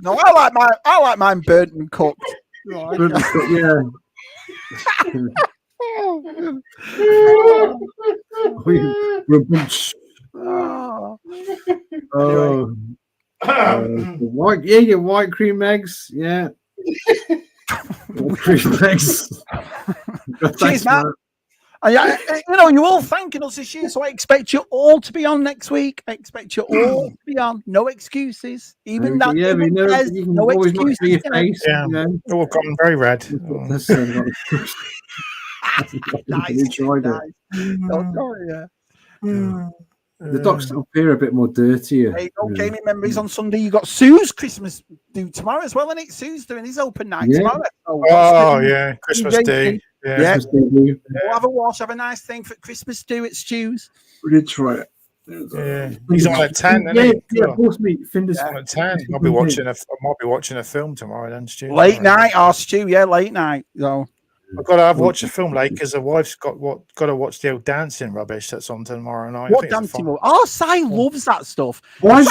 No, I like mine burnt and cooked. Yeah. White cream eggs, yeah. Cream eggs. Cheers, man. You're all thanking us this year, so I expect you all to be on next week. I expect you all to be on. No excuses. Even that. Yeah, we know. You can always not see your face. Yeah, they're all gone very red. Nice. The docks up here are a bit more dirtier. There you go, gaming memories on Sunday. You got Sue's Christmas do tomorrow as well, isn't it? Sue's doing his open night tomorrow. Oh, Christmas Day. Yeah. Christmas Day. We'll have a wash, have a nice thing for Christmas do at Stu's. We did try it. Yeah. He's on at 10. Of course, mate. Finder's on at 10. I might be watching a film tomorrow then, Stu. Late night, Stu. Yeah, late night. So I've got to watch a film late because the wife's got to watch the old dancing rubbish that's on tomorrow night. What dancing? Oh, Si loves that stuff. Well, I've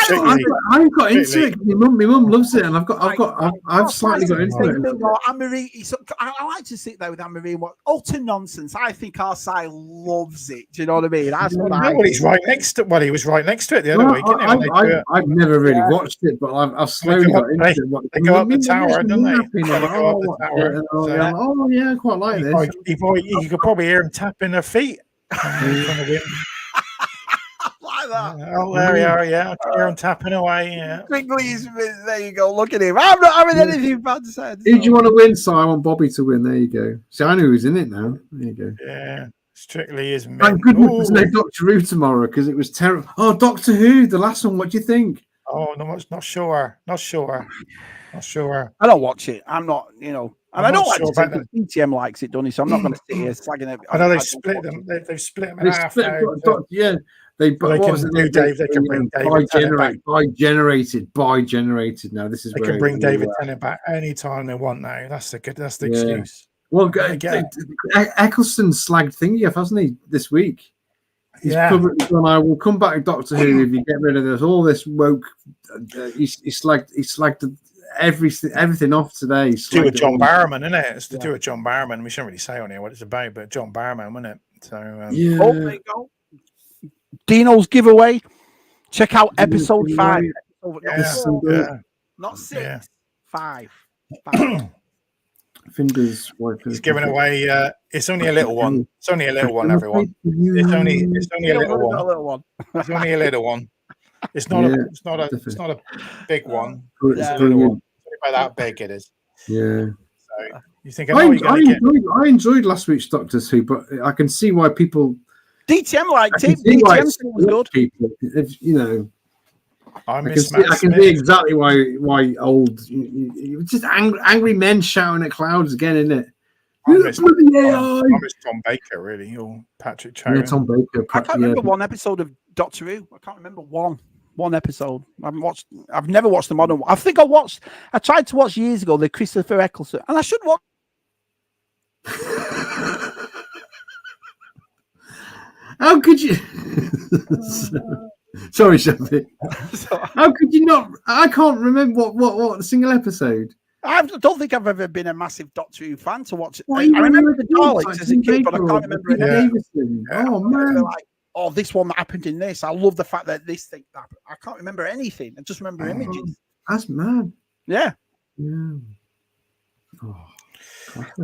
got into it. My mum loves it, and I've slightly got into it. Anne-Marie, I like to sit there with Anne-Marie and watch utter nonsense. I think our Si loves it. Do you know what I mean? That's what he's right next to. Well, he was right next to it the other week. I've never really watched it, but I've slowly got into it. They go up the tower, don't they? Oh yeah. Like this. You could probably hear him tapping their feet. Like that. Oh, there we are. Yeah, I can hear him tapping away. Yeah. There you go. Look at him. I'm not having anything bad to say. Who do you want to win? So I want Bobby to win. There you go. See, I know who's in it now. There you go. Yeah, Strictly is. Thank goodness there's no Doctor Who tomorrow because it was terrible. Oh, Doctor Who, the last one. What do you think? Oh, no, not sure. Not sure. I don't watch it. I'm not, and I don't like to say DTM likes it, don't he? So I'm not going to sit here slagging it. I know they've split them. They've split them in half now. Yeah, they can bring David by-generated. Now this is they can bring David Tennant back anytime they want. Now that's the excuse. Well, Eccleston slagged thingy off, hasn't he, this week? He's publicly gone, I will come back to Doctor Who if you get rid of this. All this woke. He slagged everything off today. It's to do with John Barrowman, isn't it? It's to do with John Barrowman. We shouldn't really say on here what it's about, but John Barrowman, wasn't it? So oh, there you go. Dino's giveaway. Check out episode 5. Not 6. 5. Finder's wife. He's giving away. It's only a little one. It's only a little one, everyone. It's only a little one. It's only a little one. It's not a big one. It's a little one. It's about that big it is. Yeah. So you think I enjoyed last week's Doctor's Who, but I can see why people. DTM liked it. DTM was good. People, I can Smith. see exactly why old, just angry men shouting at clouds again, isn't it? I miss Tom Baker, really, or Patrick Chow. Yeah, Tom Baker. I can't remember one episode of Doctor Who. I can't remember one episode. I've never watched the modern one. I think I tried to watch years ago the Christopher Eccleston, and I should watch. How could you? Sorry, Shabby. How could you not? I can't remember what single episode. I don't think I've ever been a massive Doctor Who fan to watch it. I remember the Daleks as a kid, but I can't remember anything. Oh man! This one that happened in this. I love the fact that this thing happened. I can't remember anything. I just remember images. That's mad. Yeah.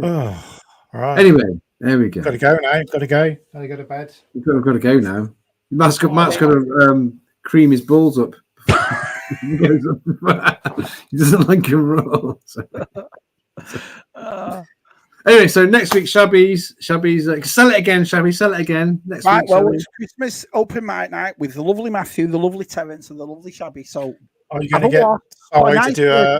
Oh, right. Anyway, there we go. Got to go now. Got to go. Got to go to bed. We've got to go now. Matt's got to cream his balls up. He doesn't like a roll. Anyway, so next week, Shabby's sell it again, Shabby, sell it again. Next week, well, it's Christmas open mic night with the lovely Matthew, the lovely Terence, and the lovely Shabby. So, are you going to get Sorry to do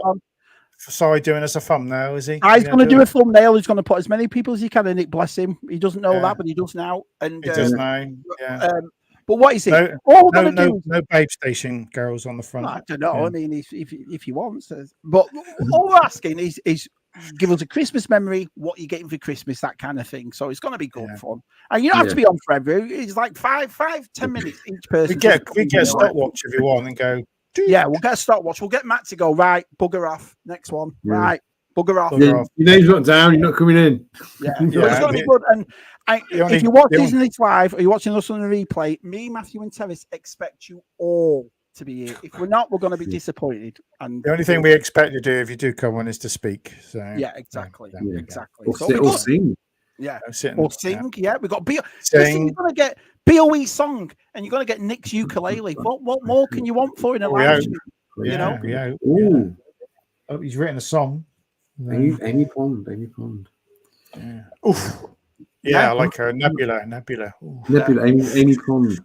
Sorry doing us a thumbnail? Is he? He's going to do a thumbnail. He's going to put as many people as he can in it. Bless him. He doesn't know that, but he does now. And he does now. Yeah. But what is it? No babe station girls on the front. I don't know. Yeah. I mean, if he wants, but all we're asking is give us a Christmas memory. What you're getting for Christmas, that kind of thing. So it's going to be good fun, and you don't have to be on forever. It's like 5-10 minutes each person. We get a stopwatch if you want, and go. Yeah, we'll get a stopwatch. We'll get Matt to go right. Bugger off. Next one. Yeah. Right. Bugger off. Yeah, your name's not down. You're not coming in. Yeah, it's going to be good. And if you watch Disney Live or you're watching us on the replay, me, Matthew, and Terence expect you all to be here. If we're not, we're going to be disappointed. And the only thing we expect you to do if you do come on is to speak. So yeah, exactly. Exactly. Or sing. Yeah. Or sing. Yeah. We've got you're going to get BOE song and you're going to get Nick's ukulele. What more can you want for in a live stream? Yeah. Oh, he's written a song. Amy Pond. Yeah. Oof. Yeah, I like her. Nebula. Amy Pond.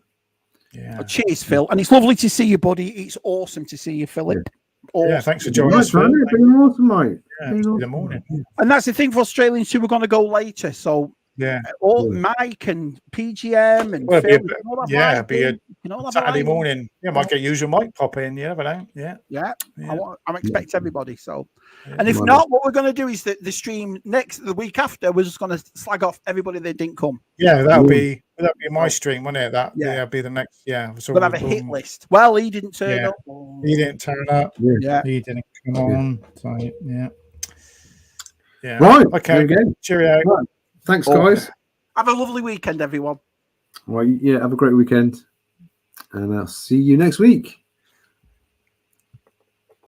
Yeah. Oh, cheers, Phil. And it's lovely to see you, buddy. It's awesome to see you, Philip. Yeah. Awesome. Yeah, thanks for joining us. Phil. It's been awesome, mate. Yeah, in the morning. And that's the thing for Australians who are going to go later. So Mike and PGM and Phil, be a Saturday morning. Yeah, might get usual mic pop in. You never know. Yeah. I'm expecting everybody. So, and if not, what we're going to do is that the stream the week after, we're just going to slag off everybody that didn't come. Yeah, that'll be my stream, won't it? That'll be the next. Yeah, so we'll have a hit list. Well, he didn't turn up. He didn't turn up. Yeah, he didn't come on. So yeah. Right. Okay. Cheerio. Right. Thanks, guys. Have a lovely weekend, everyone. Well, have a great weekend, and I'll see you next week.